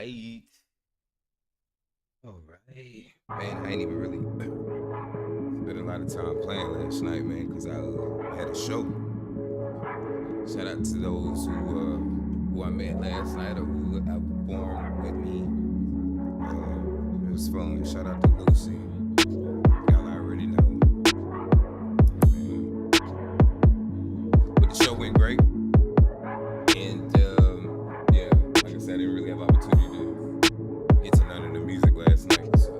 right. All right. Man, I ain't even really spent a lot of time playing last night, man, because I had a show. Shout out to those who I met last night or who performed with me. It was fun. Shout out to Lucy. Y'all already know. Man. But the show went great. And yeah, like I said, I didn't really have opportunity to get to none of the music last night. So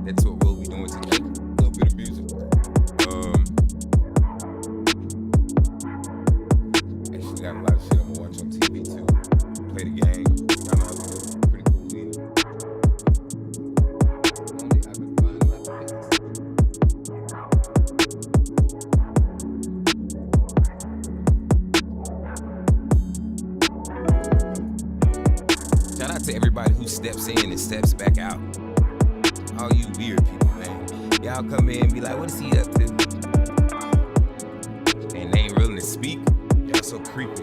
that's what we'll be doing today. A little bit of music. Actually got a lot of shit I'm gonna watch on TV too. Play the game. Y'all know how we do. Pretty cool week. Only I've been finding my picks. Shout out to everybody who steps in and steps back out. All you weird people, man. Y'all come in and be like, what is he up to? And they ain't willing to speak. Y'all so creepy.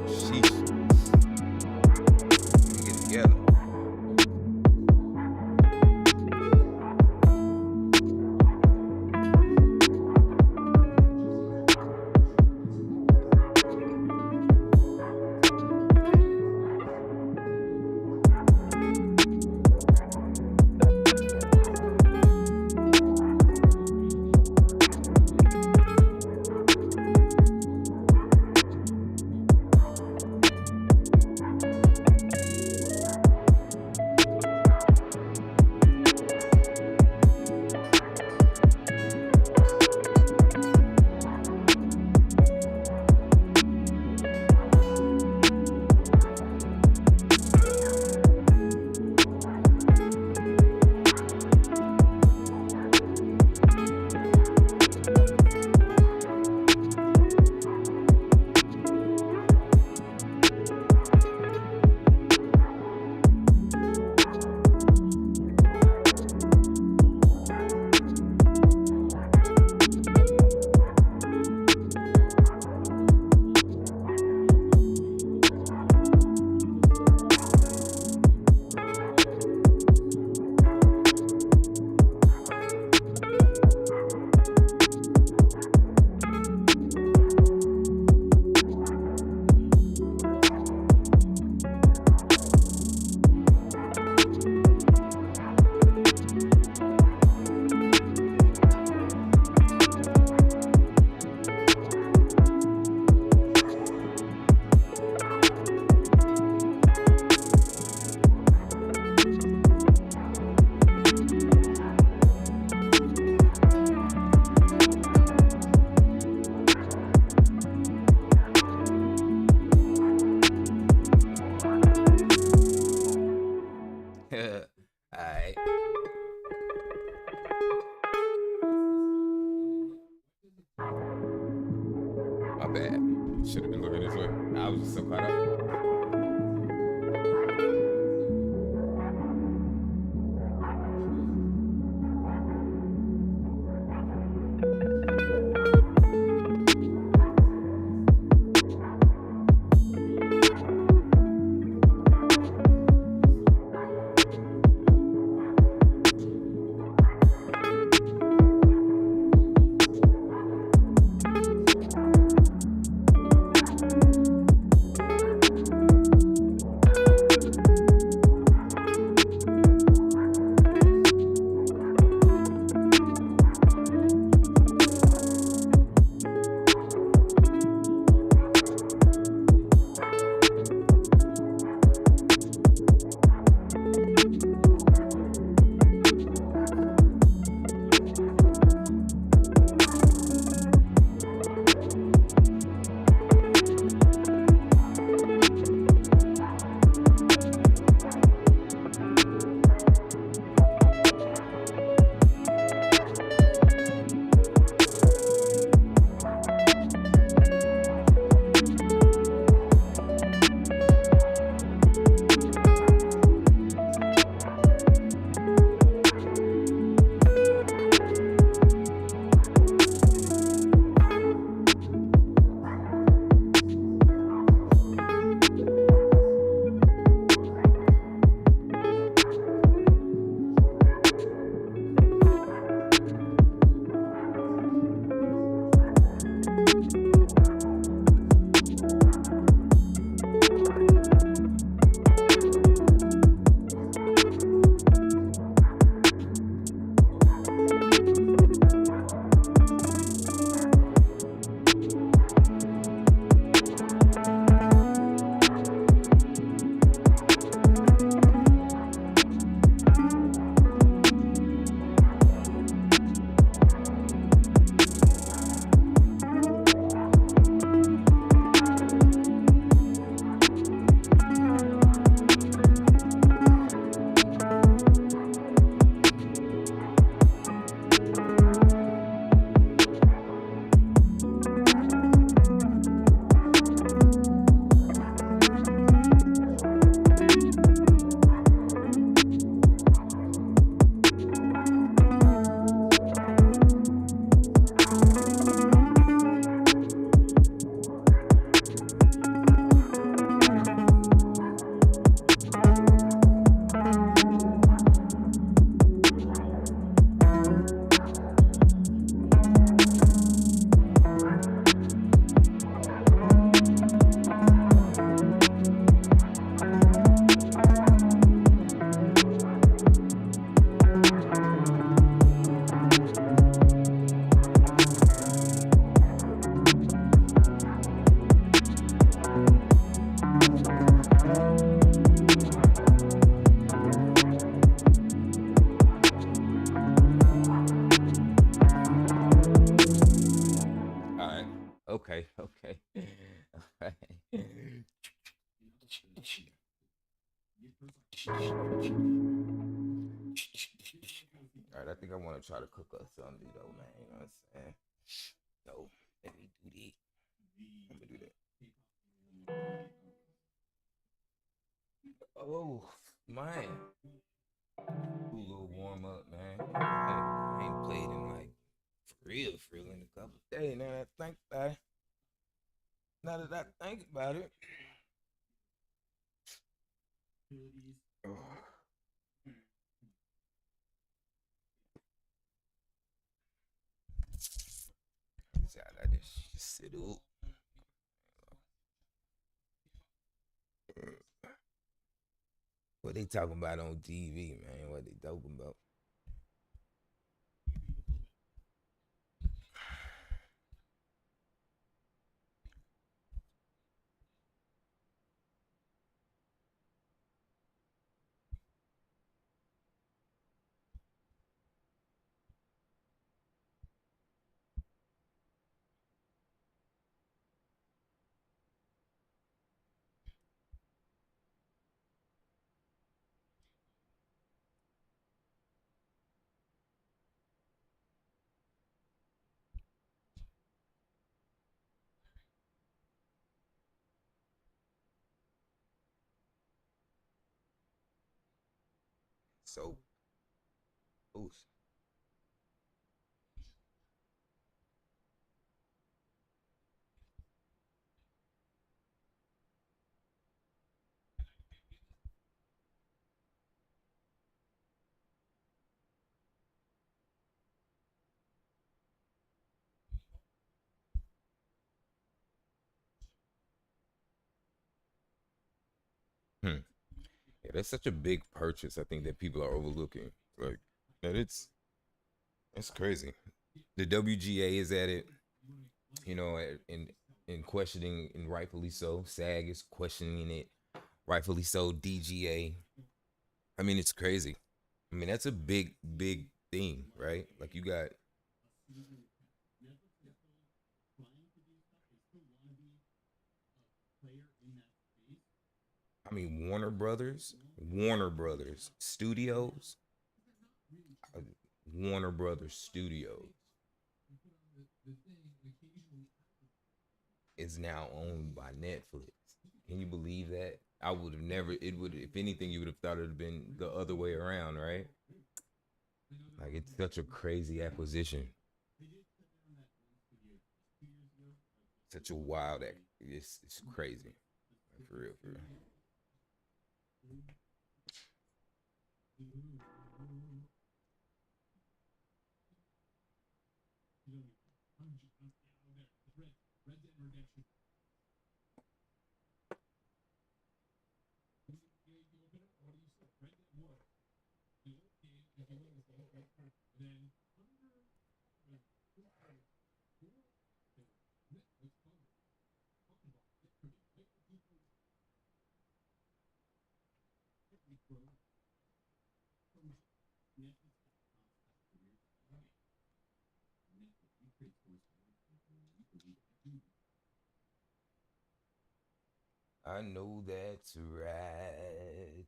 Sheesh. Let me get it together. Alright, I think I want to try to cook us something though, man. You know what I'm saying? So let me do this. I'm gonna do that. Oh man, do a little warm up, man. I ain't played in like for real in a couple of days. Now that I think about it. Now that I think about it. Oh. I just sit up. What they talking about on TV, man? What they talking about? So, oof. Hmm. Yeah, that's such a big purchase. I think that people are overlooking. Like that, it's crazy. The WGA is at it, you know, in questioning, and rightfully so. SAG is questioning it, rightfully so. DGA. I mean, it's crazy. I mean, that's a big thing, right? Like you got. I mean, Warner Brothers Studios, uh, Warner Brothers Studios is now owned by Netflix. Can you believe that? I would have never. It would, if anything, you would have thought it would have been the other way around, right? Like it's such a crazy acquisition, such a wild act. It's crazy, like, for real, for real. I know that's right.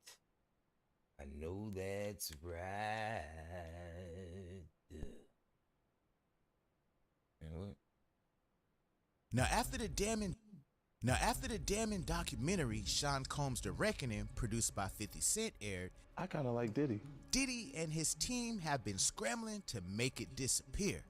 I know that's right. And what? Now after the damning documentary Sean Combs' The Reckoning, produced by 50 Cent, aired, I kind of like Diddy. Diddy and his team have been scrambling to make it disappear.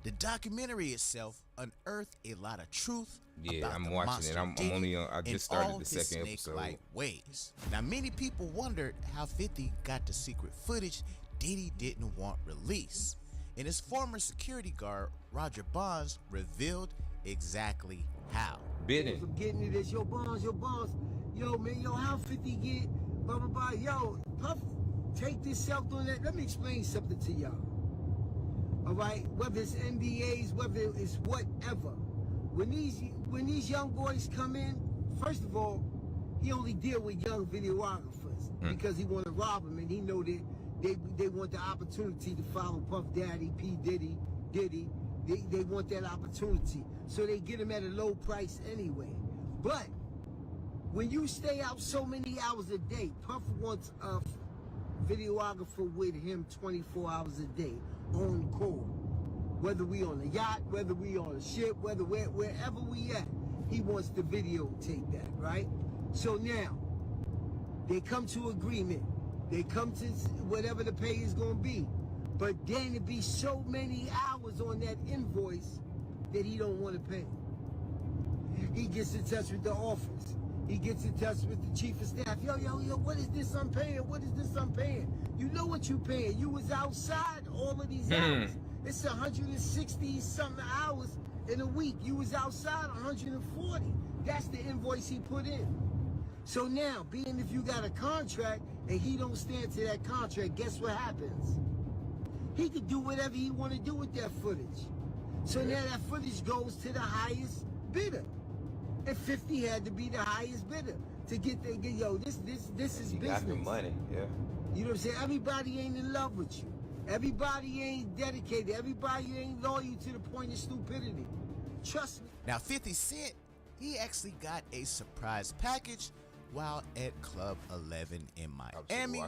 The documentary itself unearthed a lot of truth about I'm the watching monster it. I'm Diddy only on. I in just started all the his second episode. snake-like ways. Now, many people wondered how 50 got the secret footage Diddy didn't want released, and his former security guard Roger Bonds revealed exactly how. Bidden. Forgetting it as your boss. Yo, man, yo, how 50 get, blah, blah, blah. Yo, Puff, take this self doing that. Let me explain something to y'all. All right, whether it's NDAs, whether it's whatever. When these young boys come in, first of all, he only deal with young videographers because he want to rob them, and he know that they want the opportunity to follow Puff Daddy, P Diddy. They want that opportunity. so they get him at a low price anyway. But when you stay out so many hours a day, Puff wants a videographer with him 24 hours a day on call. Whether we on a yacht, whether we on a ship, wherever we at, he wants to videotape that, right? So now, they come to agreement. They come to whatever the pay is going to be. But then it be so many hours on that invoice that he don't want to pay. He gets in touch with the office. He gets in touch with the chief of staff. Yo, what is this I'm paying? What is this I'm paying? You know what you paying. You was outside all of these hours. It's 160 something hours in a week. You was outside 140. That's the invoice he put in. So now, being if you got a contract and he don't stand to that contract, guess what happens? He could do whatever he want to do with that footage. So now that footage goes to the highest bidder. And 50 had to be the highest bidder to get yo, this is business. Got the money, yeah. You know what I'm saying? Everybody ain't in love with you. Everybody ain't dedicated. Everybody ain't loyal to the point of stupidity. Trust me. Now 50 Cent, he actually got a surprise package while at Club 11 in Miami,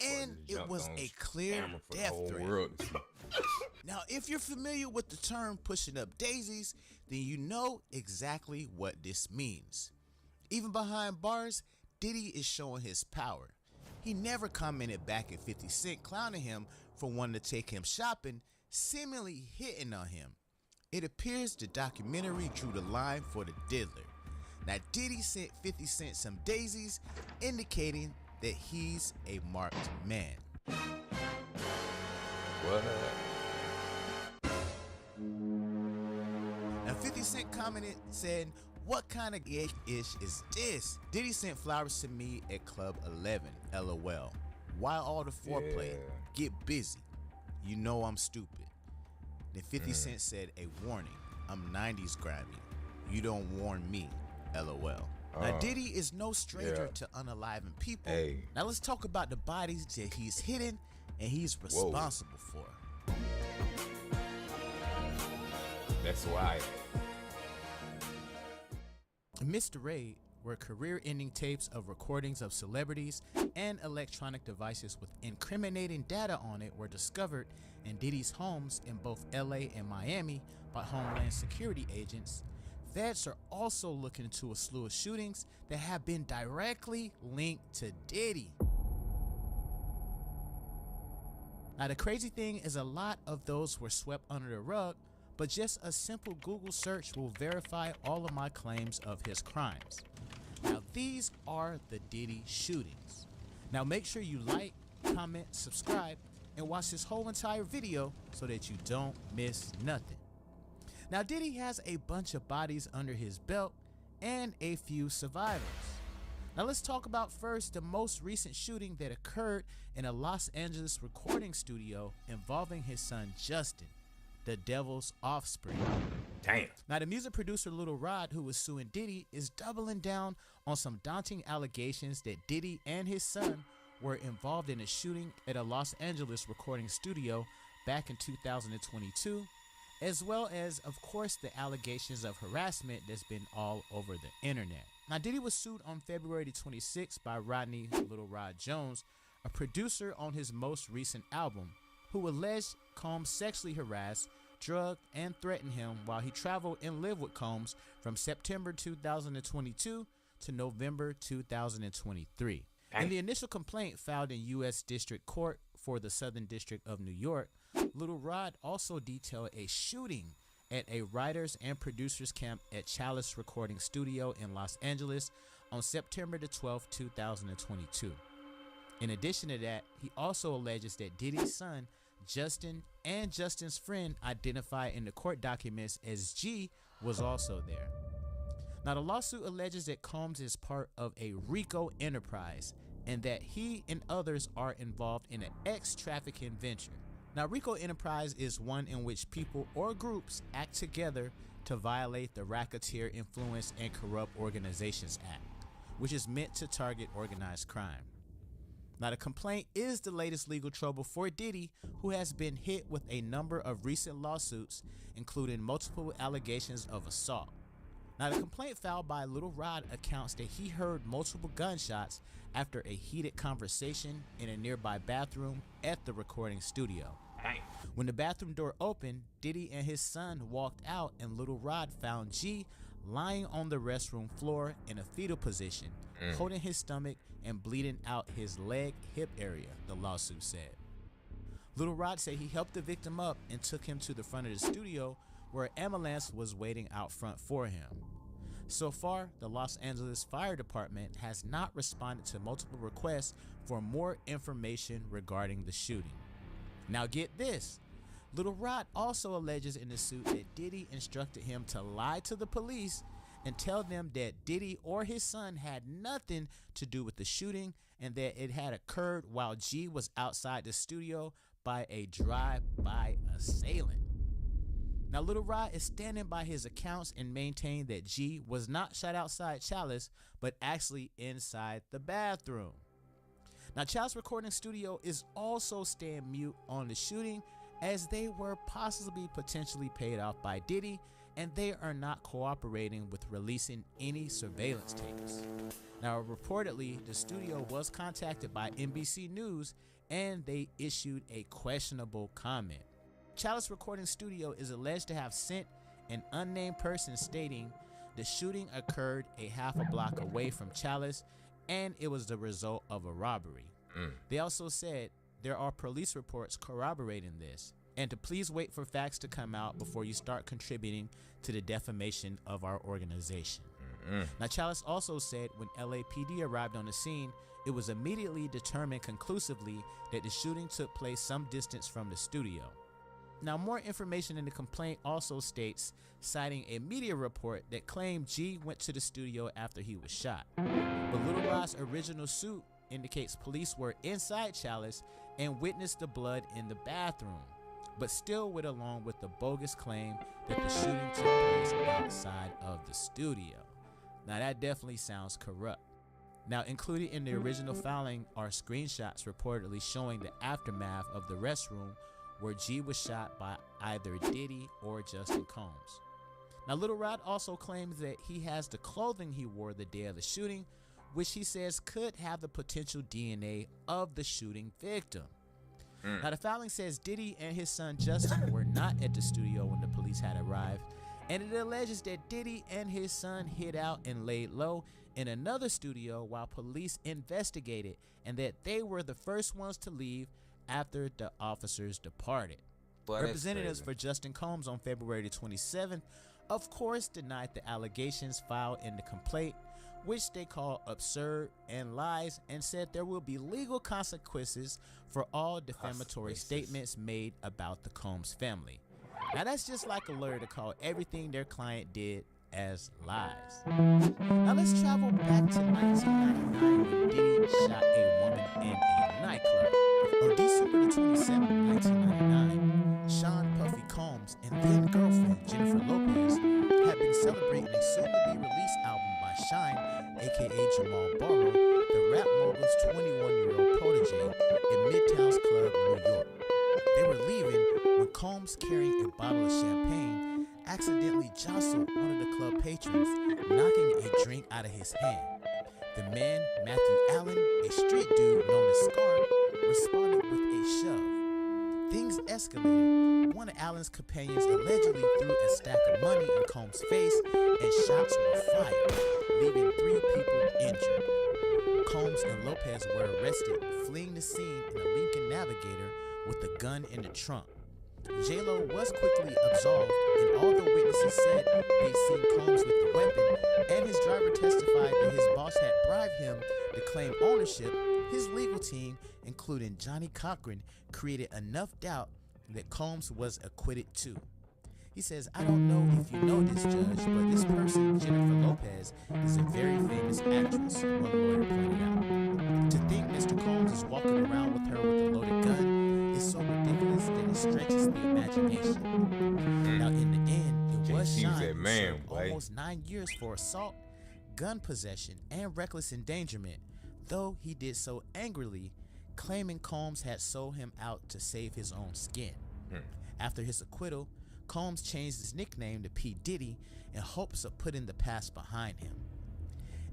and it was a clear death threat. Now, if you're familiar with the term pushing up daisies, then you know exactly what this means. Even behind bars, Diddy is showing his power. He never commented back at 50 Cent clowning him for wanting to take him shopping, seemingly hitting on him. It appears the documentary drew the line for the diddler. Now, Diddy sent 50 Cent some daisies, indicating that he's a marked man. What? Now, 50 Cent commented saying, "What kind of ish is this? Diddy sent flowers to me at Club 11, LOL. Why all the foreplay? Yeah. Get busy. You know I'm stupid." Then 50 Cent said, "A warning, I'm 90s grimy. You don't warn me. LOL." Now, Diddy is no stranger to unaliving people. Hey. Now, let's talk about the bodies that he's hidden and he's responsible for. That's why. Mr. Raid were career-ending tapes of recordings of celebrities and electronic devices with incriminating data on it were discovered in Diddy's homes in both LA and Miami by Homeland Security agents. Feds are also looking into a slew of shootings that have been directly linked to Diddy. Now, the crazy thing is a lot of those were swept under the rug, but just a simple Google search will verify all of my claims of his crimes. Now, these are the Diddy shootings. Now, make sure you like, comment, subscribe, and watch this whole entire video so that you don't miss nothing. Now, Diddy has a bunch of bodies under his belt and a few survivors. Now, let's talk about first the most recent shooting that occurred in a Los Angeles recording studio involving his son Justin, the devil's offspring. Damn. Now, the music producer Little Rod, who was suing Diddy, is doubling down on some daunting allegations that Diddy and his son were involved in a shooting at a Los Angeles recording studio back in 2022, as well as, of course, the allegations of harassment that's been all over the internet. Now, Diddy was sued on February 26 by Rodney Little Rod Jones, a producer on his most recent album, who alleged Combs sexually harassed, drugged, and threatened him while he traveled and lived with Combs from September 2022 to November 2023. In the initial complaint filed in U.S. District Court for the Southern District of New York, Little Rod also detailed a shooting at a writers and producers camp at Chalice Recording Studio in Los Angeles on September 12, 2022. In addition to that, he also alleges that Diddy's son, Justin, and Justin's friend, identified in the court documents as G, was also there. Now, the lawsuit alleges that Combs is part of a RICO enterprise and that he and others are involved in an ex-trafficking venture. Now, RICO enterprise is one in which people or groups act together to violate the Racketeer Influence and Corrupt Organizations Act, which is meant to target organized crime. Now, the complaint is the latest legal trouble for Diddy, who has been hit with a number of recent lawsuits, including multiple allegations of assault. Now, the complaint filed by Little Rod accounts that he heard multiple gunshots after a heated conversation in a nearby bathroom at the recording studio. When the bathroom door opened, Diddy and his son walked out, and Little Rod found G lying on the restroom floor in a fetal position, holding his stomach and bleeding out his leg-hip area, the lawsuit said. Little Rod said he helped the victim up and took him to the front of the studio, where an ambulance was waiting out front for him. So far, the Los Angeles Fire Department has not responded to multiple requests for more information regarding the shooting. Now get this, Little Rod also alleges in the suit that Diddy instructed him to lie to the police and tell them that Diddy or his son had nothing to do with the shooting and that it had occurred while G was outside the studio by a drive-by assailant. Now, Little Rod is standing by his accounts and maintained that G was not shot outside Chalice, but actually inside the bathroom. Now, Chalice Recording Studio is also staying mute on the shooting, as they were possibly potentially paid off by Diddy, and they are not cooperating with releasing any surveillance tapes. Now, reportedly, the studio was contacted by NBC News, and they issued a questionable comment. Chalice Recording Studio is alleged to have sent an unnamed person stating the shooting occurred a half a block away from Chalice and it was the result of a robbery. They also said there are police reports corroborating this and to please wait for facts to come out before you start contributing to the defamation of our organization. Now, Chalice also said when LAPD arrived on the scene, it was immediately determined conclusively that the shooting took place some distance from the studio. Now, more information in the complaint also states, citing a media report that claimed G went to the studio after he was shot. But Little Rod's original suit indicates police were inside Chalice and witnessed the blood in the bathroom, but still went along with the bogus claim that the shooting took place outside of the studio. Now, that definitely sounds corrupt. Now, included in the original filing are screenshots reportedly showing the aftermath of the restroom where G was shot by either Diddy or Justin Combs. Now, Little Rod also claims that he has the clothing he wore the day of the shooting, which he says could have the potential DNA of the shooting victim. Now, the filing says Diddy and his son Justin were not at the studio when the police had arrived, and it alleges that Diddy and his son hid out and laid low in another studio while police investigated, and that they were the first ones to leave after the officers departed. Representatives for Justin Combs on February 27th, of course, denied the allegations filed in the complaint, which they call absurd and lies, and said there will be legal consequences for all defamatory statements made about the Combs family. Now, that's just like a lawyer to call everything their client did as lies. Now, let's travel back to 1999 when Diddy shot a woman in a nightclub. On December 27, 1999, Sean Puffy Combs and then girlfriend Jennifer Lopez had been celebrating a soon-to-be-released album by Shine, aka Jamal Borough, the rap mogul's 21-year-old protege, in Midtown's Club, New York. They were leaving when Combs, carrying a bottle of champagne, accidentally jostled one of the club patrons, knocking a drink out of his hand. The man, Matthew Allen, a street dude known as Scar, responded with a shove. Things escalated. One of Allen's companions allegedly threw a stack of money in Combs' face and shots were fired, leaving 3 people injured. Combs and Lopez were arrested, fleeing the scene in a Lincoln Navigator with a gun in the trunk. J-Lo was quickly absolved, and although witnesses said they'd seen Combs with the weapon, and his driver testified that his boss had bribed him to claim ownership, his legal team, including Johnny Cochran, created enough doubt that Combs was acquitted too. He says, "I don't know if you know this, Judge, but this person, Jennifer Lopez, is a very famous actress," one lawyer pointed out. To think Mr. Combs is walking around with her with a loaded gun is so ridiculous that it stretches the imagination. Now, in the end, it was Shine who served almost 9 years for assault, gun possession, and reckless endangerment, though he did so angrily claiming Combs had sold him out to save his own skin. After his acquittal, Combs changed his nickname to P. Diddy in hopes of putting the past behind him.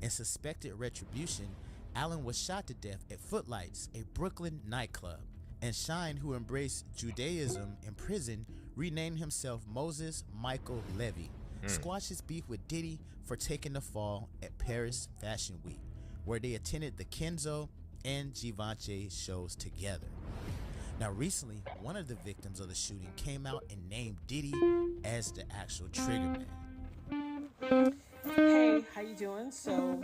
In suspected retribution, Allen was shot to death at Footlights, a Brooklyn nightclub, and Shine, who embraced Judaism in prison, renamed himself Moses Michael Levy, squashed his beef with Diddy for taking the fall at Paris Fashion Week, where they attended the Kenzo and Givenchy shows together. Now recently, one of the victims of the shooting came out and named Diddy as the actual trigger man. Hey, how you doing? So,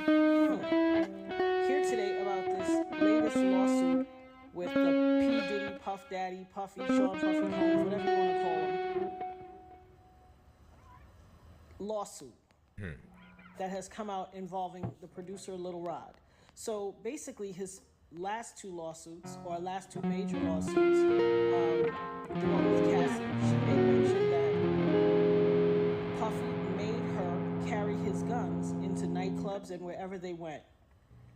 here today about this latest lawsuit with the P. Diddy, Puff Daddy, Puffy, Sean Puffy Combs, whatever you want to call him, lawsuit that has come out involving the producer Little Rod. So basically his last two lawsuits, or last two major lawsuits, the one with Cassie, she made mention that Puffy made her carry his guns into nightclubs and wherever they went.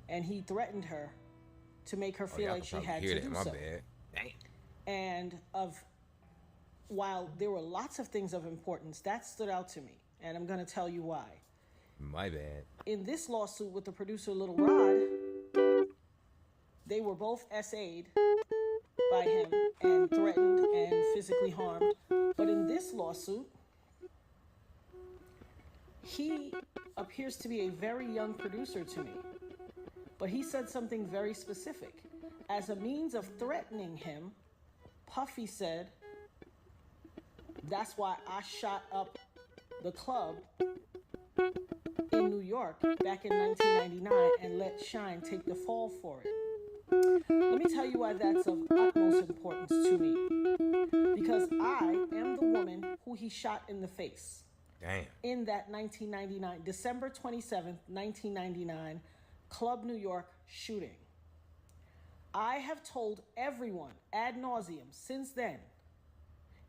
And he threatened her to make her feel like she had to do so. And while there were lots of things of importance, that stood out to me. And I'm going to tell you why. My bad. In this lawsuit with the producer Little Rod, they were both SA'd by him and threatened and physically harmed. But in this lawsuit, he appears to be a very young producer to me. But he said something very specific. As a means of threatening him, Puffy said, "That's why I shot up the club in New York back in 1999 and let Shine take the fall for it." Let me tell you why that's of utmost importance to me. Because I am the woman who he shot in the face. Damn. In that 1999, December 27th, 1999, Club New York shooting. I have told everyone ad nauseum since then,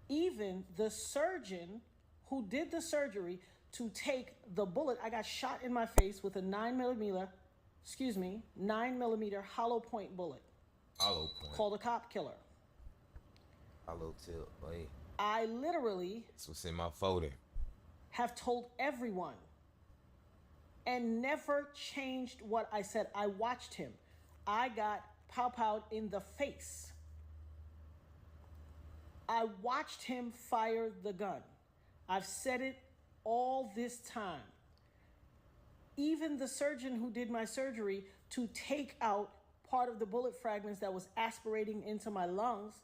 even the surgeon who did the surgery to take the bullet. I got shot in my face with a 9mm hollow point bullet. Hollow point. Called a cop killer. Hollow tip, boy. I literally That's what's in my folder. have told everyone and never changed what I said. I watched him. I got pow-powed in the face. I watched him fire the gun. I've said it all this time. Even the surgeon who did my surgery to take out part of the bullet fragments that was aspirating into my lungs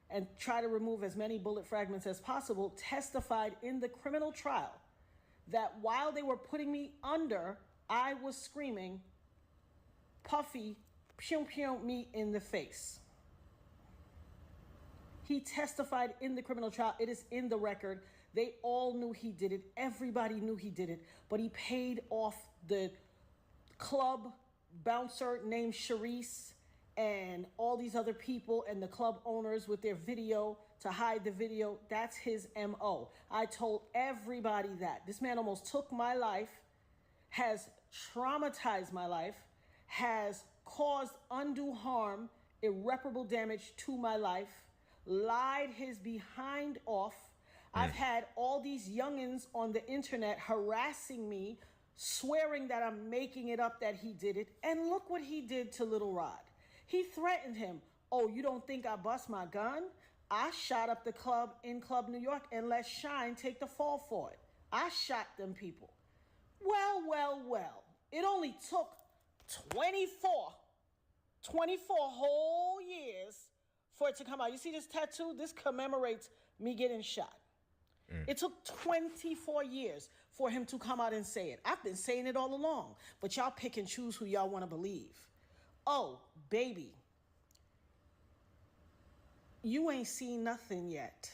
and try to remove as many bullet fragments as possible testified in the criminal trial that while they were putting me under, I was screaming, "Puffy, pew pew me in the face." He testified in the criminal trial. It is in the record. They all knew he did it. Everybody knew he did it. But he paid off the club bouncer named Sharice and all these other people and the club owners with their video to hide the video. That's his MO. I told everybody that. This man almost took my life, has traumatized my life, has caused undue harm, irreparable damage to my life, lied his behind off. I've had all these youngins on the internet harassing me, swearing that I'm making it up that he did it. And look what he did to Little Rod. He threatened him. "Oh, you don't think I bust my gun? I shot up the club in Club New York and let Shine take the fall for it. I shot them people." Well. It only took 24 whole years for it to come out. You see this tattoo? This commemorates me getting shot. It took 24 years for him to come out and say it. I've been saying it all along, but y'all pick and choose who y'all want to believe. Oh, baby, you ain't seen nothing yet.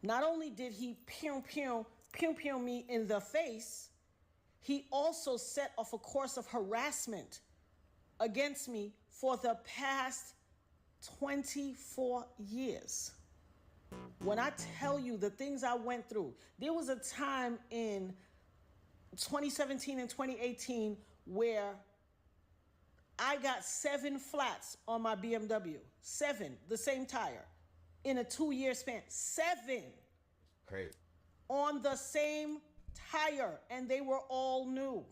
Not only did he pew me in the face, he also set off a course of harassment against me for the past 24 years. When I tell you the things I went through, there was a time in 2017 and 2018 where I got 7 flats on my BMW. 7, the same tire, in a 2-year span. 7. Great. On the same tire, and they were all new.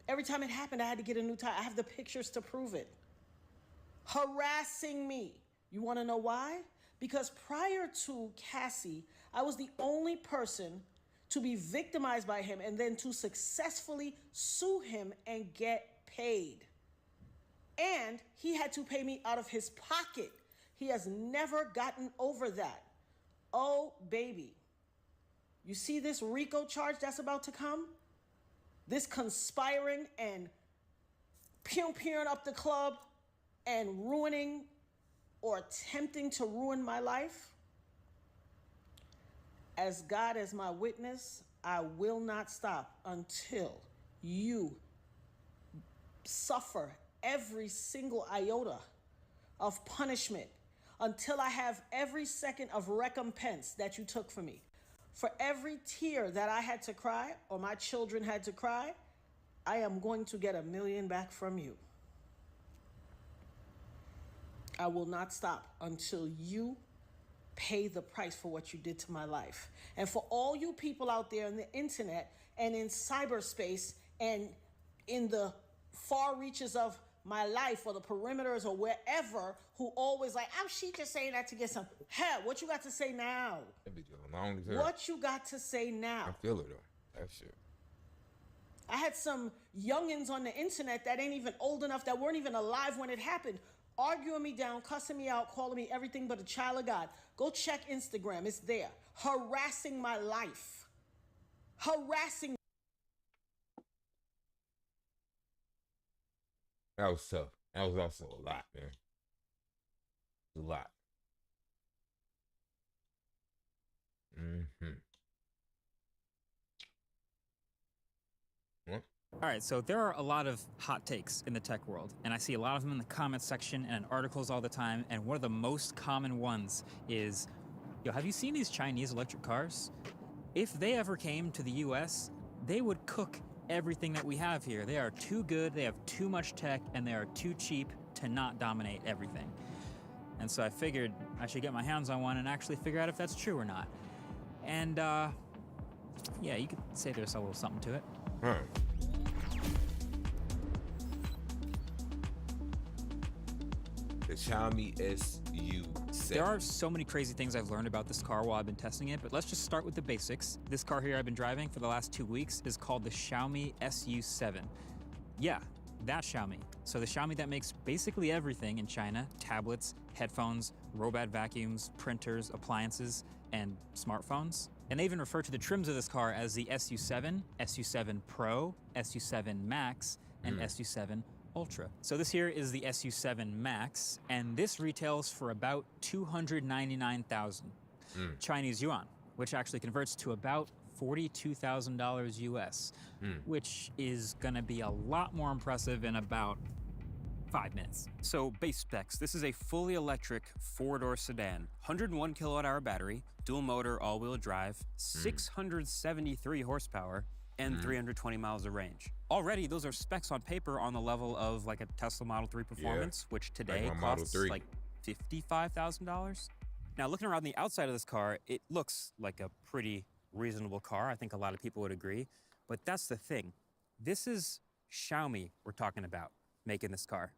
Every time it happened, I had to get a new tire. I have the pictures to prove it. Harassing me. You want to know why? Because prior to Cassie, I was the only person to be victimized by him and then to successfully sue him and get paid. And he had to pay me out of his pocket. He has never gotten over that. Oh, baby. You see this RICO charge that's about to come? This conspiring and pew-pewing up the club and ruining or attempting to ruin my life? As God as my witness, I will not stop until you suffer every single iota of punishment, until I have every second of recompense that you took from me. For every tear that I had to cry or my children had to cry, I am going to get $1 million back from you. I will not stop until you pay the price for what you did to my life. And for all you people out there on the internet and in cyberspace and in the far reaches of my life or the perimeters or wherever who always like, oh, she just saying that to get some. Hell, what you got to say now? What you got to say now? I feel it though. That shit. I had some youngins on the internet that ain't even old enough, that weren't even alive when it happened, arguing me down, cussing me out, calling me everything but a child of God. Go check Instagram. It's there. Harassing my life. Harassing. That was tough. That was also a lot, man. A lot. What? All right, so there are a lot of hot takes in the tech world, and I see a lot of them in the comments section and in articles all the time, and one of the most common ones is, yo, have you seen these Chinese electric cars? If they ever came to the US, they would cook everything that we have here. They are too good, they have too much tech, and they are too cheap to not dominate everything. And so I figured I should get my hands on one and actually figure out if that's true or not. And yeah, you could say there's a little something to it. Huh. The Xiaomi SU7. There are so many crazy things I've learned about this car while I've been testing it, but let's just start with the basics. This car here I've been driving for the last 2 weeks is called the Xiaomi SU7. Yeah, that Xiaomi. So the Xiaomi that makes basically everything in China: tablets, headphones, robot vacuums, printers, appliances, and smartphones. And they even refer to the trims of this car as the SU7, SU7 Pro, SU7 Max, and SU7 Ultra. So this here is the SU7 Max, and this retails for about 299,000 Chinese yuan, which actually converts to about $42,000 US, which is gonna be a lot more impressive in about 5 minutes. So base specs, this is a fully electric 4-door sedan, 101 kilowatt hour battery, dual motor, all-wheel drive, 673 horsepower, and 320 miles of range. Already, those are specs on paper on the level of like a Tesla Model 3 Performance, which today like my Model costs 3. like $55,000. Now, looking around the outside of this car, it looks like a pretty reasonable car. I think a lot of people would agree. But that's the thing. This is Xiaomi we're talking about making this car.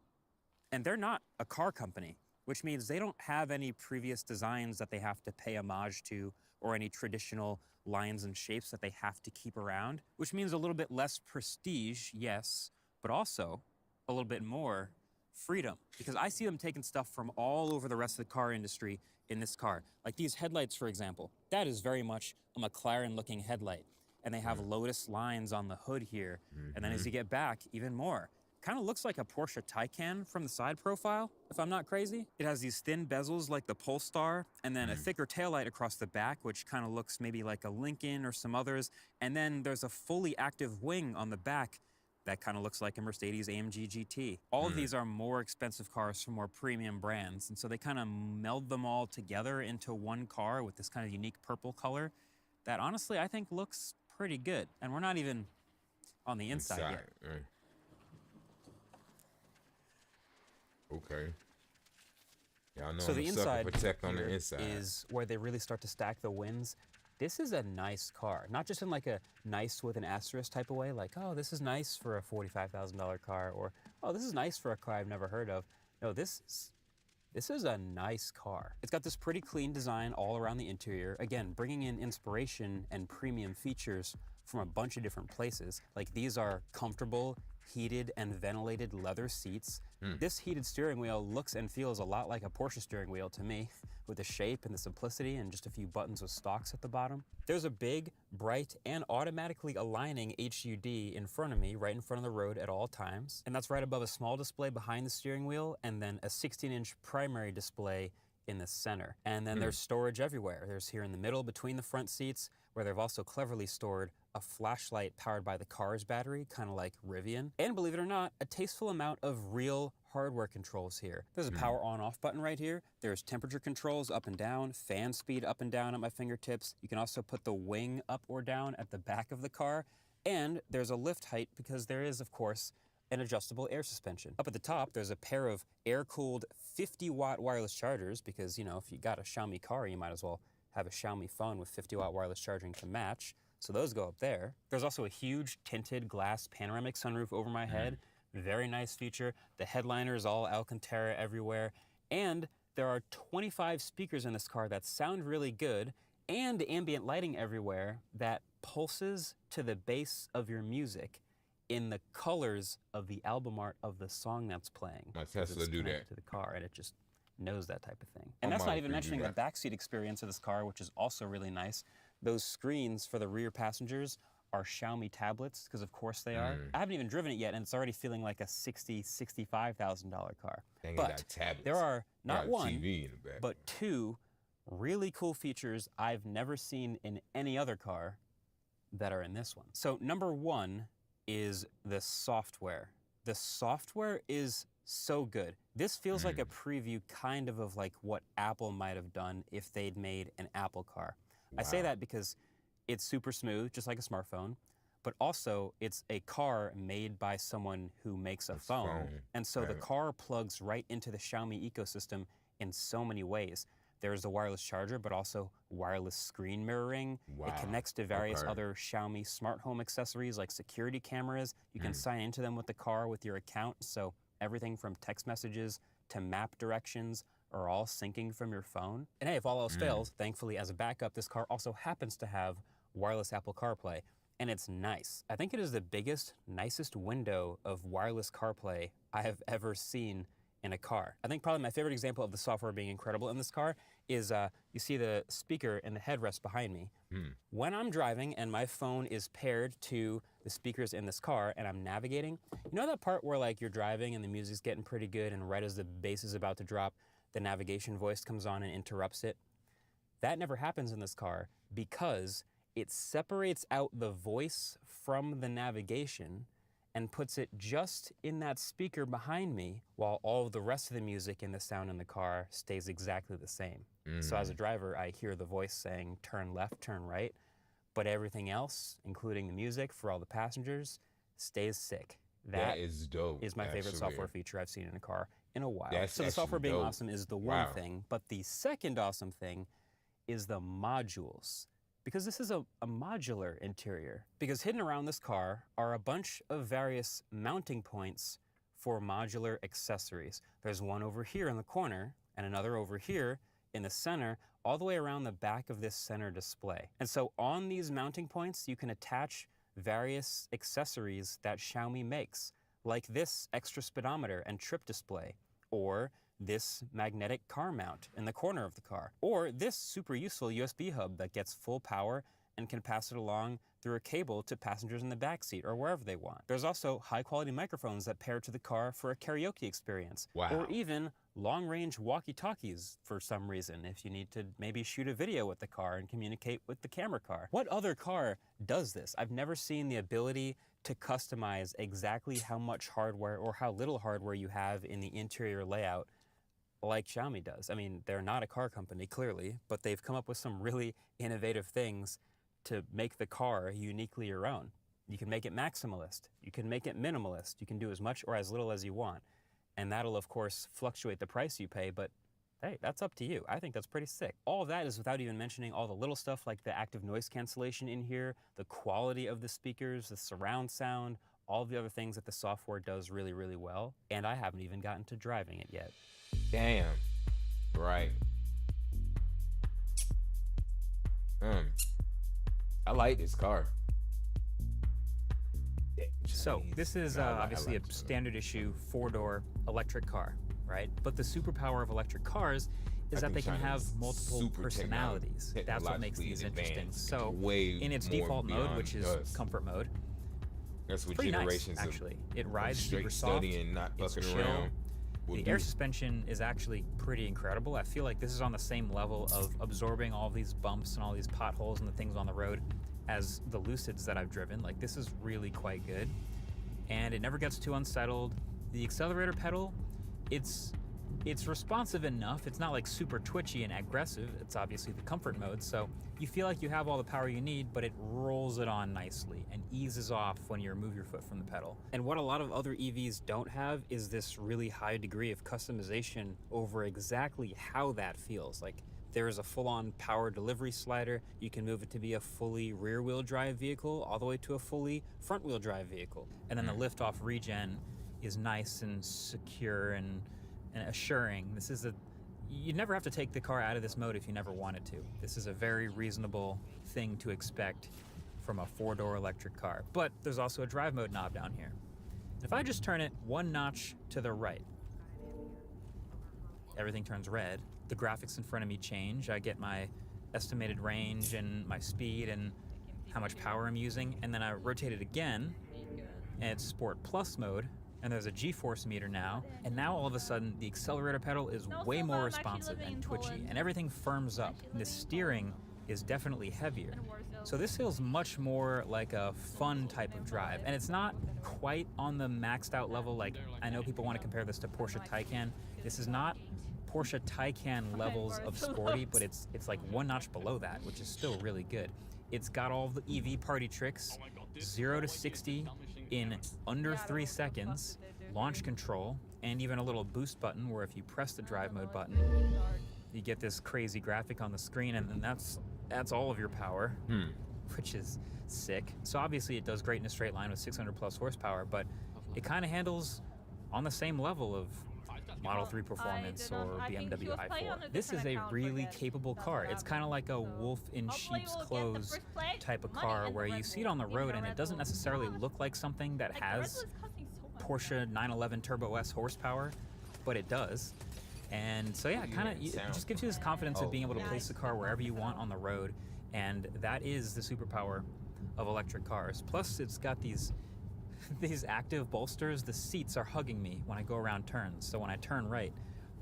And they're not a car company, which means they don't have any previous designs that they have to pay homage to or any traditional lines and shapes that they have to keep around, which means a little bit less prestige, yes, but also a little bit more freedom. Because I see them taking stuff from all over the rest of the car industry in this car. Like these headlights, for example. That is very much a McLaren-looking headlight. And they have Lotus lines on the hood here. And then as you get back, even more. Kind of looks like a Porsche Taycan from the side profile, if I'm not crazy. It has these thin bezels like the Polestar, and then a thicker taillight across the back, which kind of looks maybe like a Lincoln or some others. And then there's a fully active wing on the back that kind of looks like a Mercedes AMG GT. All of these are more expensive cars from more premium brands, and so they kind of meld them all together into one car with this kind of unique purple color that honestly I think looks pretty good. And we're not even on the inside yet. Okay. Y'all know So I'm the a sucker inside for tech on the here inside. is where they really start to stack the wins. This is a nice car, not just in like a nice with an asterisk type of way, like, oh, this is nice for a $45,000 car, or, oh, this is nice for a car I've never heard of. No, this is a nice car. It's got this pretty clean design all around the interior. Again, bringing in inspiration and premium features from a bunch of different places. Like these are comfortable, heated and ventilated leather seats. This heated steering wheel looks and feels a lot like a Porsche steering wheel to me, with the shape and the simplicity and just a few buttons with stalks at the bottom. There's a big, bright, and automatically aligning HUD in front of me, right in front of the road at all times. And that's right above a small display behind the steering wheel, and then a 16-inch primary display in the center. And then there's storage everywhere. There's here in the middle between the front seats, where they've also cleverly stored a flashlight powered by the car's battery, kind of like Rivian. And believe it or not, a tasteful amount of real hardware controls here. There's a power on-off button right here. There's temperature controls up and down, fan speed up and down at my fingertips. You can also put the wing up or down at the back of the car. And there's a lift height because there is, of course, an adjustable air suspension. Up at the top, there's a pair of air-cooled 50-watt wireless chargers because, you know, if you got a Xiaomi car, you might as well have a Xiaomi phone with 50-watt wireless charging to match. So those go up there. There's also a huge tinted glass panoramic sunroof over my head. Very nice feature. The headliner is all Alcantara everywhere. And there are 25 speakers in this car that sound really good, and ambient lighting everywhere that pulses to the bass of your music in the colors of the album art of the song that's playing. My 'cause Tesla it's do connected that. to the car, and it just knows that type of thing. And My that's not model even 3 do mentioning the that. backseat experience of this car, which is also really nice. Those screens for the rear passengers are Xiaomi tablets, because of course they are. I haven't even driven it yet, and it's already feeling like a $65,000 car. Dang, it But got tablets. there are Got not a one, TV in the back. but two really cool features I've never seen in any other car that are in this one. So number one is the software. The software is so good. This feels like a preview kind of like what Apple might have done if they'd made an Apple car. I say that because it's super smooth, just like a smartphone, but also it's a car made by someone who makes a phone. And so the car plugs right into the Xiaomi ecosystem in so many ways. There's a wireless charger, but also wireless screen mirroring. It connects to various other Xiaomi smart home accessories like security cameras. You can sign into them with the car with your account, so everything from text messages to map directions are all syncing from your phone. And hey, if all else fails, thankfully as a backup, this car also happens to have wireless Apple CarPlay, and it's nice. I think it is the biggest, nicest window of wireless CarPlay I have ever seen in a car. I think probably my favorite example of the software being incredible in this car is you see the speaker and the headrest behind me. When I'm driving and my phone is paired to the speakers in this car and I'm navigating, you know that part where like you're driving and the music's getting pretty good and right as the bass is about to drop, the navigation voice comes on and interrupts it? That never happens in this car because it separates out the voice from the navigation and puts it just in that speaker behind me while all of the rest of the music and the sound in the car stays exactly the same. So as a driver, I hear the voice saying, turn left, turn right, but everything else, including the music for all the passengers, stays sick. That is dope. Is my favorite software feature I've seen in a car in a while. That's So the software actually being dope. awesome is the one thing, but the second awesome thing is the modules. Because this is a modular interior. Because hidden around this car are a bunch of various mounting points for modular accessories. There's one over here in the corner and another over here in the center, all the way around the back of this center display. And so on these mounting points, you can attach various accessories that Xiaomi makes, like this extra speedometer and trip display, or this magnetic car mount in the corner of the car, or this super useful USB hub that gets full power and can pass it along through a cable to passengers in the back seat or wherever they want. There's also high-quality microphones that pair to the car for a karaoke experience, or even long-range walkie-talkies for some reason if you need to maybe shoot a video with the car and communicate with the camera car. What other car does this? I've never seen the ability to customize exactly how much hardware or how little hardware you have in the interior layout like Xiaomi does. I mean, they're not a car company, clearly, but they've come up with some really innovative things to make the car uniquely your own. You can make it maximalist. You can make it minimalist. You can do as much or as little as you want. And that'll, of course, fluctuate the price you pay, but hey, that's up to you. I think that's pretty sick. All of that is without even mentioning all the little stuff like the active noise cancellation in here, the quality of the speakers, the surround sound, all the other things that the software does really, really well. And I haven't even gotten to driving it yet. Damn. Right. I like this car. So this is obviously a standard issue 4-door electric car, right? But the superpower of electric cars is that they can have multiple personalities. That's what makes these interesting. So in its default mode, which is comfort mode, that's what pretty generations nice, actually. It rides super soft. Studying, not it's fucking chill. around. The air suspension is actually pretty incredible. I feel like this is on the same level of absorbing all these bumps and all these potholes and the things on the road as the Lucids that I've driven. Like, this is really quite good. And it never gets too unsettled. The accelerator pedal, it's responsive enough. It's not like super twitchy and aggressive. It's obviously the comfort mode, so you feel like you have all the power you need, but it rolls it on nicely and eases off when you remove your foot from the pedal. And what a lot of other EVs don't have is this really high degree of customization over exactly how that feels. Like, there is a full-on power delivery slider. You can move it to be a fully rear-wheel drive vehicle all the way to a fully front-wheel drive vehicle. And then the lift-off regen is nice and secure and assuring. This is you never have to take the car out of this mode if you never wanted to. This is a very reasonable thing to expect from a 4-door electric car. But there's also a drive mode knob down here. If I just turn it one notch to the right, everything turns red. The graphics in front of me change. I get my estimated range and my speed and how much power I'm using. And then I rotate it again, and it's Sport Plus mode. And there's a G-force meter now, and now all of a sudden the accelerator pedal is way more responsive and twitchy, and everything firms up. The steering is definitely heavier. So this feels much more like a fun type of drive, and it's not quite on the maxed out level. Like, I know people want to compare this to Porsche Taycan. This is not Porsche Taycan levels of sporty, but it's like one notch below that, which is still really good. It's got all the EV party tricks, 0 to 60 in under 3 seconds, launch control, and even a little boost button where if you press the drive mode button, you get this crazy graphic on the screen, and then that's all of your power, which is sick. So obviously it does great in a straight line with 600 plus horsepower, but it kind of handles on the same level of Model 3 Performance or BMW i4. This is a really capable car. It's kind of like a wolf in sheep's clothes type of car where you see it on the road and it doesn't necessarily look like something that has Porsche 911 Turbo S horsepower, but it does. And so yeah, it just gives you this confidence of being able to place the car wherever you want on the road, and that is the superpower of electric cars. Plus, it's got these active bolsters. The seats are hugging me when I go around turns. So when I turn right,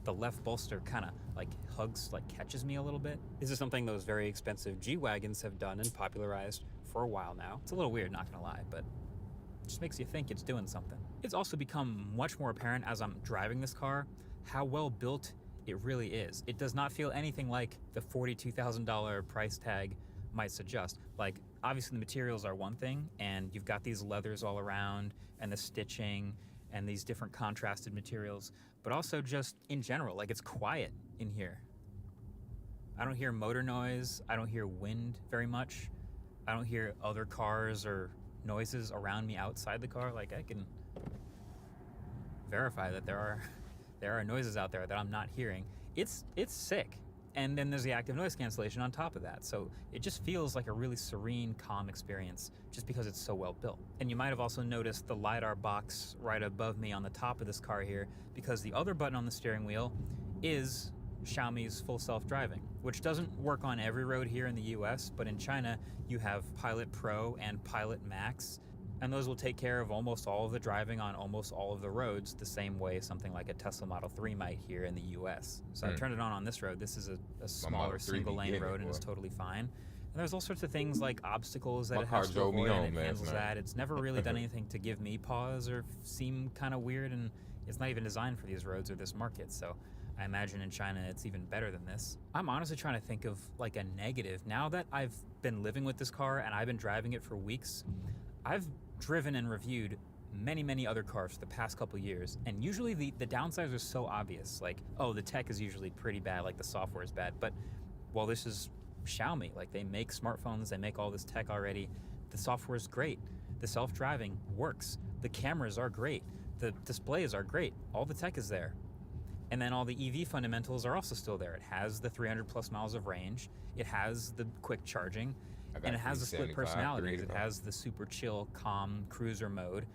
the left bolster kind of like hugs, like catches me a little bit. This is something those very expensive G-Wagons have done and popularized for a while now. It's a little weird, not gonna lie, but it just makes you think it's doing something. It's also become much more apparent as I'm driving this car how well built it really is. It does not feel anything like the $42,000 price tag might suggest. Like, obviously the materials are one thing, and you've got these leathers all around and the stitching and these different contrasted materials, but also just in general, like, it's quiet in here. I don't hear motor noise. I don't hear wind very much. I don't hear other cars or noises around me outside the car. Like, I can verify that there are noises out there that I'm not hearing. It's sick. And then there's the active noise cancellation on top of that. So it just feels like a really serene, calm experience just because it's so well built. And you might have also noticed the LiDAR box right above me on the top of this car here, because the other button on the steering wheel is Xiaomi's full self-driving, which doesn't work on every road here in the US, but in China you have Pilot Pro and Pilot Max, and those will take care of almost all of the driving on almost all of the roads the same way something like a Tesla Model 3 might here in the US. So I turned it on this road. This is a smaller single lane road and it's totally fine. And there's all sorts of things like obstacles that it has to avoid, and it handles that. It's never really done anything to give me pause or seem kind of weird, and it's not even designed for these roads or this market. So I imagine in China it's even better than this. I'm honestly trying to think of like a negative. Now that I've been living with this car and I've been driving it for weeks, I've driven and reviewed many, many other cars for the past couple years, and usually the downsides are so obvious. Like, oh, the tech is usually pretty bad, like the software is bad. But, well, this is Xiaomi. Like, they make smartphones, they make all this tech already. The software is great. The self-driving works. The cameras are great. The displays are great. All the tech is there. And then all the EV fundamentals are also still there. It has the 300 plus miles of range. It has the quick charging. And it has the split personalities. It has the super chill, calm cruiser mode.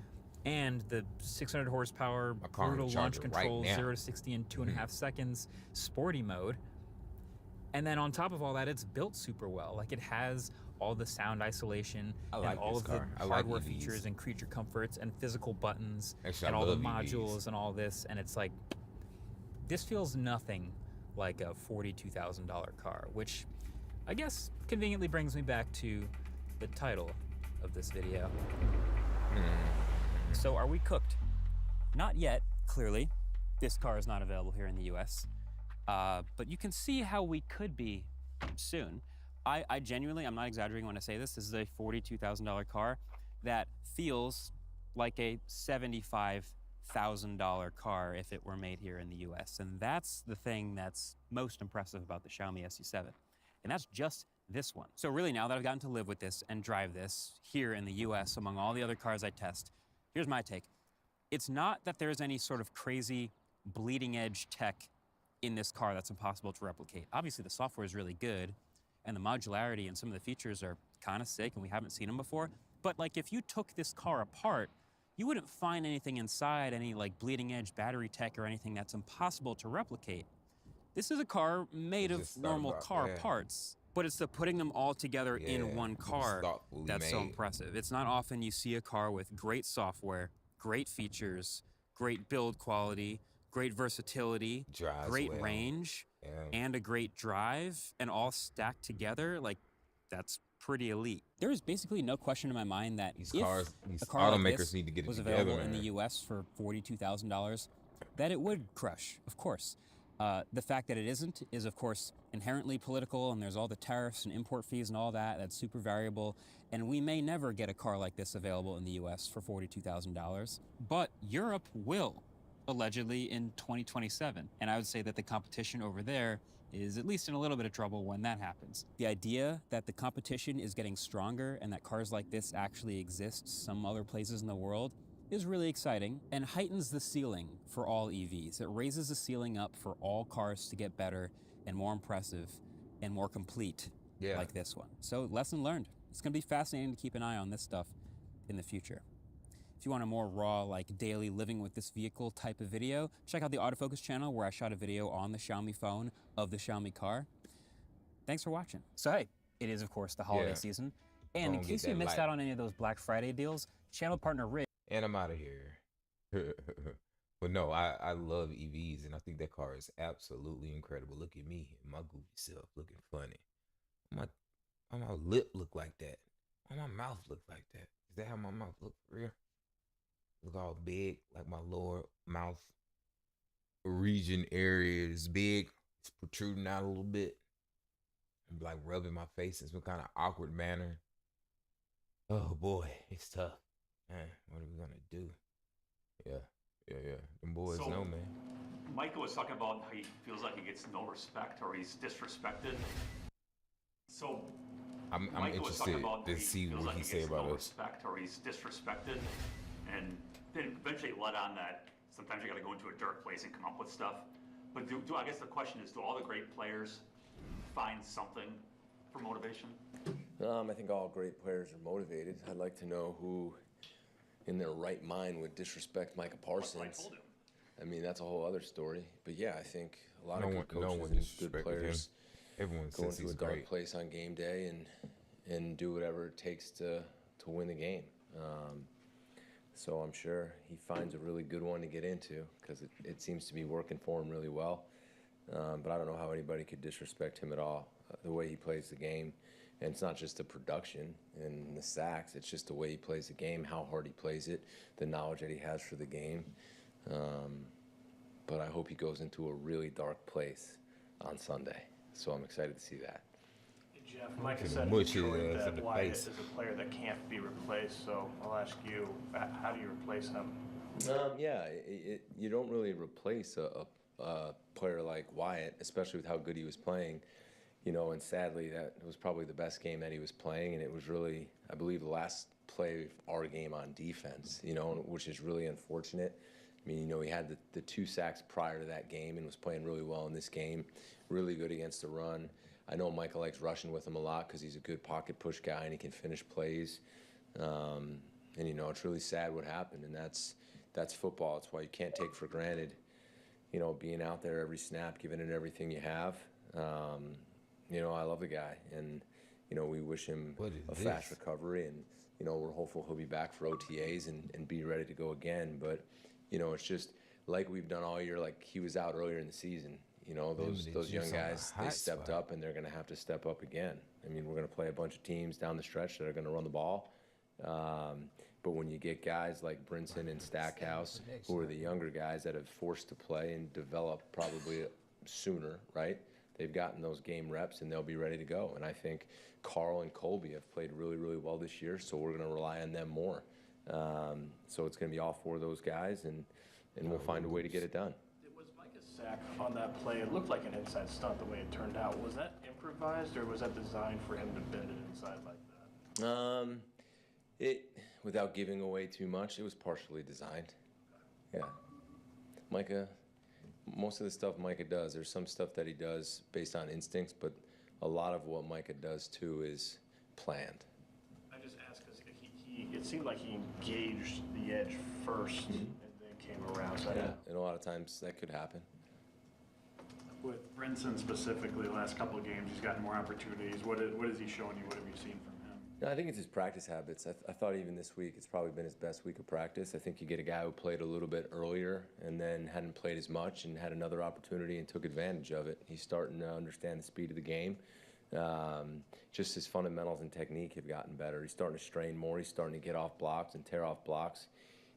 And the 600 horsepower, brutal launch control, 0 to 60 in 2.5 seconds, sporty mode. And then on top of all that, it's built super well. Like, it has all the sound isolation and all of the hardware features and creature comforts and physical buttons and all the modules and all this. And it's like, this feels nothing like a $42,000 car, which I guess conveniently brings me back to the title of this video. So are we cooked? Not yet, clearly. This car is not available here in the US. But you can see how we could be soon. I genuinely, I'm not exaggerating when I say this is a $42,000 car that feels like a $75,000 car if it were made here in the US. And that's the thing that's most impressive about the Xiaomi SU7. And that's just this one. So really, now that I've gotten to live with this and drive this here in the US among all the other cars I test, here's my take. It's not that there's any sort of crazy bleeding edge tech in this car that's impossible to replicate. Obviously, the software is really good, and the modularity and some of the features are kind of sick, and we haven't seen them before. But like, if you took this car apart, you wouldn't find anything inside, any like bleeding edge battery tech or anything that's impossible to replicate. This is a car made of normal car parts, but it's the putting them all together in one car that's so impressive. It's not often you see a car with great software, great features, great build quality, great versatility, great range, and a great drive, and all stacked together. Like, that's pretty elite. There is basically no question in my mind that these if a car automakers like this need to get it was together, available in the US for $42,000, that it would crush, of course. The fact that it isn't is, of course, inherently political, and there's all the tariffs and import fees and all that. That's super variable, and we may never get a car like this available in the US for $42,000. But Europe will, allegedly, in 2027. And I would say that the competition over there is at least in a little bit of trouble when that happens. The idea that the competition is getting stronger and that cars like this actually exist some other places in the world is really exciting and heightens the ceiling for all EVs. It raises the ceiling up for all cars to get better and more impressive and more complete like this one. So lesson learned. It's gonna be fascinating to keep an eye on this stuff in the future. If you want a more raw, like daily living with this vehicle type of video, check out the Autofocus channel where I shot a video on the Xiaomi phone of the Xiaomi car. Thanks for watching. So hey, it is of course the holiday season. And in case you missed out on any of those Black Friday deals, channel partner Rick. And I'm out of here. But no, I love EVs, and I think that car is absolutely incredible. Look at me, my goofy self, looking funny. My lip look like that. Why my mouth look like that? Is that how my mouth look for real? Look all big, like my lower mouth region area is big. It's protruding out a little bit. I'm like rubbing my face in some kind of awkward manner. Oh boy, it's tough. Man, what are we gonna do? Yeah. Them boys know, man. Michael was talking about how he feels like he gets no respect or he's disrespected. So I'm interested to see what he say about us. Respect or he's disrespected, and then eventually let on that sometimes you got to go into a dark place and come up with stuff. But I guess the question is, do all the great players find something for motivation? I think all great players are motivated. I'd like to know who in their right mind would disrespect Micah Parsons. I told him. I mean, that's a whole other story. But yeah, I think a lot of good no coaches one and good players Everyone go into a dark place on game day and do whatever it takes to win the game. So I'm sure he finds a really good one to get into because it seems to be working for him really well. But I don't know how anybody could disrespect him at all, the way he plays the game. And it's not just the production and the sacks, it's just the way he plays the game, how hard he plays it, the knowledge that he has for the game. But I hope he goes into a really dark place on Sunday. So I'm excited to see that. Did Jeff, Micah Could've said in mushed his Detroit ass in that the Wyatt face. is a player that can't be replaced, so I'll ask you, how do you replace him? Yeah, you don't really replace a player like Wyatt, especially with how good he was playing. You know, and sadly, that was probably the best game that he was playing, and it was really, I believe, the last play of our game on defense, you know, which is really unfortunate. I mean, you know, he had the 2 sacks prior to that game and was playing really well in this game, really good against the run. I know Michael likes rushing with him a lot because he's a good pocket push guy and he can finish plays. And, you know, it's really sad what happened, and that's football. It's why you can't take for granted, you know, being out there every snap, giving it everything you have. You know, I love the guy, and, you know, we wish him a fast recovery, and, you know, we're hopeful he'll be back for OTAs and be ready to go again. But, you know, it's just like we've done all year, like he was out earlier in the season. You know, those young guys, they stepped up, and they're going to have to step up again. I mean, we're going to play a bunch of teams down the stretch that are going to run the ball. But when you get guys like Brinson and Stackhouse, who are the younger guys that have forced to play and develop probably sooner, right? They've gotten those game reps, and they'll be ready to go. And I think Carl and Colby have played really, really well this year, so we're going to rely on them more. So it's going to be all 4 of those guys, and we'll find a way to get it done. Was Micah's sack on that play, it looked like an inside stunt the way it turned out. Was that improvised, or was that designed for him to bend it inside like that? Without giving away too much, it was partially designed. Yeah. Micah, most of the stuff Micah does, there's some stuff that he does based on instincts, but a lot of what Micah does too is planned. I just asked because it seemed like he engaged the edge first and then came around. So Yeah, and a lot of times that could happen. With Brinson specifically, the last couple of games, he's gotten more opportunities. What is he showing you? What have you seen from him? No, I think it's his practice habits. I thought even this week, it's probably been his best week of practice. I think you get a guy who played a little bit earlier and then hadn't played as much and had another opportunity and took advantage of it. He's starting to understand the speed of the game. Just his fundamentals and technique have gotten better. He's starting to strain more. He's starting to get off blocks and tear off blocks.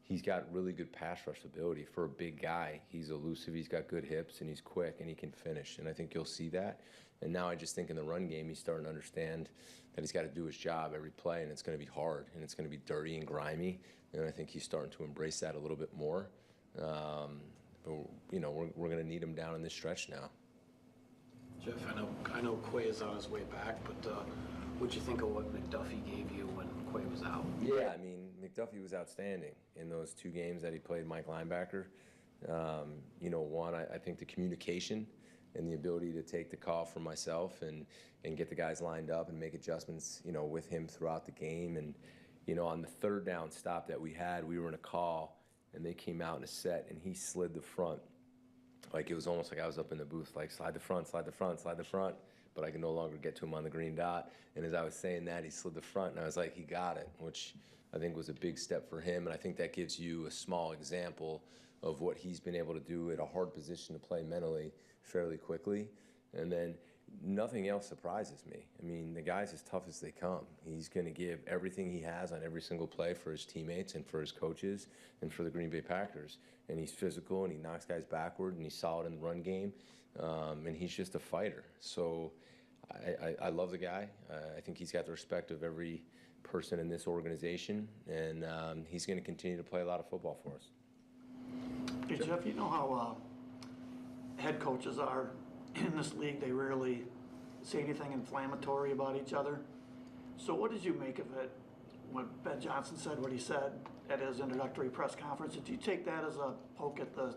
He's got really good pass rush ability. For a big guy, he's elusive, he's got good hips, and he's quick, and he can finish. And I think you'll see that. And now I just think in the run game, he's starting to understand that he's got to do his job every play, and it's going to be hard, and it's going to be dirty and grimy. And I think he's starting to embrace that a little bit more. But, you know, we're going to need him down in this stretch now. Jeff, I know Quay is on his way back, but what'd you think of what McDuffie gave you when Quay was out? Yeah, I mean, McDuffie was outstanding in those 2 games that he played Mike linebacker. You know, one, I think the communication and the ability to take the call for myself and get the guys lined up and make adjustments, you know, with him throughout the game. And, you know, on the 3rd down stop that we had, we were in a call, and they came out in a set, and he slid the front. Like, it was almost like I was up in the booth, like, slide the front, slide the front, slide the front. But I could no longer get to him on the green dot. And as I was saying that, he slid the front, and I was like, he got it, which I think was a big step for him. And I think that gives you a small example of what he's been able to do at a hard position to play mentally fairly quickly. And then nothing else surprises me. I mean, the guy's as tough as they come. He's going to give everything he has on every single play for his teammates and for his coaches and for the Green Bay Packers. And he's physical, and he knocks guys backward, and he's solid in the run game. And he's just a fighter. So I love the guy. I think he's got the respect of every person in this organization, and he's going to continue to play a lot of football for us. Hey, Jeff, you know how head coaches are in this league? They rarely say anything inflammatory about each other. So what did you make of it when Ben Johnson said what he said at his introductory press conference? Did you take that as a poke at the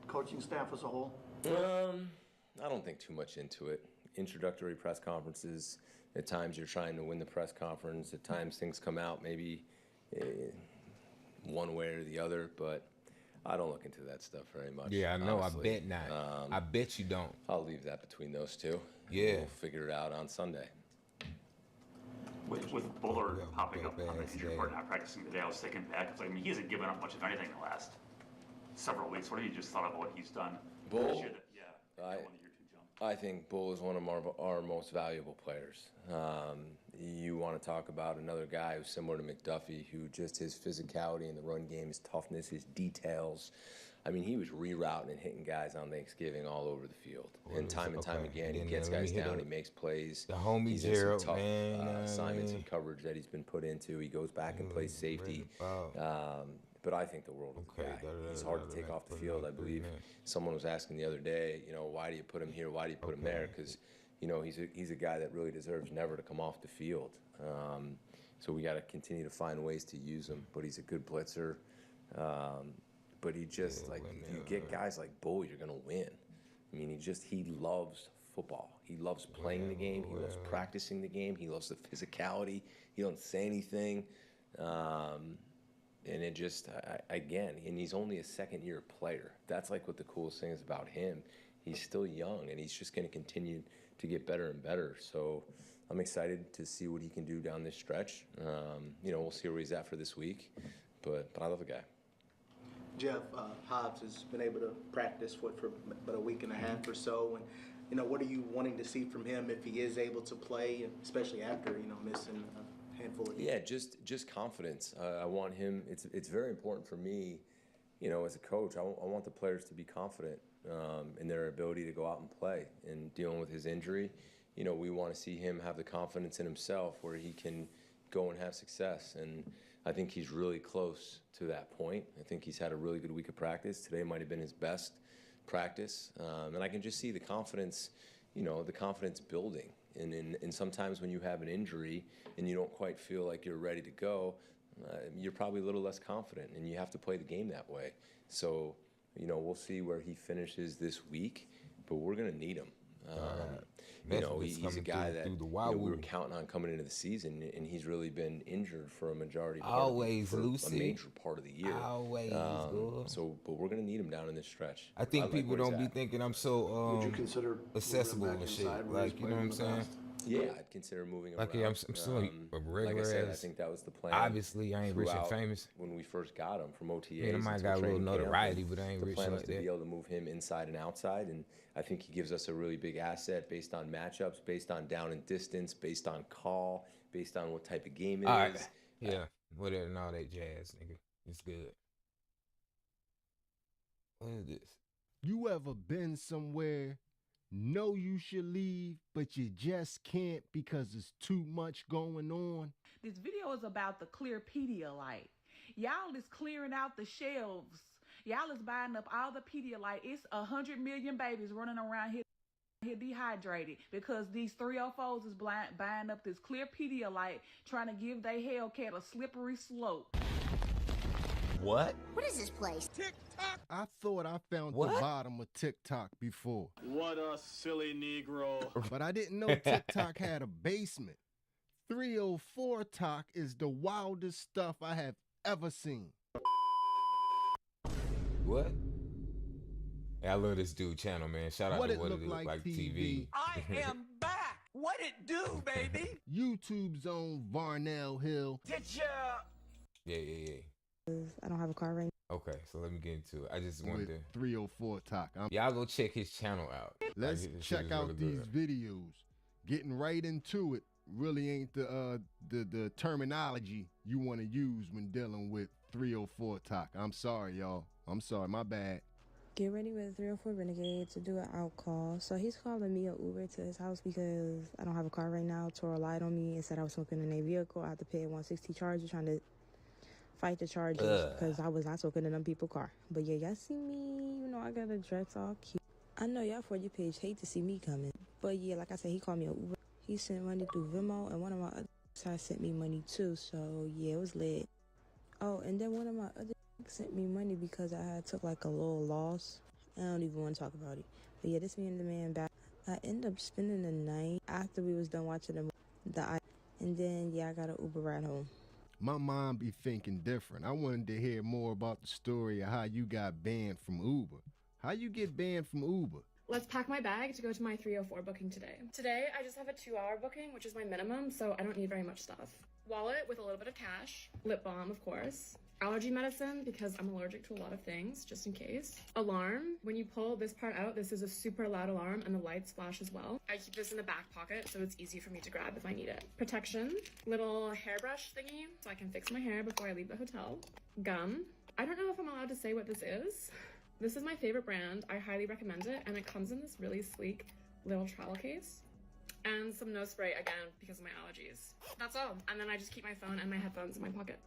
coaching staff as a whole? I don't think too much into it. Introductory press conferences, at times you're trying to win the press conference. At times things come out maybe one way or the other, but I don't look into that stuff very much. Yeah, I know. Honestly. I bet not. I bet you don't. I'll leave that between those two. Yeah. We'll figure it out on Sunday. With Bullard popping up on the injury report, not practicing today, I was taken back. I mean, he hasn't given up much of anything the last several weeks. What have you just thought about what he's done Bull? this year? Yeah, I- one year too, John. I think Bull is one of our most valuable players. You want to talk about another guy who's similar to McDuffie, who just his physicality in the run game, his toughness, his details. I mean, he was rerouting and hitting guys on Thanksgiving all over the field. And time again, he gets guys down, he makes plays. The homie He's Gerald, in some tough man. assignments and coverage that he's been put into. He goes back and plays safety. But I think the world of the guy. He's hard to take off the field. I believe someone was asking the other day, you know, why do you put him here? Why do you put him there? Because, you know, he's a guy that really deserves never to come off the field. So we got to continue to find ways to use him. But he's a good blitzer. But he just, if you get guys like Bull, you're going to win. I mean, he loves football. He loves playing the game. He loves practicing the game. He loves the physicality. He don't say anything. And it just, again, and he's only a second-year player. That's like what the coolest thing is about him. He's still young, and he's just going to continue to get better and better. So I'm excited to see what he can do down this stretch. You know, we'll see where he's at for this week. But I love the guy. Jeff, Hobbs has been able to practice for about a week and a half or so. And, you know, what are you wanting to see from him if he is able to play, especially after, you know, missing handful of games? Yeah, just confidence. I want him. It's very important for me, you know, as a coach. I want the players to be confident in their ability to go out and play. And dealing with his injury, you know, we want to see him have the confidence in himself where he can go and have success. And I think he's really close to that point. I think he's had a really good week of practice. Today might have been his best practice, and I can just see the confidence, you know, the confidence building. And sometimes when you have an injury and you don't quite feel like you're ready to go, you're probably a little less confident, and you have to play the game that way. So, you know, we'll see where he finishes this week, but we're going to need him. You know, he's a guy that we were counting on coming into the season, and he's really been injured for a majority of a major part of the year. But we're going to need him down in this stretch. I think people don't be thinking I'm so Would you consider accessible moving and back shit. inside where Like, he's you know what I'm played in the saying? past? Yeah, I'd consider moving around. Like, yeah, I'm still a regular like I said, I ass. think that was the plan. Obviously, I ain't rich and throughout famous. When we first got him from OTAs. Yeah, I might got a little notoriety, but I ain't rich like that. The plan like was to that. be able to move him inside and outside, and I think he gives us a really big asset based on matchups, based on down and distance, based on call, based on what type of game it is. All right. Yeah, whatever and all that jazz, nigga. It's good. What is this? You ever been somewhere, know you should leave, but you just can't because there's too much going on? This video is about the clear Pedialyte. Y'all is clearing out the shelves. Y'all is buying up all the Pedialyte. It's 100 million babies running around here dehydrated because these 304s is buying up this clear Pedialyte, trying to give they Hellcat a slippery slope. What? What is this place? TikTok. I thought I found What? the bottom of TikTok before. What a silly Negro. But I didn't know TikTok had a basement. 304 Talk is the wildest stuff I have ever seen. What? Hey, I love this dude channel, man. Shout out What to it What look It Look Like TV. I am back. What it do, baby? YouTube's own Varnell Hill. Did ya? Yeah. I don't have a car right now. Okay, so let me get into it. I just wanted to. 304 Talk. Y'all go check his channel out. Let's Like, this check shit is out really these good. videos. Getting right into it really ain't the terminology you want to use when dealing with 304 Talk. I'm sorry, y'all. I'm sorry, my bad. Get ready with 304 Renegade to do an out call. So he's calling me an Uber to his house because I don't have a car right now. Toro lied on me and said I was smoking in a vehicle. I had to pay a 160 charge, trying to fight the charges because I was not smoking in them people's car. But yeah, y'all see me, you know, I got a dress all cute. I know y'all For You page hate to see me coming. But yeah, like I said, he called me an Uber. He sent money through Venmo, and one of my other guys sent me money too. So yeah, it was lit. Oh, and then one of my other sent me money because I had took like a little loss. I don't even want to talk about it. But yeah, this me and the man back. I ended up spending the night after we was done watching and then yeah, I got an Uber ride home. My mind be thinking different. I wanted to hear more about the story of how you got banned from Uber. How you get banned from Uber? Let's pack my bag to go to my 304 booking today. Today, I just have a 2-hour booking, which is my minimum, so I don't need very much stuff. Wallet with a little bit of cash, lip balm, of course, Allergy medicine, because I'm allergic to a lot of things, just in case. Alarm. When you pull this part out, this is a super loud alarm and the lights flash as well. I keep this in the back pocket so it's easy for me to grab if I need it. Protection. Little hairbrush thingy so I can fix my hair before I leave the hotel. Gum. I don't know if I'm allowed to say what this is. This is my favorite brand. I highly recommend it, and it comes in this really sleek little travel case. And some nose spray, again, because of my allergies. That's all. And then I just keep my phone and my headphones in my pocket.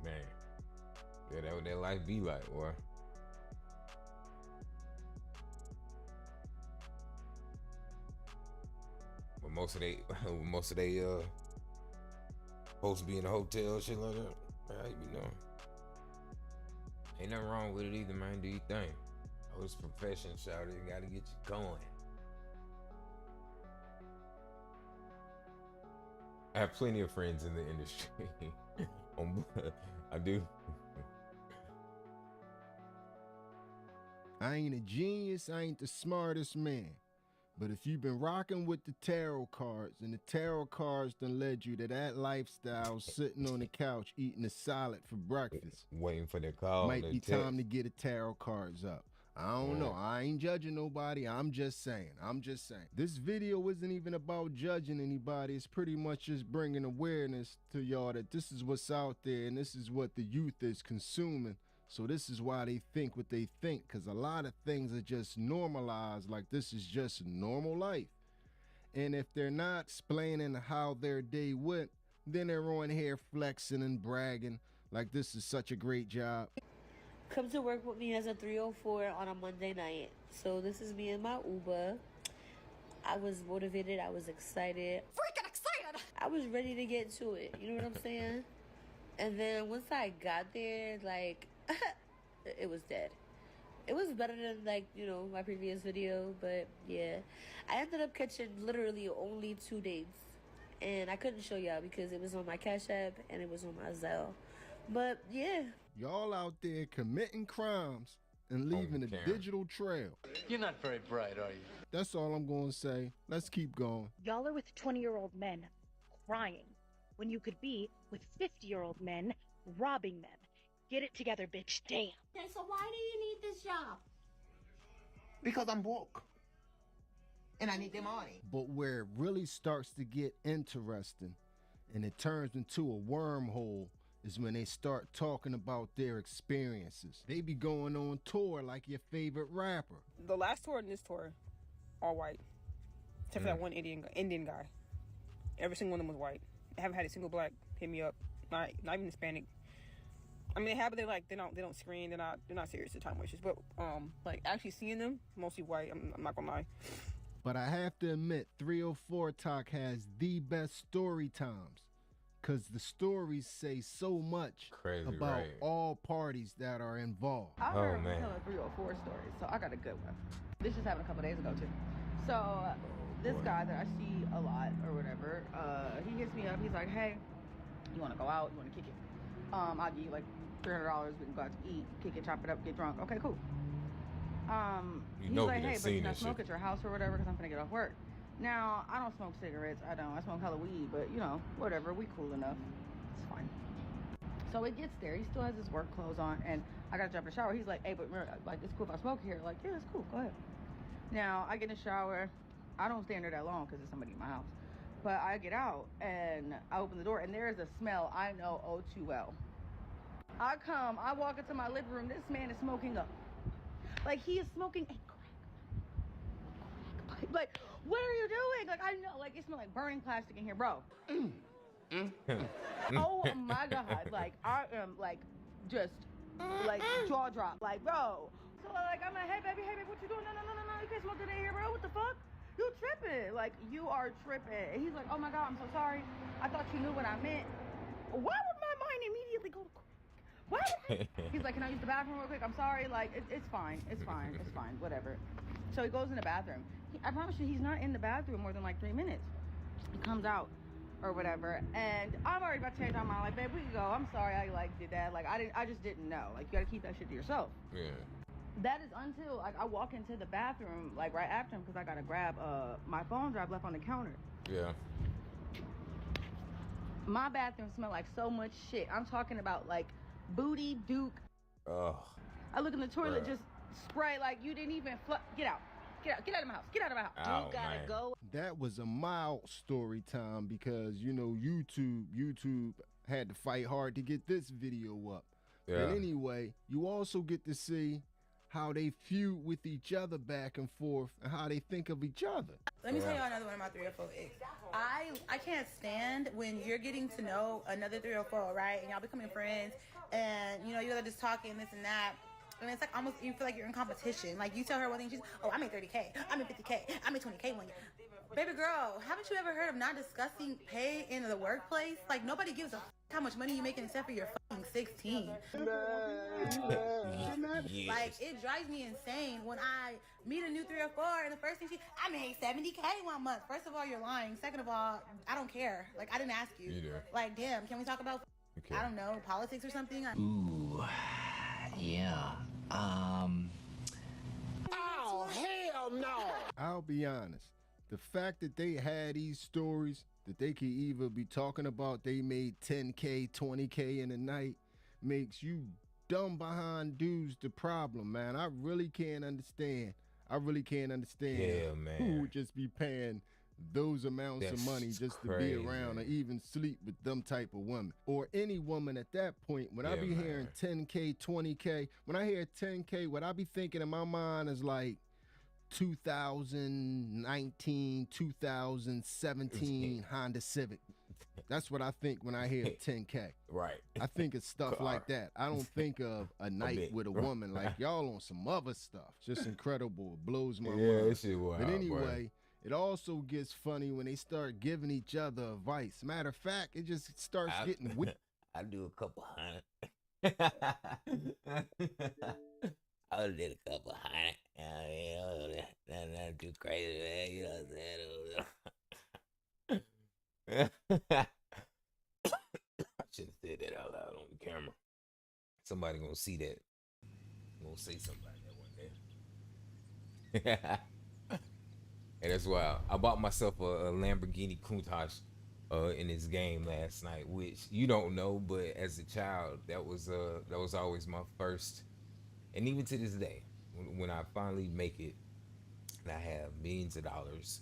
Man, yeah, that what that life be like, boy. But most of they supposed to be in a hotel, shit like that. How you be doing? Ain't nothing wrong with it either, man. Do you think? Oh, it's profession, shawty. You gotta get you going. I have plenty of friends in the industry. I do. I ain't a genius, I ain't the smartest man. But if you've been rocking with the tarot cards, and the tarot cards done led you to that lifestyle, sitting on the couch eating a salad for breakfast, waiting for their call, might be time to get the tarot cards up. I don't know. I ain't judging nobody. I'm just saying. This video isn't even about judging anybody. It's pretty much just bringing awareness to y'all that this is what's out there and this is what the youth is consuming. So this is why they think what they think, because a lot of things are just normalized, like this is just normal life. And if they're not explaining how their day went, then they're on here flexing and bragging like this is such a great job. Come to work with me as a 304 on a Monday night. So this is me and my Uber. I was motivated. I was excited. Freaking excited! I was ready to get to it. You know what I'm saying? And then once I got there, like, it was dead. It was better than, like, you know, my previous video. But, yeah. I ended up catching literally only 2 dates. And I couldn't show y'all because it was on my Cash App and it was on my Zelle. But, yeah. Y'all out there committing crimes and leaving a digital trail. You're not very bright, are you? That's all I'm going to say. Let's keep going. Y'all are with 20-year-old men crying when you could be with 50-year-old men robbing them. Get it together, bitch. Damn. Okay, so why do you need this job? Because I'm broke. And I need the money. But where it really starts to get interesting and it turns into a wormhole is when they start talking about their experiences. They be going on tour like your favorite rapper. The last tour and this tour, all white. Except for that one Indian guy. Every single one of them was white. I haven't had a single black hit me up. Not even Hispanic. I mean, they have, but they don't screen. They're not serious to time wasters. But like actually seeing them, mostly white. I'm not gonna lie. But I have to admit, 304 Talk has the best story times. Because the stories say so much about all parties that are involved. I heard him telling 304 stories, so I got a good one. This just happened a couple days ago, too. So, this guy that I see a lot, or whatever, he hits me up. He's like, hey, you want to go out? You want to kick it? I'll give you like $300. We can go out to eat, kick it, chop it up, get drunk. Okay, cool. He's like, hey, but you not smoke at your house or whatever because I'm going to get off work. Now, I don't smoke cigarettes. I smoke hella weed, but, you know, whatever. We cool enough. It's fine. So it gets there. He still has his work clothes on, and I got to jump in the shower. He's like, hey, but remember, like, it's cool if I smoke here. Like, yeah, it's cool. Go ahead. Now, I get in the shower. I don't stand there that long because there's somebody in my house. But I get out, and I open the door, and there's a smell I know oh too well. I walk into my living room. This man is smoking up. Like, he is smoking a crack. Like, what are you doing? Like, I know, like, it smells like burning plastic in here, bro. Oh my God. Like, I am, like, just, like, jaw drop. Like, bro. So, like, I'm like, hey, baby, what you doing? No, you can't smoke that in here, bro. What the fuck? You tripping. Like, you are tripping. And he's like, oh my God, I'm so sorry. I thought you knew what I meant. Why would my mind immediately go to crack? Why would He's like, can I use the bathroom real quick? I'm sorry. Like, it's fine. It's fine. Whatever. So he goes in the bathroom. I promise you, he's not in the bathroom more than like 3 minutes. He comes out or whatever, and I'm already about to change my mind. Like, babe, we can go. I'm sorry I like did that. Like, I just didn't know. Like, you gotta keep that shit to yourself. Yeah. That is until like I walk into the bathroom like right after him because I gotta grab my phone drive left on the counter. Yeah. My bathroom smelled like so much shit. I'm talking about like booty, Duke. Oh. I look in the toilet, Bruh. just spray like you didn't even get out. Get out of my house. Get out of my house. Oh, You gotta man. go. That was a mild story time because, you know, YouTube had to fight hard to get this video up. Yeah. But anyway, you also get to see how they feud with each other back and forth and how they think of each other. Let me tell you another one of my 304 icks. I can't stand when you're getting to know another 304, right? And y'all becoming friends and, you know, you're just talking this and that. And it's like almost, you feel like you're in competition. Like you tell her one thing, she's, oh, I made 30K, I made 50K, I made 20K one year. Baby girl, haven't you ever heard of not discussing pay in the workplace? Like nobody gives a how much money you making except for your fucking 16. Yes. Like it drives me insane when I meet a new 304 and the first thing I made 70K 1 month. First of all, you're lying. Second of all, I don't care. Like I didn't ask you. You do. Like damn, can we talk about Okay. I don't know, politics or something? Ooh, yeah. Oh hell no! I'll be honest. The fact that they had these stories that they could either be talking about they made 10K, 20K in a night makes you dumb behind dudes the problem, man. I really can't understand. Yeah, man. Who would just be paying those amounts of That's money just to crazy. be around or even sleep with them type of women. Or any woman at that point. When I Yeah, be man. hearing 10K, 20K, when I hear 10K, what I be thinking in my mind is like 2019, 2017 Honda Civic. That's what I think when I hear 10K. Right. I think of stuff like that. I don't think of a night bit. with a woman. Like y'all on some other stuff. Just incredible. It blows my Yeah, mind. that shit wild, But boy. anyway, it also gets funny when they start giving each other advice. Matter of fact, it just starts getting weak. I do a couple hundred. I did a couple hundred. That's not too crazy, man. You know what I'm saying? I shouldn't have said that out loud on the camera. Somebody gonna see that. Gonna say something like that one day. And that's wild. I bought myself a Lamborghini Countach in this game last night, which you don't know, but as a child, that was always my first. And even to this day, when I finally make it, and I have millions of dollars,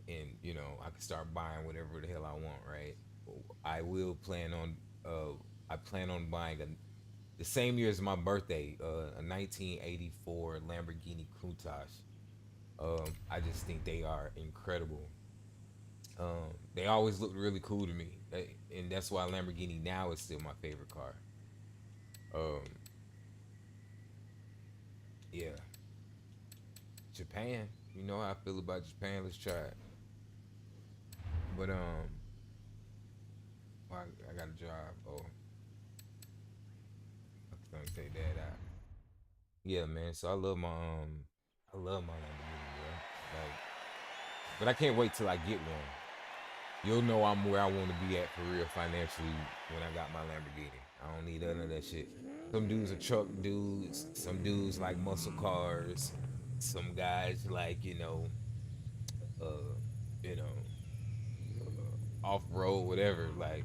and you know I can start buying whatever the hell I want, right? I will plan on. I plan on buying the same year as my birthday, a 1984 Lamborghini Countach. I just think they are incredible. They always look really cool to me, and that's why Lamborghini now is still my favorite car. Yeah. Japan, you know how I feel about Japan. Let's try it. But well, I gotta drive. Oh, I'm gonna take that out. Yeah, man. So I love my Lamborghini, bro. Like, but I can't wait till I get one. You'll know I'm where I want to be at for real financially when I got my Lamborghini. I don't need none of that shit. Some dudes are truck dudes. Some dudes like muscle cars. Some guys like, off-road, whatever. Like,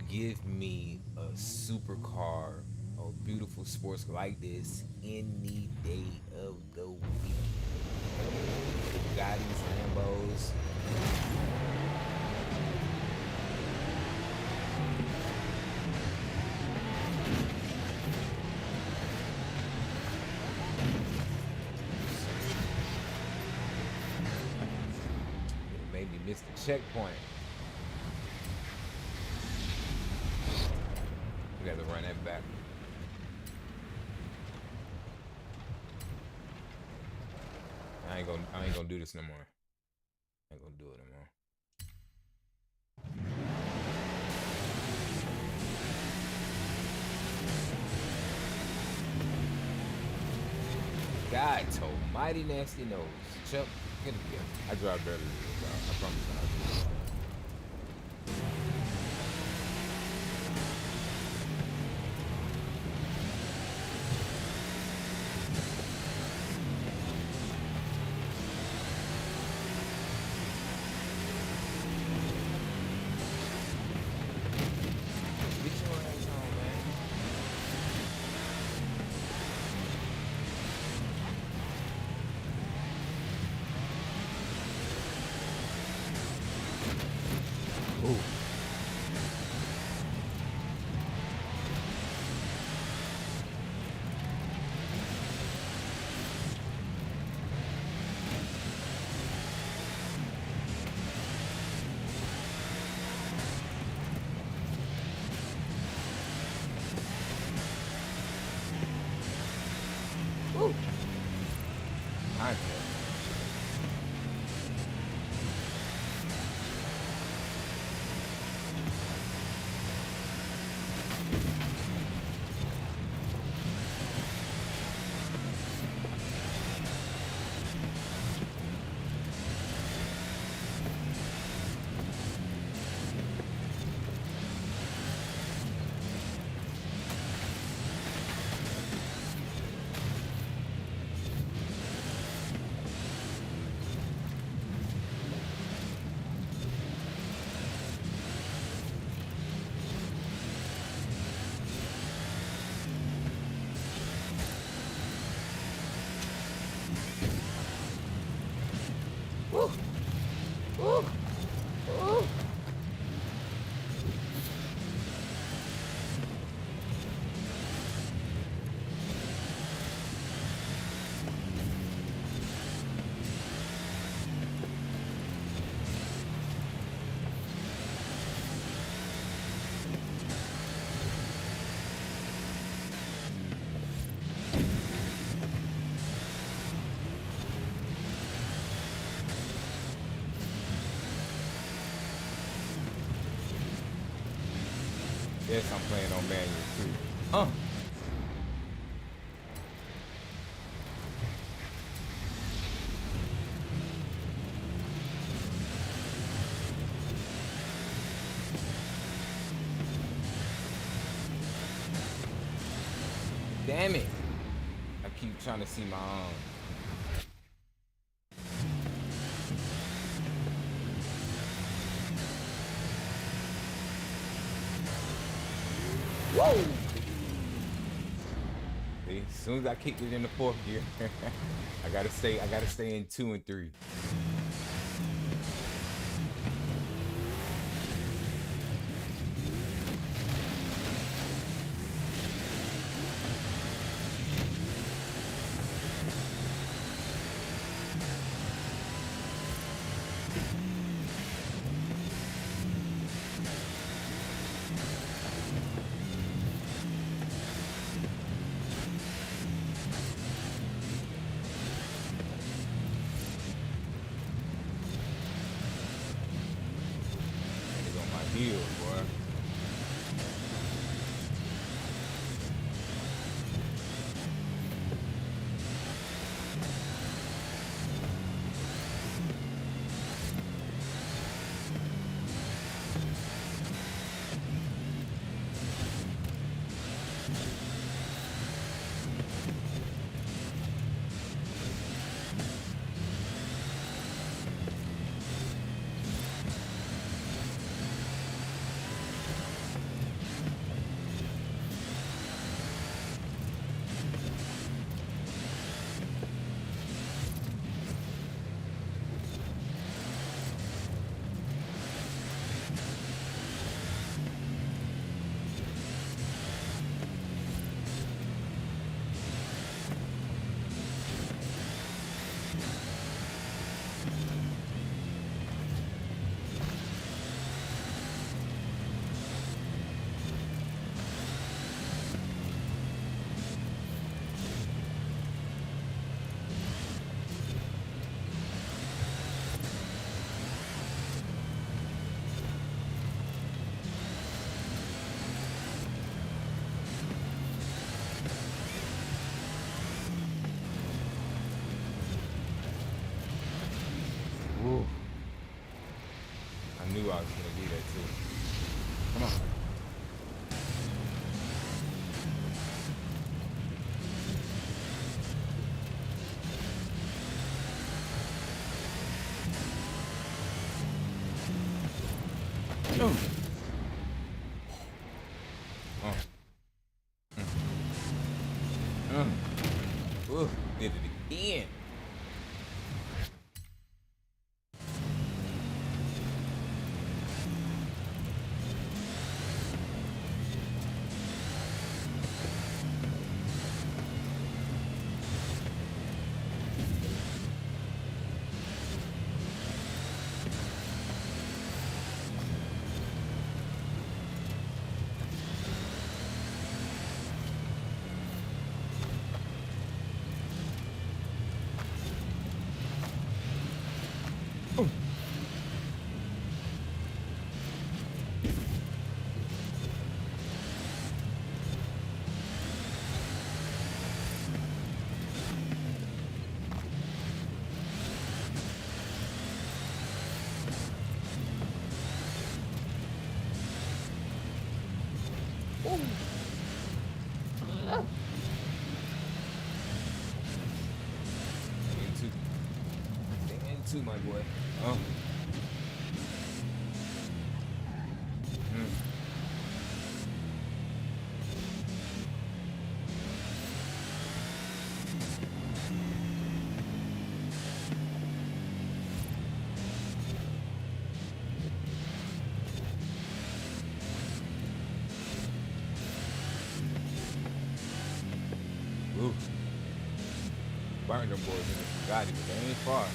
give me a supercar, a beautiful sports car like this any day of the week. Bugattis, Lambos. Made me miss the checkpoint. We got to run that back. I ain't gonna do this no more. I ain't gonna do it no more. God told Mighty nasty nose. Chuck, get it together. I drive better than this, dog. I promise you I do. Get your ass on, man. Ooh. Ooh. Contact. Woo. Woo. Woo. Yes, I'm playing on manual too. Damn it. I keep trying to see my own. Whoa! See, as soon as I kicked it in the fourth gear, I gotta stay in 2 and 3. Heal, boy. knew I was gonna do that too. Come on. Oh. Ooh, did it again. Too, my boy. Oh. Ooh. Burned them boys in the Bugatti, but they ain't far.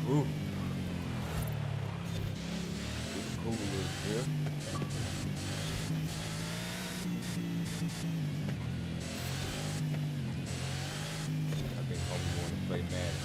Ooh. Cool little drill. I think homie want to play Madden.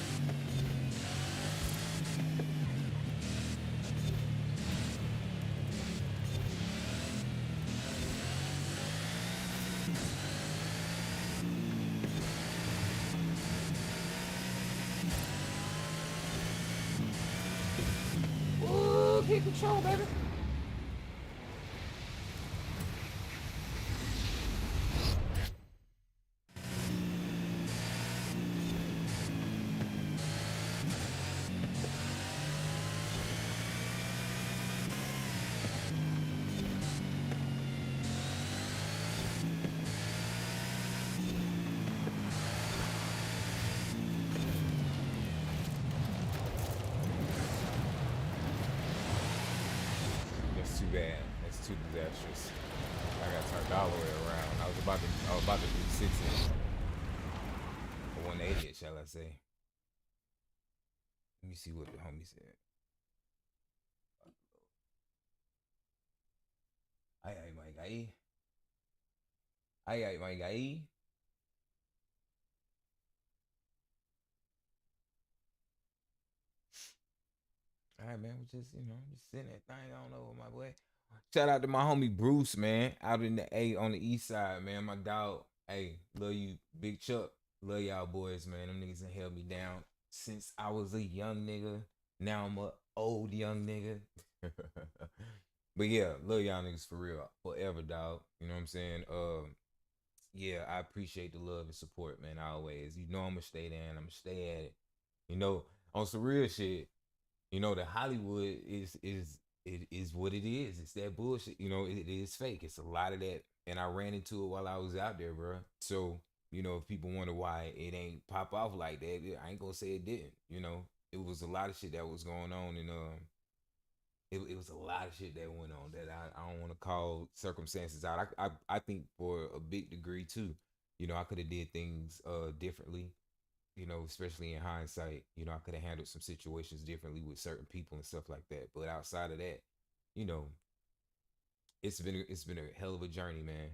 Ooh, keep control, baby. That's too bad. That's too disastrous. I got turned all the way around. I was about to do 60 or 180, shall I say? Let me see what the homie said. Ay, my guy. Ay, my guy. All right, man. We just sitting that thing on over, my boy. Shout out to my homie Bruce, man, out in the A on the east side, man. My dog. Hey, love you, Big Chuck. Love y'all boys, man. Them niggas done held me down since I was a young nigga. Now I'm a old young nigga. But yeah, love y'all niggas for real. Forever, dog. You know what I'm saying? Yeah, I appreciate the love and support, man, always. You know I'm gonna stay there and I'm gonna stay at it. You know, on some real shit, you know, the Hollywood is what it is. It's that bullshit. You know, it is fake. It's a lot of that. And I ran into it while I was out there, bro. So, you know, if people wonder why it ain't pop off like that, I ain't gonna say it didn't. You know, it was a lot of shit that was going on, and it was a lot of shit that went on that I don't want to call circumstances out. I think for a big degree too, you know, I could have did things differently, you know, especially in hindsight. You know, I could have handled some situations differently with certain people and stuff like that. But outside of that, you know, it's been a hell of a journey, man.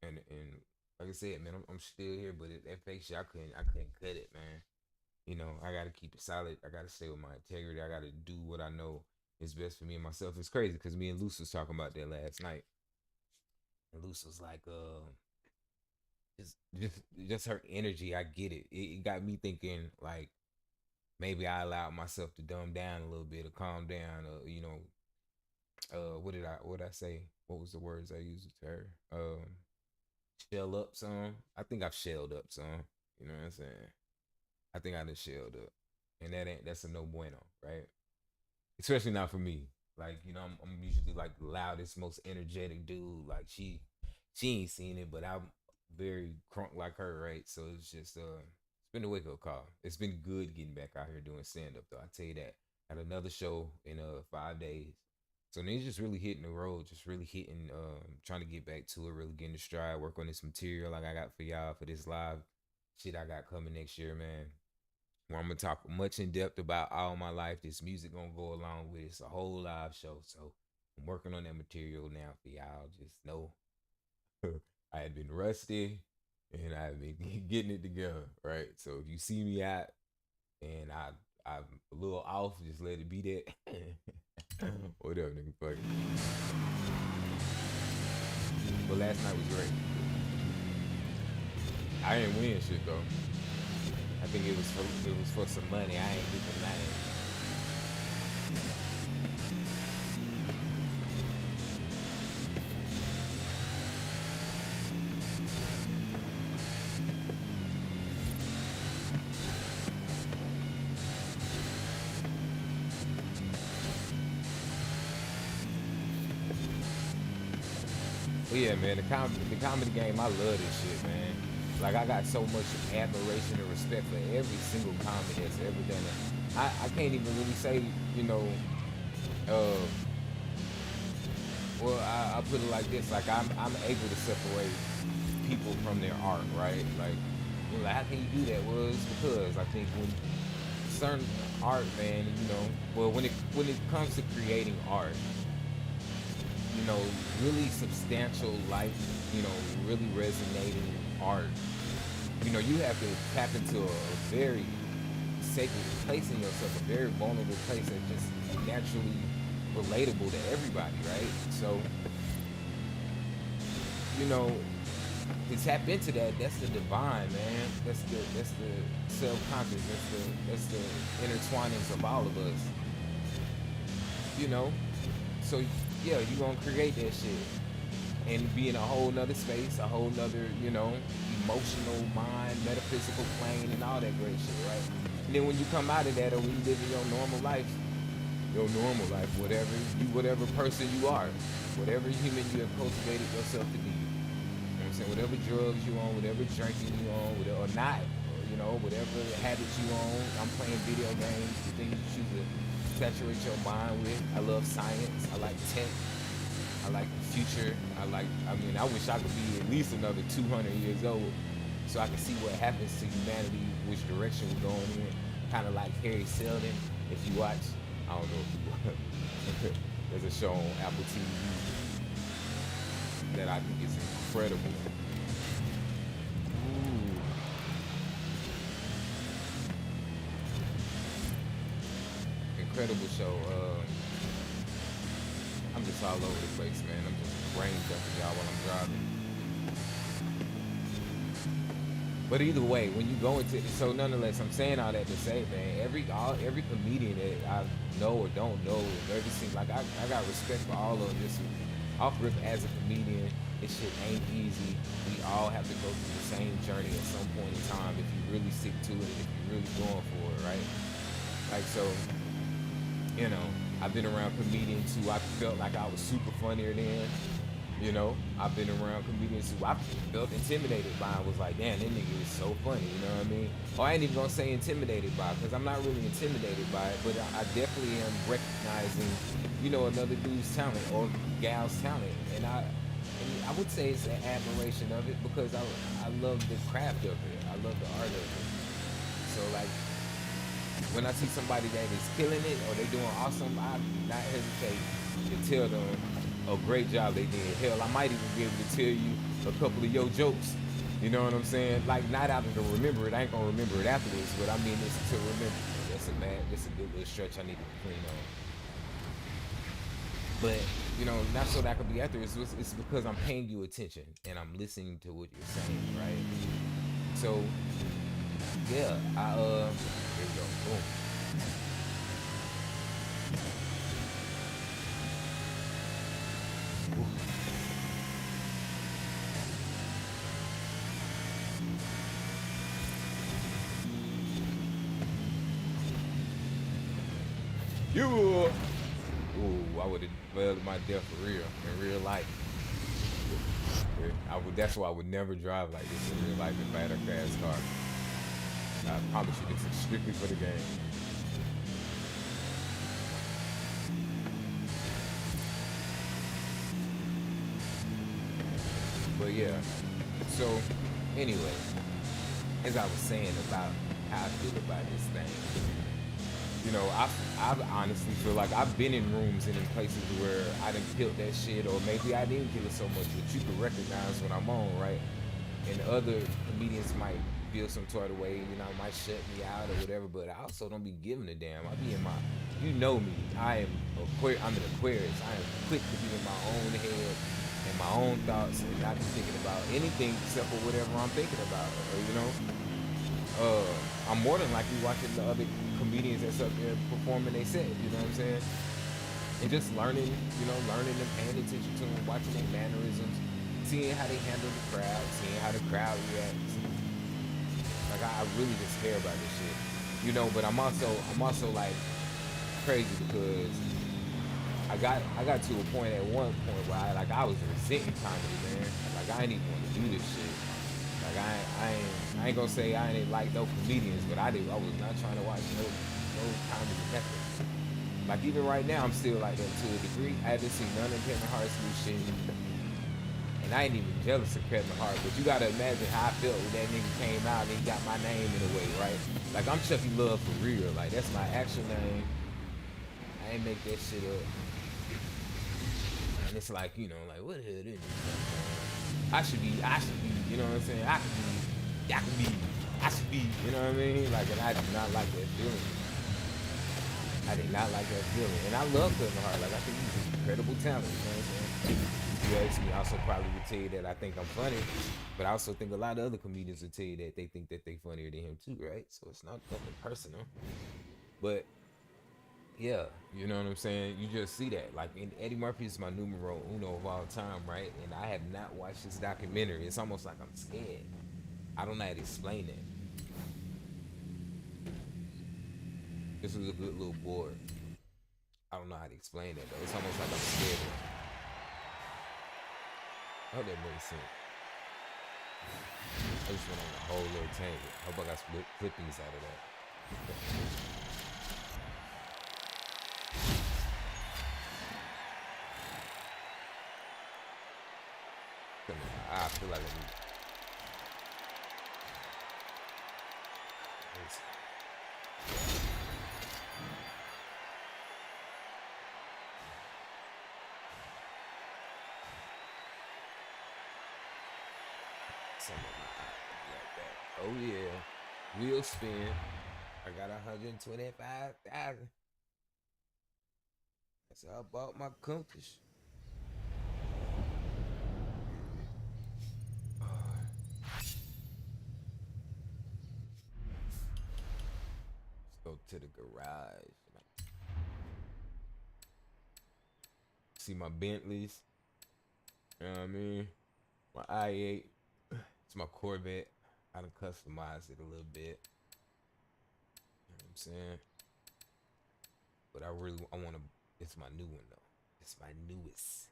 And like I said, man, I'm still here, but that fake shit, I couldn't cut it, man. You know, I gotta keep it solid. I gotta stay with my integrity. I gotta do what I know is best for me and myself. It's crazy because me and Luce was talking about that last night, and Luce was like, just her energy. I get it. It got me thinking like maybe I allowed myself to dumb down a little bit or calm down. You know, what did I say? What was the words I used to her? Shell up some. I think I've shelled up some. You know what I'm saying? I think I done shelled up, and that's a no bueno, right? Especially not for me. Like, you know, I'm usually like the loudest, most energetic dude. Like she ain't seen it, but I'm very crunk like her, right? So it's just it's been a wake up call. It's been good getting back out here doing stand up though. I tell you that. Had another show in 5 days. So then just really hitting the road, just really hitting, trying to get back to it, really getting the stride, work on this material like I got for y'all for this live shit I got coming next year, man. Where I'm gonna talk much in depth about all my life. This music gonna go along with it. It's a whole live show. So I'm working on that material now for y'all. Just know I had been rusty and I've been getting it together, right? So if you see me out and I'm a little off, just let it be that. What up, nigga? Fuck it. But last night was great. I didn't win shit though. I think it was for some money. I ain't get the money. But yeah, man, the comedy game, I love this shit, man. Like, I got so much admiration and respect for every single comic that's ever done it. I can't even really say, you know, well, I put it like this, like, I'm able to separate people from their art, right? Like, you know, how can you do that? Well, it's because I think when certain art, man, you know, well, when it comes to creating art, you know, really substantial life, you know, really resonating art, you know, you have to tap into a very sacred place in yourself, a very vulnerable place that's just naturally relatable to everybody, right? So, you know, to tap into that, that's the divine, man. That's the self-conscious, that's the intertwinings of all of us. You know? So yeah, you gonna create that shit and be in a whole nother space, a whole nother, you know, emotional, mind, metaphysical plane and all that great shit, right? And then when you come out of that, or when you live in your normal life, whatever person you are, whatever human you have cultivated yourself to be, you know what I'm saying? Whatever drugs you on, whatever drinking you on, or not, or, you know, whatever habits you on. I'm playing video games, the things you choose to saturate your mind with. I love science. I like tech. I like the future. I mean, I wish I could be at least another 200 years old so I can see what happens to humanity, which direction we're going in. Kind of like Harry Seldon, if you watch. I don't know if you there's a show on Apple TV that I think is incredible. Ooh. Incredible show. I'm just all over the place, man. I'm just brain dumping y'all while I'm driving. But either way, when you go into so nonetheless, I'm saying all that to say, man, every comedian that I know or don't know, ever seems like I got respect for all of them. Just off rip as a comedian, this shit ain't easy. We all have to go through the same journey at some point in time if you really stick to it, if you're really going for it, right? Like, so, you know, I've been around comedians who I felt like I was super funnier than. You know, I've been around comedians who I felt intimidated by and was like, damn, that nigga is so funny, you know what I mean? Or I ain't even gonna say intimidated by, because I'm not really intimidated by it, but I definitely am recognizing, you know, another dude's talent or gal's talent. And I would say it's an admiration of it because I love the craft of it. I love the art of it. So like, when I see somebody that is killing it or they doing awesome, I do not hesitate to tell them a great job they did. Hell, I might even be able to tell you a couple of your jokes You know what I'm saying? Like, not out of the remember it. I ain't gonna remember it afterwards, but I mean, it's to remember. That's a good little stretch I need to clean on. But, you know, not so that I could be after. It's because I'm paying you attention and I'm listening to what you're saying, right? So, yeah, there you go, boom. You, ooh, I would have failed my death for real, in real life. That's why I would never drive like this in real life if I had a fast car. I promise you, this is strictly for the game. But yeah, so anyway, as I was saying about how I feel about this thing, you know, I honestly feel like I've been in rooms and in places where I didn't kill that shit, or maybe I didn't kill it so much, but you can recognize when I'm on, right? And other comedians might feel some sort of way, you know, might shut me out or whatever, but I also don't be giving a damn. I be in my, you know me, I'm an Aquarius. I am quick to be in my own head and my own thoughts and not be thinking about anything except for whatever I'm thinking about, you know? I'm more than likely watching the other comedians that's up there performing they set, you know what I'm saying? And just learning, you know, learning and paying attention to them, watching their mannerisms, seeing how they handle the crowd, seeing how the crowd reacts. Like, I really just care about this shit, you know. But I'm also like crazy because I got to a point at one point where I was resenting comedy, man. Like, I didn't even want to do this shit. Like, I ain't gonna say I ain't like no comedians, but I was not trying to watch no comedy nothing. Like, even right now, I'm still like that to a degree. I haven't seen none of Kevin Hart's new shit. And I ain't even jealous of Kevin Hart, but you gotta imagine how I felt when that nigga came out and he got my name in a way, right? Like, I'm Chucky Love for real. Like, that's my actual name. I ain't make that shit up. And it's like, you know, like, what the hell is this? I should be, you know what I'm saying? I should be, you know what I mean? Like, and I did not like that feeling. I did not like that feeling. And I love Kevin Hart. Like, I think he's an incredible talent, you know what I'm saying? If you ask me, I also probably would tell you that I think I'm funny, but I also think a lot of other comedians would tell you that they think that they funnier than him too, right? So it's not nothing personal. But yeah, you know what I'm saying? You just see that. Like, Eddie Murphy is my numero uno of all time, right? And I have not watched this documentary. It's almost like I'm scared. I don't know how to explain it. This was a good little board. I don't know how to explain it, though. It's almost like I'm scared of it. I hope that makes sense. I just went on a whole little tangent. I hope I got some clippings out of that. I feel like oh yeah, wheel spin. I got 125,000. That's how I bought my compass. Let's go to the garage. See my Bentleys. You know what I mean? My i8. It's my Corvette. I done customized it a little bit. You know what I'm saying? But I want to, it's my new one though. It's my newest.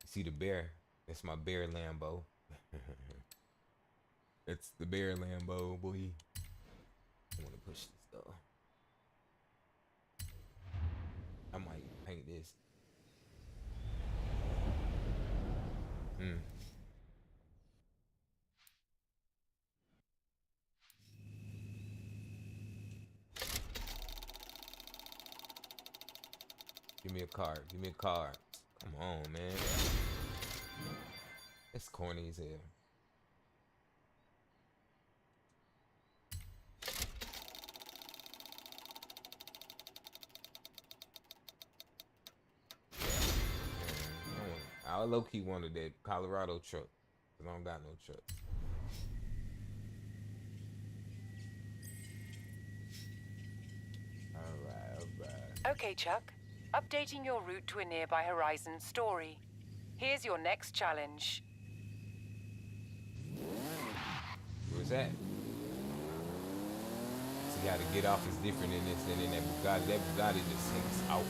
You see the bear? That's my bear Lambo. It's the bear Lambo, boy. I want to push this though. I might paint this. Give me a card. Give me a card. Come on, man. It's corny as hell. I low-key wanted that Colorado truck, cause I don't got no truck. Alright. Okay, Chuck. Updating your route to a nearby horizon story. Here's your next challenge. Where's that? So you gotta get off is different in this than in that Bugatti. That Bugatti just takes out.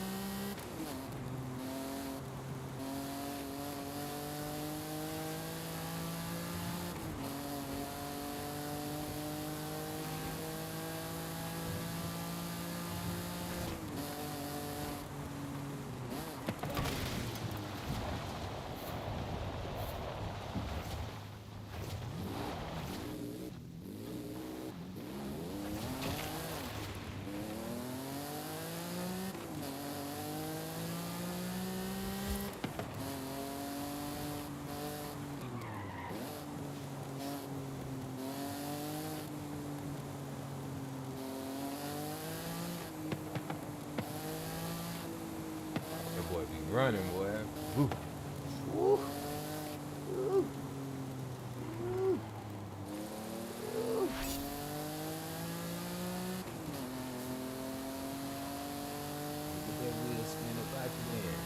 That boy be running, boy. Woo. Woo. Woo. Woo. Woo. Look at that wheel spin up like there.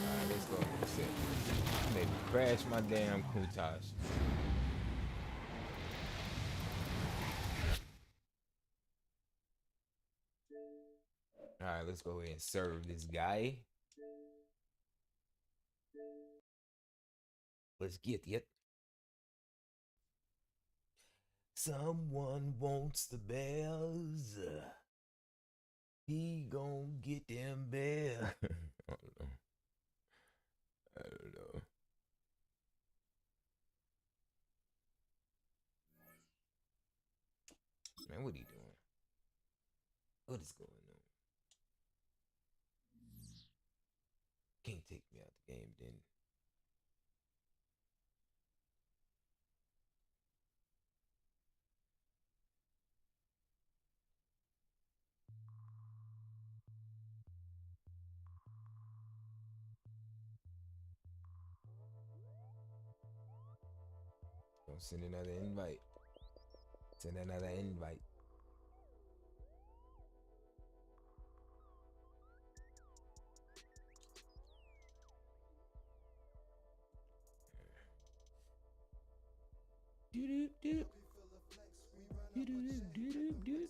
Alright, let's go. That's it. Made me crash my damn Countach. Alright, let's go ahead and serve this guy. Let's get it. Someone wants the bells. He gon' get them bells. I don't know. I don't know. Man, what he doing? What is going on? Can't take me out the game then. Don't send another invite. Send another invite. Doop doop. Doop doop doop doop.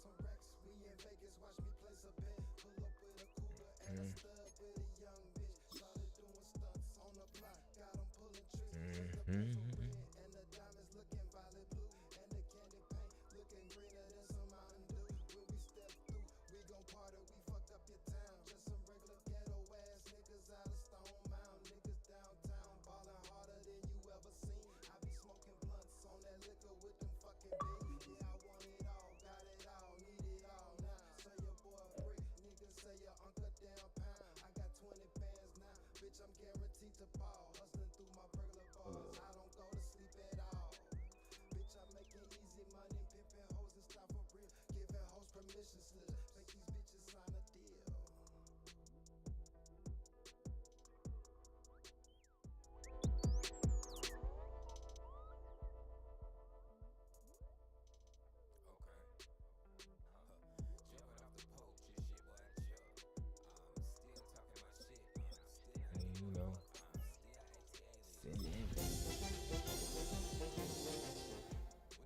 You know,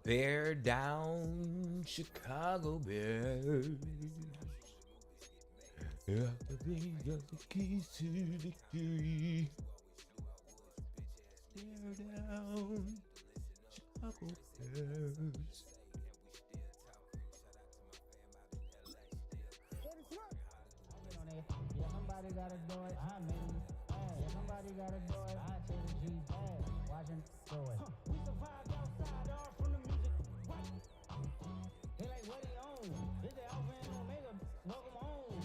bear down, Chicago Bears. Yeah, they got the keys to victory. Bear down, Chicago Bears. Yeah, somebody gotta do it. I mean, yeah, somebody gotta do it. I tell the G, watching, do it. We survived outside, all from the music. What? They like, what he on? This is Alpha and Omega. Welcome home.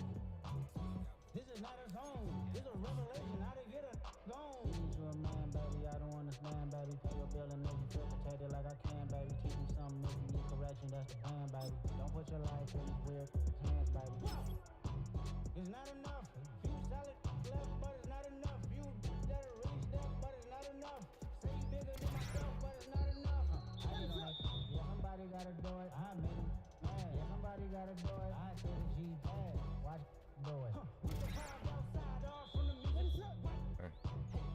This is not a song. This is a revelation. How to get a gone. You a man, baby. I don't understand, baby. Pay your bill and make you feel protected like I can, baby. Keep me some I'm missing you correction, that's the plan, baby. Don't put your life in these weird hands, baby. It's not enough. Few solid left, but it's not enough. Few that are really step, but it's not enough. Say you bigger than myself, but it's not enough. Yeah, somebody gotta do it. I made it. Yeah, somebody gotta do it. I say the G bad. Watch do it. We can vibe outside, all from the music. Hey,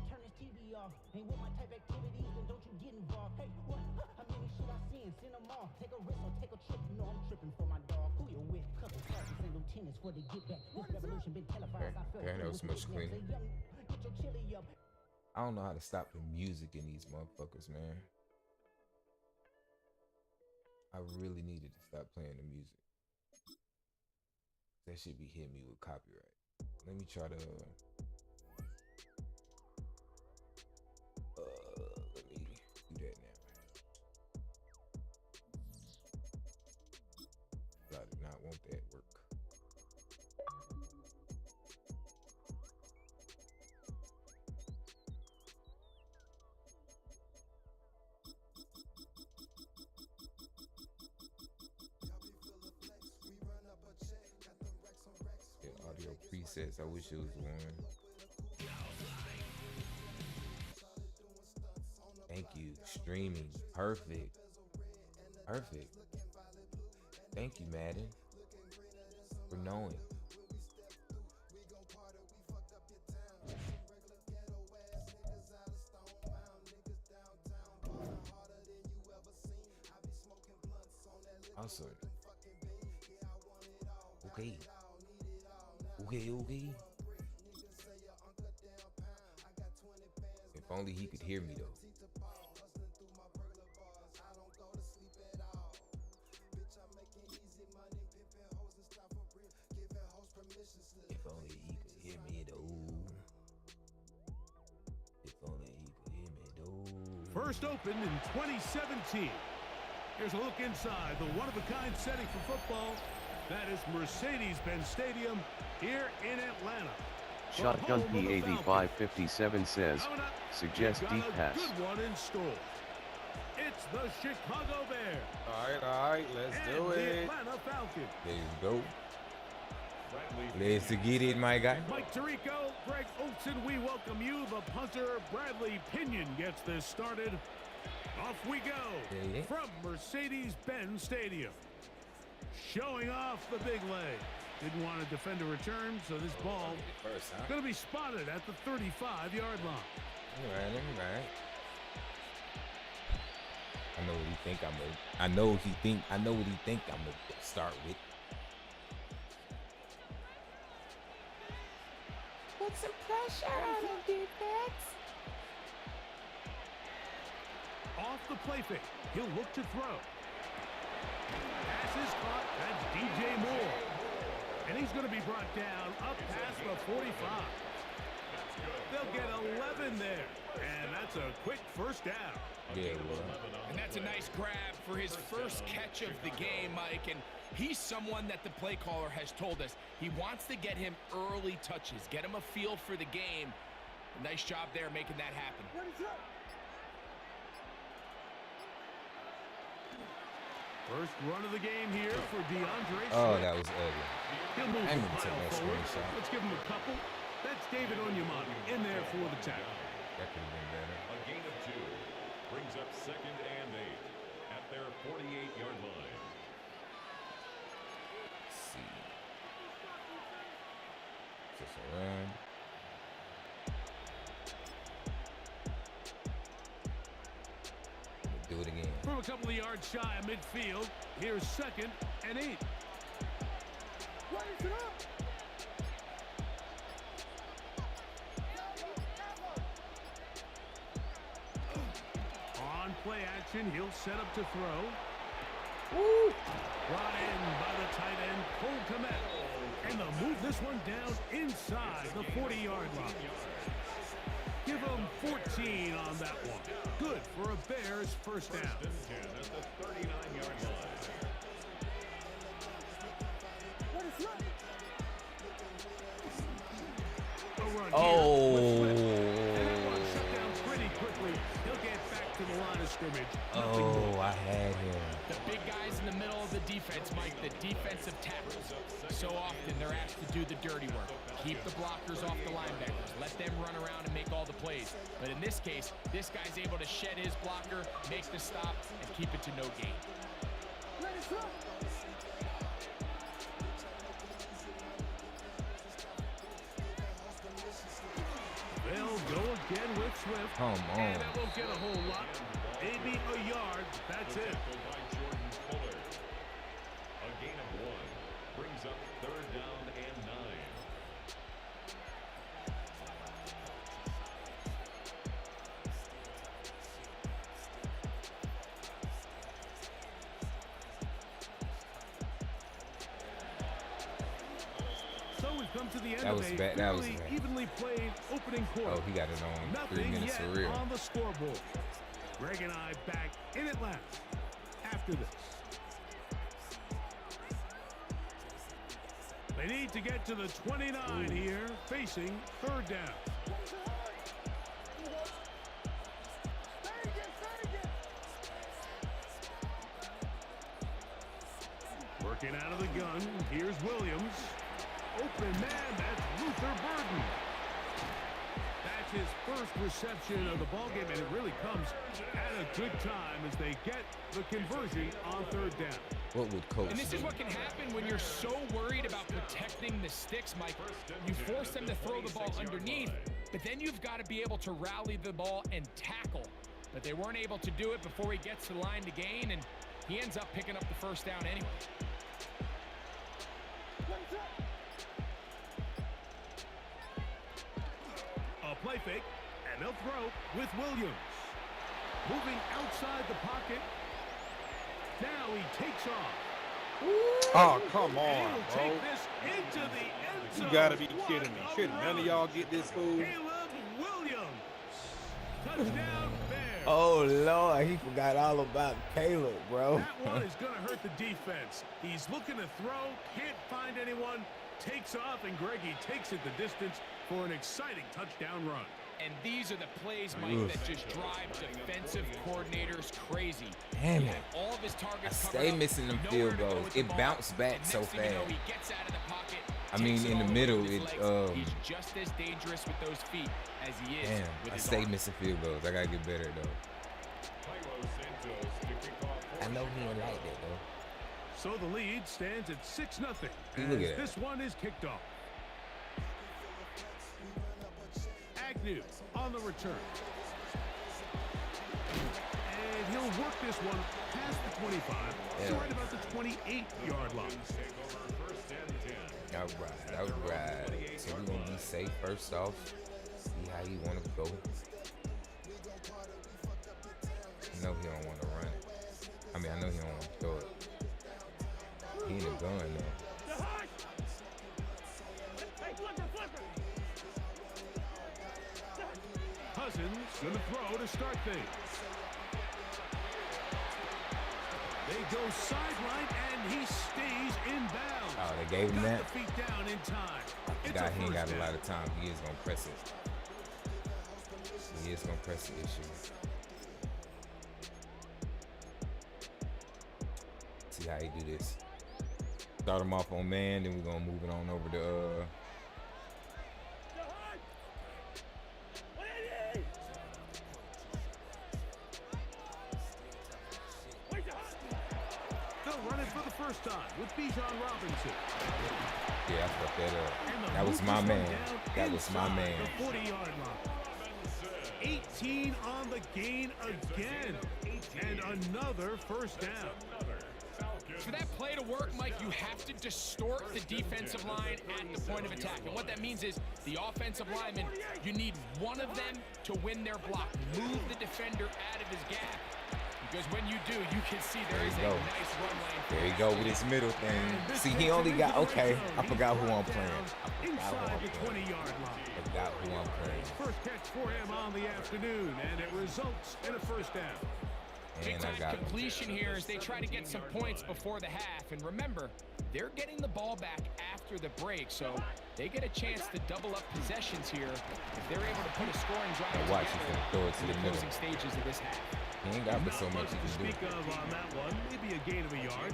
turn this TV off. Ain't with my type activities, then don't you get involved. Hey, what? How many shit I seen? Send them off. Take a risk or take a trip. You know I'm tripping for my dog. Who you with? Couple sergeants and lieutenants for the get back. This revolution been televised. I felt Okay, that was much cleaner. Get your chili up. I don't know how to stop the music in these motherfuckers, man. I really needed to stop playing the music. That should be hitting me with copyright. Let me try to let me do that now. I did not want that work. Audio presets. I wish it was one. Thank you. Streaming. Perfect. Perfect. Thank you, Madden, for knowing. Awesome. Okay. Okay. If only he could hear me though. If only he could hear me though. If only he could hear me though. First opened in 2017. Here's a look inside the one-of-a-kind setting for football. That is Mercedes-Benz Stadium here in Atlanta. Shotgun P8557 says, suggest deep pass. Good one in store. It's the Chicago Bears. All right, let's do the it. Atlanta Falcons. There you go. Let's get it, my guy. Mike Tirico, Greg Olson, we welcome you. The punter, Bradley Pinion, gets this started. Off we go from Mercedes-Benz Stadium. Showing off the big leg. Didn't want to defend a return, so this ball is going to be spotted at the 35-yard line. All right. I know what he think I know what he think I'm gonna start with. Put some pressure on him, defense. Off the play fake. He'll look to throw. Pass is caught. That's DJ Moore. And he's going to be brought down up past the 45. They'll get 11 there. And that's a quick first down. Yeah, and that's a nice grab for his first catch of the game, Mike. And he's someone that the play caller has told us he wants to get him early touches, get him a feel for the game. A nice job there making that happen. First run of the game here for DeAndre. Oh, that was ugly. He'll move I'm the gonna take pile that forward. screenshot. Let's give him a couple. That's David Onyemata in there for the tackle. That could have been better. A gain of 2 brings up 2nd and 8 at their 48-yard line. Let's see. Just around. Do it again. From a couple of yards shy of midfield, here's 2nd and 8. On play action, he'll set up to throw. Woo! Brought in by the tight end, Cole Kmet. And they'll move this one down inside the 40-yard line. Give them 14 on that one. Good for a Bears first down. At the 39-yard line. Oh. And that one shut down pretty quickly. He'll get back to the line of scrimmage. scrimmage. Oh, I had him. The big guys in the middle of the defense, Mike, the defensive tackles. So often they're asked to do the dirty work. Keep the blockers off the linebackers. Let them run around and make all the plays. But in this case, this guy's able to shed his blocker, make the stop, and keep it to no gain. They'll go again with Swift. Come on. And that won't get a whole lot. Maybe a yard. That's it. A gain of 1 brings up 3rd down and 9. So we've come to the end That of was a bad. That was fairly bad. evenly played opening quarter. Oh, he got it on 3 Nothing minutes yet for real. on the scoreboard. Greg and I back in Atlanta after this. They need to get to the 29 here, facing 3rd down. Working out of the gun, here's Williams. Open man, that's Luther Burden. That's his first reception of the ballgame, and it really comes at a good time as they get the conversion on 3rd down. What would coach And this do? is what can happen when you're so worried about protecting the sticks, Mike. You force them to throw the ball underneath, but then you've got to be able to rally the ball and tackle. But they weren't able to do it before he gets to the line to gain, and he ends up picking up the 1st down anyway. A play fake, and they'll throw with Williams. Moving outside the pocket. Now he takes off. Oh, come on, And he'll bro. take this into the end zone. You gotta be kidding me. Shouldn't none of y'all get this fool? Caleb Williams. Touchdown Bears. Oh, Lord, he forgot all about Caleb, bro. That one is going to hurt the defense. He's looking to throw, can't find anyone, takes off, and Greggy takes it the distance for an exciting touchdown run. And these are the plays, Mike, Oof. that just drive defensive coordinators crazy. Damn He it. had all of his I targets stay covered up, missing them nowhere field to go goals. with the It ball. bounced back And so next thing you know, fast. he gets out of the pocket, I mean, takes in the all middle, with his it, legs. He's just as dangerous with those feet as he is Damn, with I his stay arm. missing field goals. I gotta get better though. I know he ain't like that, though. So the lead stands at 6-0 Hey, look as at that. this one is kicked off. Agnew on the return. And he'll work this one past the 25. Yeah. So right about the 28-yard line. All right. So we're gonna be safe first off. See how he wanna go. I know he don't wanna run it. I mean, I know he don't wanna throw it. He in the gun though. Cousins gonna throw to start things. They go sideline and he stays in bounds. Oh, they gave him that? Got the feet down in time. The It's guy, a he ain't got first a down. lot of time. He is gonna press it. He is gonna press the issue. See how he do this. Start him off on man, then we're gonna move it on over to They'll run it for the first time with Bijan Robinson. yeah, I fucked that up. And the That was move my is man. down That was my inside man. The 40-yard line. 18 on the gain again. And another first down. For that play to work, Mike, you have to distort the defensive line at the point of attack. And what that means is the offensive lineman, you need one of them to win their block. Move the defender out of his gap. Because when you do, you can see there is a nice run lane. There you go with his middle thing. See, he only got, okay, I forgot who I'm playing. Inside the 20-yard line. I forgot who I'm playing. First catch for him on the afternoon, and it results in a first down. And I got him. Completion here as they try to get some points before the half. And remember, they're getting the ball back after the break, so they get a chance to double up possessions here if they're able to put a scoring drive Now watch, he's gonna throw it to the middle. closing stages of this half. He ain't got but so much he To can do. speak of on that one, maybe a gain of a yard.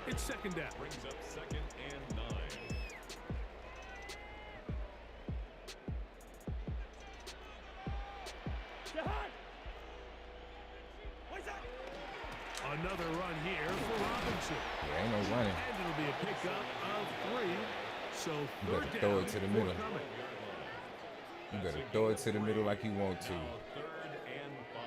It's second down. Brings up 2nd and 9. Another run here for Robinson. Yeah, ain't no running. And it'll be a pickup of 3. So You third better down throw it to the middle. forthcoming. You better throw it to the middle like you want to. 3rd and 5.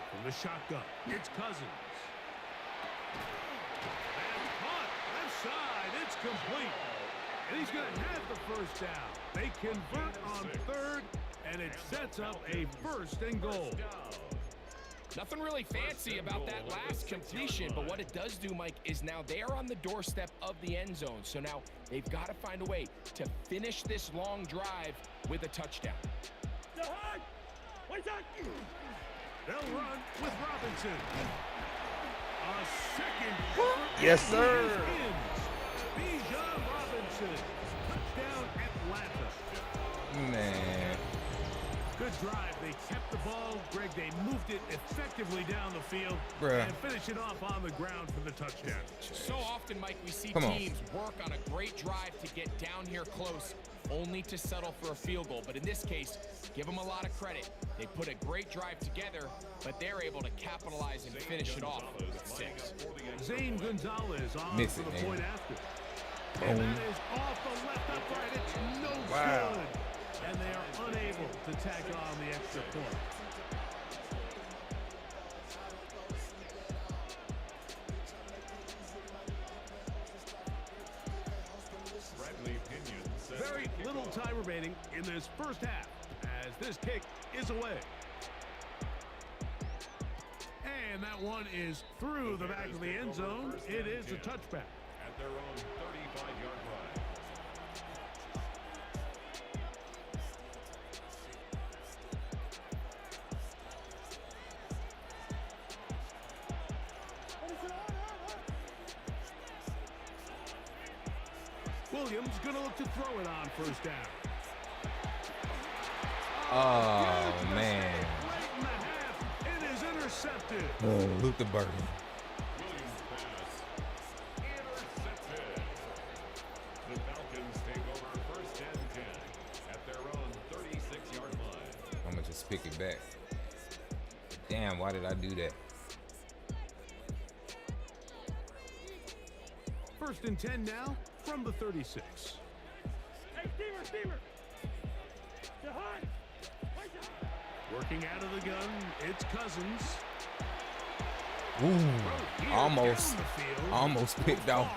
From the shotgun, it's Cousins. And caught left side. It's complete. And he's going to have the first down. They convert on 3rd, and it sets up a 1st and goal. Nothing really fancy about that last completion, but what it does do, Mike, is now they are on the doorstep of the end zone. So now they've got to find a way to finish this long drive with a touchdown. They'll run with Robinson. A second. Yes, sir. Bijan Robinson. Touchdown Atlanta. Man. Good drive. They kept the ball. Greg, they moved it effectively down the field. Bruh. And finish it off on the ground for the touchdown. So often, Mike, we see Come on. teams work on a great drive to get down here close, only to settle for a field goal. But in this case, give them a lot of credit. They put a great drive together, but they're able to capitalize and finish it off with 6. Zane Gonzalez on Miss for it, the man. point after. Boom. And that is off the left upright. It's no Wow. good. And they are unable to tack on the extra point. Bradley Pinion sets Very the little kickoff. time remaining in this first half as this kick is away. And that one is through the back of the end zone. It is a touchback. At their own 35-yard line. Williams gonna look to throw it on first down. Oh, man. Late in the half, it is intercepted. Oh, Luther Burton. Williams pass. Intercepted. The Falcons take over 1st and 10 at their own 36-yard line. I'm going to just pick it back. Damn, why did I do that? 1st and 10 now from the 36. Hey, Steamer! Working out of the gun, it's Cousins. Ooh, almost picked out.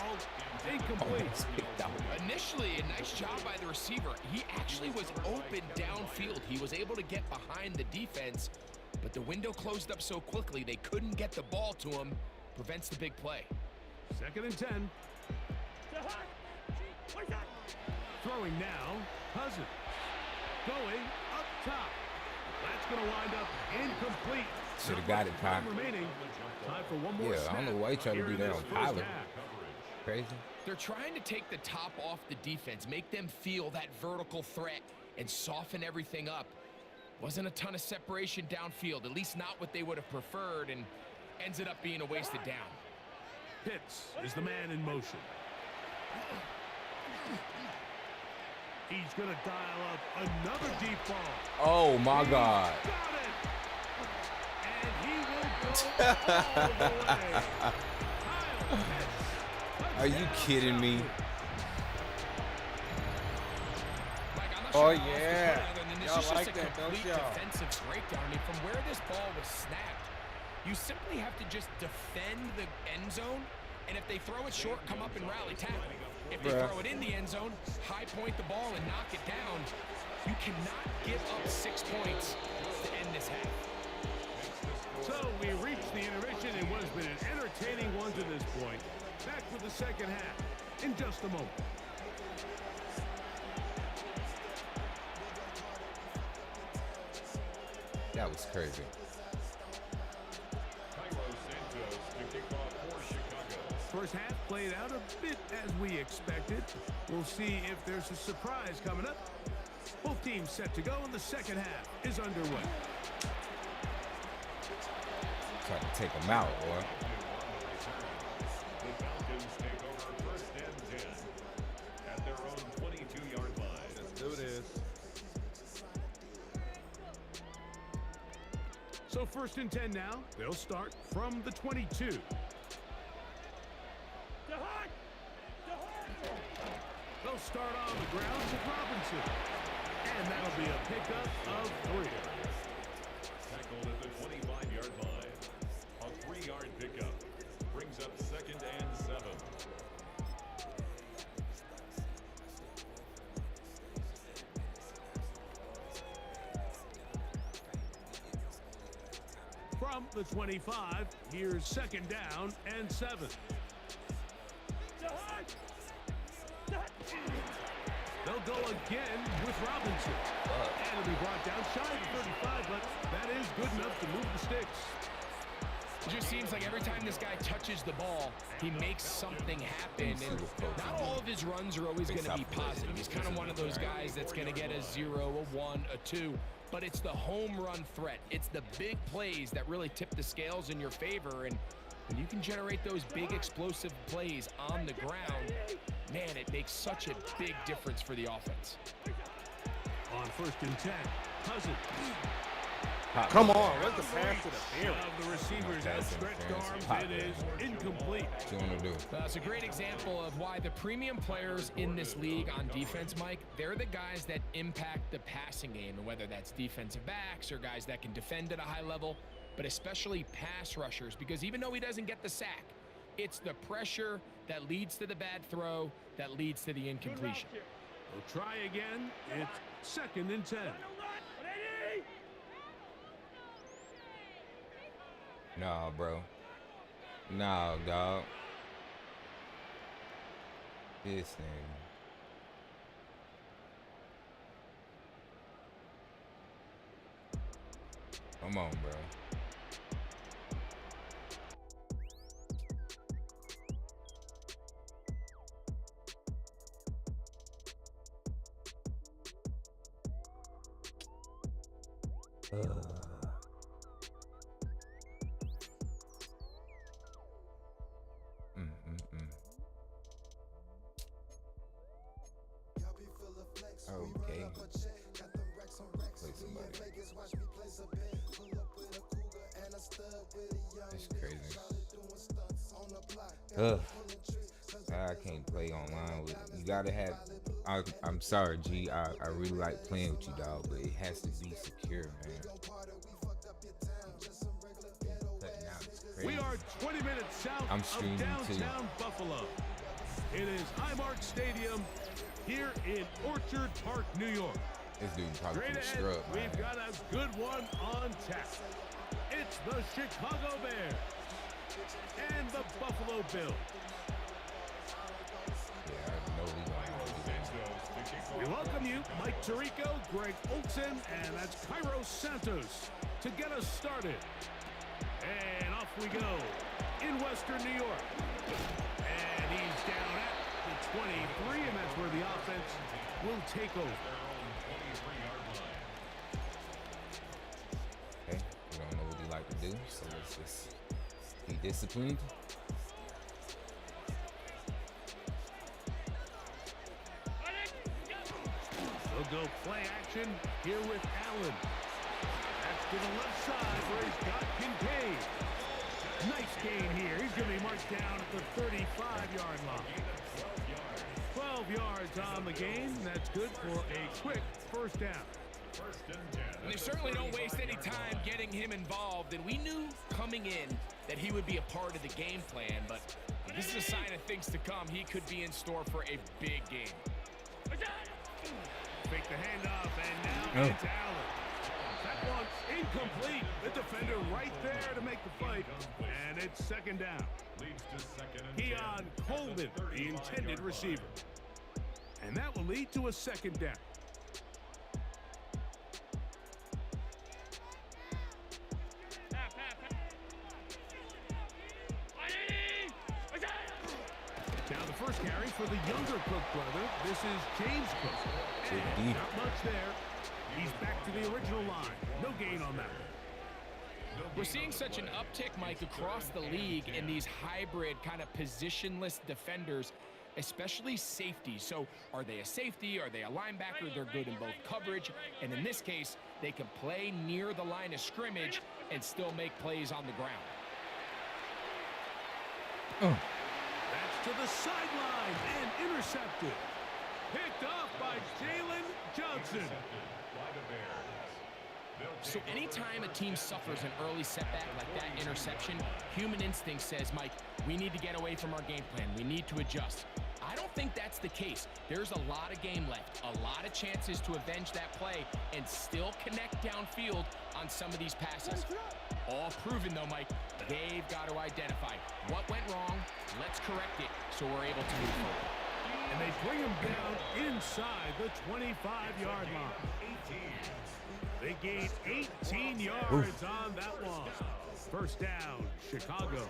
Incomplete. Almost picked out. Initially, a nice job by the receiver. He actually was open downfield. He was able to get behind the defense, but the window closed up so quickly they couldn't get the ball to him. Prevents the big play. 2nd and 10. Throwing now, Cousins. Going up top. That's going to wind up incomplete. Should have got it, Ty. Time remaining. Time for one more Yeah, I don't know why you trying to do that on pilot. Crazy. They're trying to take the top off the defense, make them feel that vertical threat, and soften everything up. Wasn't a ton of separation downfield, at least not what they would have preferred, and ends it up being a wasted down. Pitts is the man in motion. He's going to dial up another deep ball. Oh, my God. Got it. And he will go all the way. Kyle Pitts. Are you kidding me? Oh, yeah. Y'all Y'all like that, don't y'all? Defensive breakdown. I mean, from where this ball was snapped, you simply have to just defend the end zone, and if they throw it short, come up and rally tackle. If they throw it in the end zone, high point the ball and knock it down. You cannot give up 6 points to end this half. So we reached the intermission. It has been an entertaining one to this point. Back with the second half in just a moment. was crazy. First half played out a bit as we expected. We'll see if there's a surprise coming up. Both teams set to go, and the second half is underway. Try to take them out, boy. The Falcons take over first and 10 at their own 22-yard line. Let's do this. So first and 10 now. They'll start from the 22. They'll start on the ground with Robinson. And that'll be a pickup of 3. Tackled at the 25-yard line. A 3-yard pickup brings up second and 7. From the 25, here's second down and 7. They'll go again with Robinson. And it'll be brought down shy of 35, but that is good enough to move the sticks. It just seems like every time this guy touches the ball, he makes something happen. And not all of his runs are always going to be positive. He's kind of one of those guys that's going to get a 0, a 1, a 2. But it's the home run threat. It's the big plays that really tip the scales in your favor. And when you can generate those big explosive plays on the ground, man, it makes such a big difference for the offense. On first and 10, Cousins. Come on, what's the pass to the field? Of the receivers outstretched arms, it is incomplete. What you want to do? It's a great example of why the premium players in this league on defense, Mike, they're the guys that impact the passing game, and whether that's defensive backs or guys that can defend at a high level, but especially pass rushers, because even though he doesn't get the sack, it's the pressure that leads to the bad throw that leads to the incompletion. We'll try again. It's second and 10. Nah, bro. Nah, dog. This thing. Come on, bro. Okay. Play somebody. That's crazy. Ugh. I can't play online with you. Gotta have. I'm sorry, G. I really like playing with you, dog, but it has to be secure, man. We are 20 minutes south of downtown Buffalo. It is Highmark Stadium here in Orchard Park, New York. This dude probably Straight can ahead, scrub, man. we've got a good one on tap. It's the Chicago Bears and the Buffalo Bills. Yeah, I know we We welcome you, Mike Tirico, Greg Olson, and that's Cairo Santos to get us started. And off we go in Western New York. And he's down at the 23, and that's where the offense will take over. Okay, we don't know what he like to do, so let's just be disciplined. We'll go play action here with Allen. That's to the left side where he's got Kincaid. Nice gain here. He's going to be marched down at the 35-yard line. 12 yards on the game. That's good for a quick first down. And they certainly don't waste any time getting him involved. And we knew coming in that he would be a part of the game plan. But this is a sign of things to come. He could be in store for a big game. Fake the handoff, and now it's Allen. That one's incomplete. The defender right there to make the fight, and it's second down. Leads to second and Keon Coleman, the intended receiver. And that will lead to a second down. first carry for the younger Cook brother. This is James Cook. And not much there. He's back to the original line. No gain on that. We're seeing such an uptick, Mike, across the league in these hybrid kind of positionless defenders, especially safety. So are they a safety? Are they a linebacker? They're good in both coverage. And in this case, they can play near the line of scrimmage and still make plays on the ground. That's to the sideline and intercepted. Picked off by Jalen Johnson. So anytime a team suffers an early setback like that interception, human instinct says, Mike, we need to get away from our game plan. We need to adjust. I don't think that's the case. There's a lot of game left, a lot of chances to avenge that play and still connect downfield on some of these passes. All proven, though, Mike, they've got to identify what went wrong, let's correct it so we're able to move forward. And they bring him down inside the 25-yard line. They gained 18 yards on that one. First down, Chicago.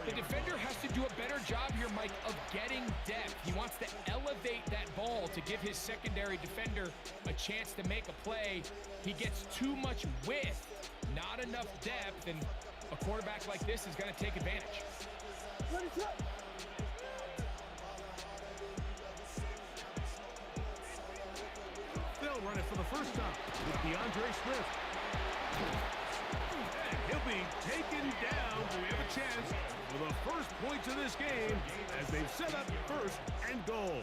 The defender has to do a better job here, Mike, of getting depth. He wants to elevate that ball to give his secondary defender a chance to make a play. He gets too much width, not enough depth, and a quarterback like this is going to take advantage. They'll run it for the first time with DeAndre Swift. And he'll be taken down. We have a chance for the first points of this game as they've set up first and goal.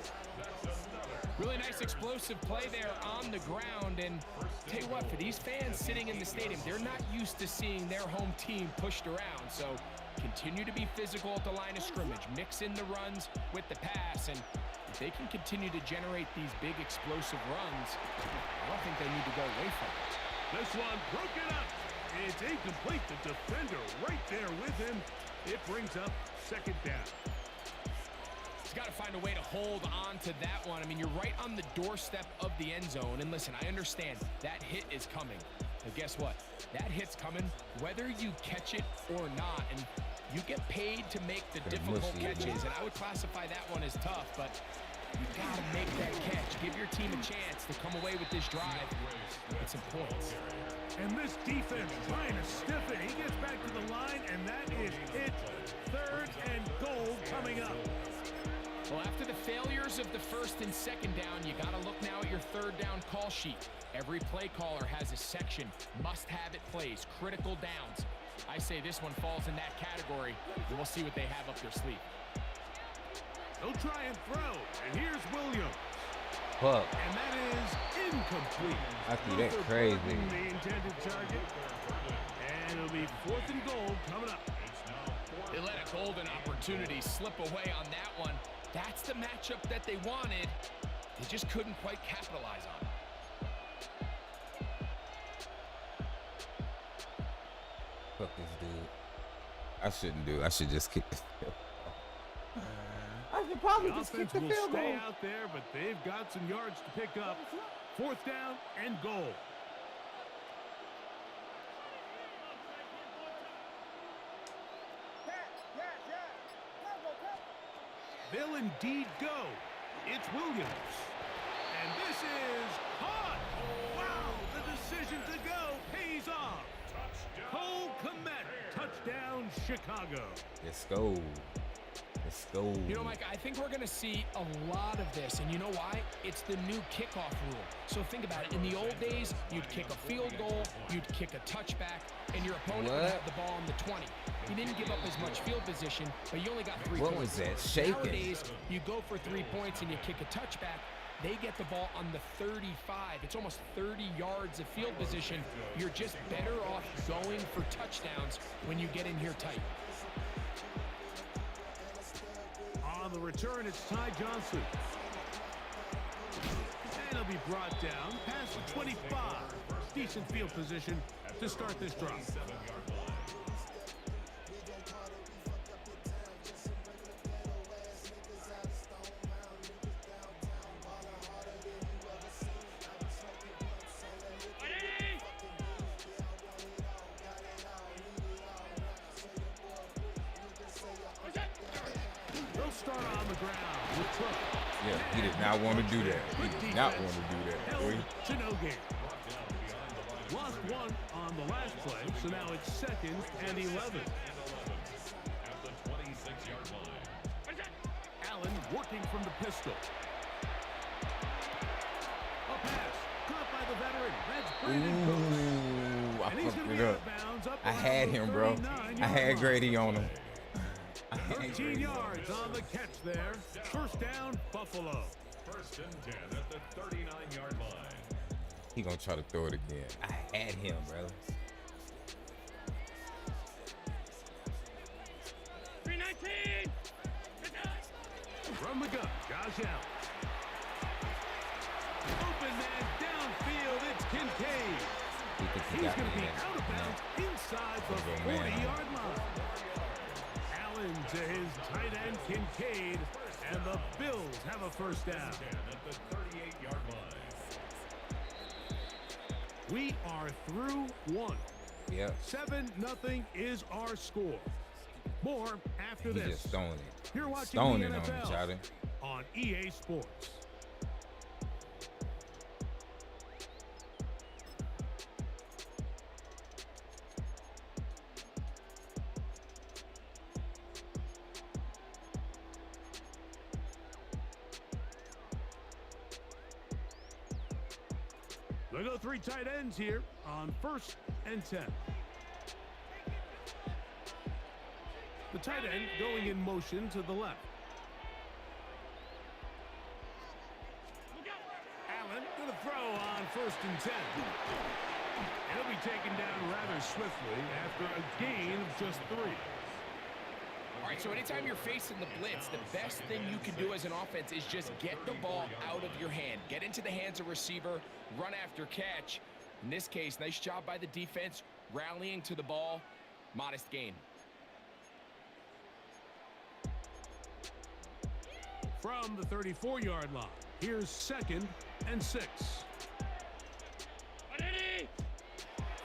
Really nice explosive play there on the ground. And tell you what, for these fans sitting in the stadium, they're not used to seeing their home team pushed around. So continue to be physical at the line of scrimmage. Mix in the runs with the pass. And if they can continue to generate these big explosive runs, I don't think they need to go away from it. This one broken up. It's incomplete. The defender right there with him. It brings up second down. He's got to find a way to hold on to that one. I mean, you're right on the doorstep of the end zone. And listen, I understand that hit is coming. But guess what? That hit's coming whether you catch it or not. And you get paid to make the difficult catches. And I would classify that one as tough, but you got to make that catch. Give your team a chance to come away with this drive with some points. And this defense trying to stiff it. He gets back to the line, and that is it. Third and goal coming up. Well, after the failures of the first and second down, you got to look now at your third down call sheet. Every play caller has a section, must-have-it plays, critical downs. I say this one falls in that category, and we'll see what they have up their sleeve. They'll try and throw, and here's Williams. Fuck. And that is incomplete. I think that's crazy. The intended target. And it'll be fourth and goal coming up. They let a golden opportunity slip away on that one. That's the matchup that they wanted. They just couldn't quite capitalize on it. Fuck this dude. I shouldn't do. I should just kick this. I should probably The just kick offense the will field stay goal. out there, but they've got some yards to pick up. Fourth down and goal. They'll indeed go. It's Williams. And this is caught. Wow, the decision to go pays off. Cole Kmet, touchdown Chicago. Let's go. Let's go. You know, Mike, I think we're going to see a lot of this. And you know why? It's the new kickoff rule. So think about it. In the old days, you'd kick a field goal, you'd kick a touchback, and your opponent would have the ball on the 20. You didn't give up as much field position, but you only got 3 What points. was that? Shaking. Nowadays, you go for 3 points and you kick a touchback. They get the ball on the 35. It's almost 30 yards of field position. You're just better off going for touchdowns when you get in here tight. On the return, it's Ty Johnson. And he'll be brought down past the 25. Decent field position to start this drive. They'll They'll start on the ground with Cook. Yeah, he did not want to do that. He did not want to do that, boy. To no gain. Lost one on the last play, so now it's 2nd and 11. At the 26-yard line. Allen working from the pistol. A pass caught by the veteran. That's Brandon Cooks. I And he's fucked gonna it be out up. of bounds up I had around the him, bro. 39-yard I had line. Grady on him. 13 yards on the catch there. First down, Buffalo. 1st and 10 at the 39-yard line. He gonna try to throw it again. I had him, bro. 319. From the gun, Josh Allen. Open man downfield, it's Kincaid. He thinks he He's got going me to be next. out of bounds inside the Gonna go man. 40-yard line. Allen to his tight end, Kincaid, and the Bills have a first down. At the 38-yard line. We are through one. Yep. 7-0 is our score. More after He this. just throwing it. You're watching Stoning the on him, NFL Chowder. on EA Sports. They go 3 tight ends here on 1st and 10. The tight end going in motion to the left. Allen going to throw on 1st and 10. He'll be taken down rather swiftly after a gain of just 3. All right, so anytime you're facing the blitz, the best thing you can do as an offense is just get the ball out of your hand. Get into the hands of receiver, run after catch. In this case, nice job by the defense, rallying to the ball. Modest gain. From the 34-yard line, here's 2nd and 6.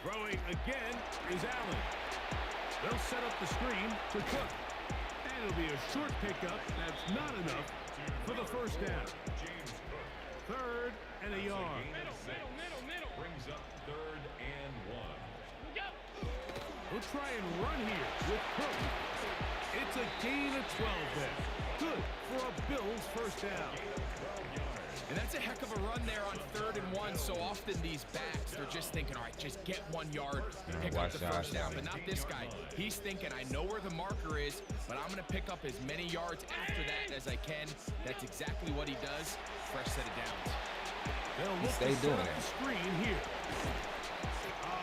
Throwing again is Allen. They'll set up the screen to Cook. And it'll be a short pickup. That's not enough for the first down. 3rd and a yard. Middle. Brings up 3rd and 1. We'll try and run here with Cook. It's a gain of 12 there. Good for a Bills first down. And that's a heck of a run there on 3rd and 1. So often these backs, they're just thinking, all right, just get 1 yard, pick up the first down. But not this guy. He's thinking, I know where the marker is, but I'm going to pick up as many yards after that as I can. That's exactly what he does. Fresh set of downs. He stay doing that. Screen here.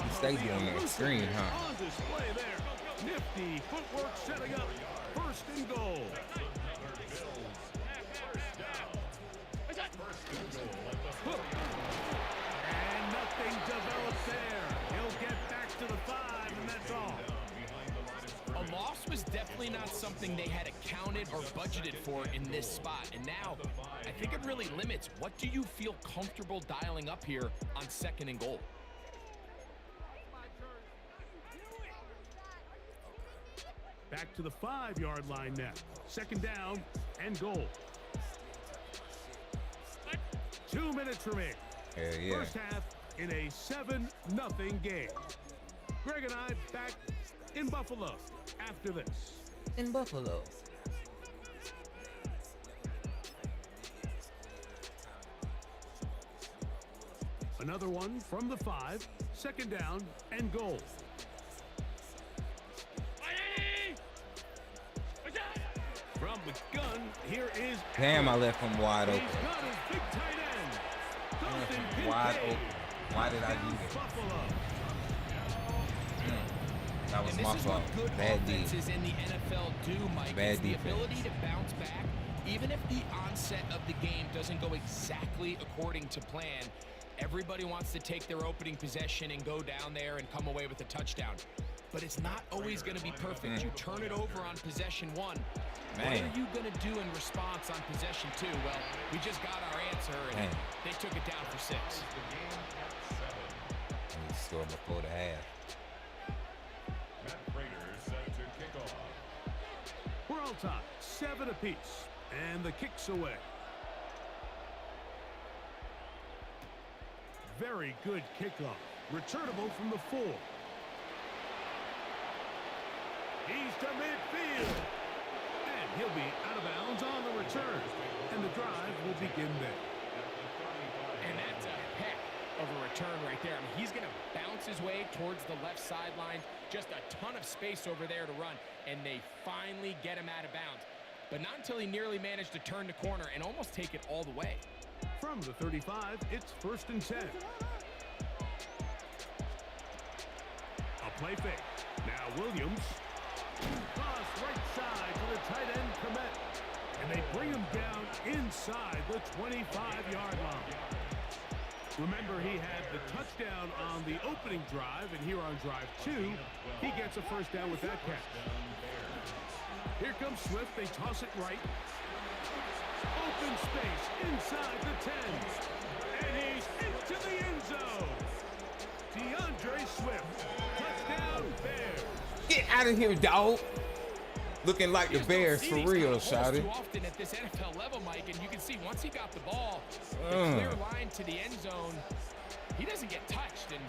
He stay doing that screen, huh? On display there. Nifty footwork setting up 1st and goal. And nothing develops there. He'll get back to the 5, and that's all. A loss was definitely not something they had accounted or budgeted for in this spot. And now, I think it really limits. What do you feel comfortable dialing up here on 2nd and goal? Back to the 5-yard line now. 2nd down and goal. 2 minutes remaining. Hell yeah. First half in a 7-0 game. Greg and I back in Buffalo after this. In Buffalo. Another one from the 5. 2nd down and goal. From the gun, here is Damn, I left him wide He's open. got his big tight end. I left Dustin him wide Kincaid. open. Why did I do that? Buffalo. That was And this my is fault. what good Bad D. offenses in the NFL do, Mike. Bad It's the defense. ability to bounce back. Even if the onset of the game doesn't go exactly according to plan, everybody wants to take their opening possession and go down there and come away with a touchdown. But it's not always going to be perfect. You turn it over on possession 1. What Man. are you going to do in response on possession 2? Well, we just got our answer, and Man. they took it down for 6. And he scored before the half. Matt Prater set to kick off. We're all tied, 7 apiece. And the kick's away. Very good kickoff. Returnable from the 4. He's to midfield. And he'll be out of bounds on the return. And the drive will begin there. And that's a heck of a return right there. I mean, he's going to bounce his way towards the left sideline. Just a ton of space over there to run. And they finally get him out of bounds. But not until he nearly managed to turn the corner and almost take it all the way. From the 35, it's 1st and 10. A play fake. Now Williams. Cross right side to the tight end, Komet. And they bring him down inside the 25-yard line. Remember, he had the touchdown on the opening drive, and here on drive 2, he gets a first down with that catch. Here comes Swift. They toss it right. Open space inside the 10. And he's into the end zone. DeAndre Swift. Touchdown, Bears. Get out of here, dog. Looking like the Bears for real, shouty. Too often at this NFL level, Mike, and you can see once he got the ball, the clear line to the end zone, he doesn't get touched, and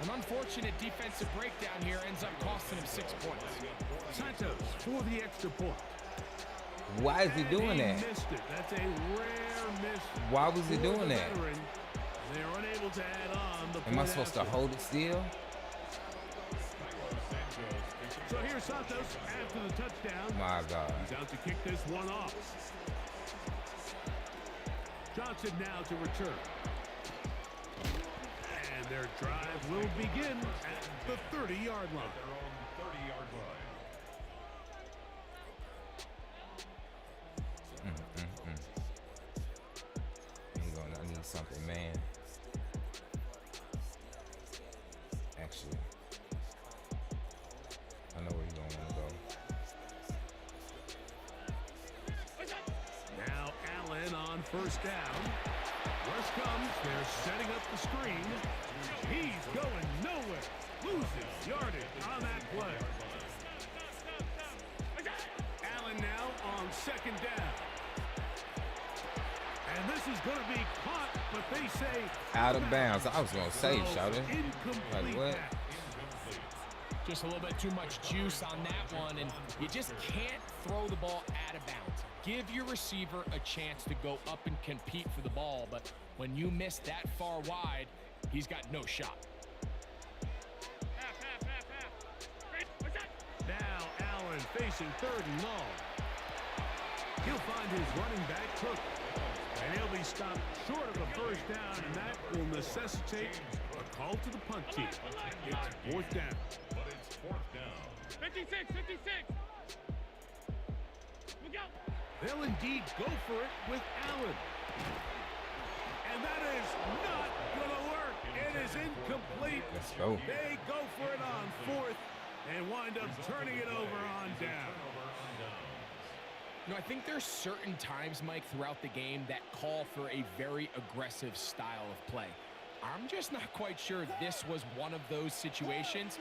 an unfortunate defensive breakdown here ends up costing him 6 points. Santos for the extra point. Why is he doing that? Missed it. That's a rare miss. Why was he doing that? They're unable to add on. Am I supposed to hold it still? So here's Santos after the touchdown. My God. He's out to kick this one off. Johnson now to return. And their drive will begin at the 30-yard line. I need something, man. Actually, I know where you're going to want to go. Now Allen on first down. Rush comes. They're setting up the screen. He's going nowhere. Loses yardage on that play. Allen now on second down. And this is going to be caught, but they say out of bounds. I was going to say, shouty. Like what? Just a little bit too much juice on that one, and you just can't throw the ball out of bounds. Give your receiver a chance to go up and compete for the ball, but when you miss that far wide, he's got no shot. Now Allen facing 3rd and long. He'll find his running back Cook. And he'll be stopped short of a first down, and that will necessitate a call to the punt team. It's 4th down. But it's 4th down. 56, 56. Look out. They'll indeed go for it with Allen. And that is not going to work. It is incomplete. Let's go. They go for it on 4th and wind up turning it over on down. No, I think there's certain times, Mike, throughout the game that call for a very aggressive style of play. I'm just not quite sure this was one of those situations,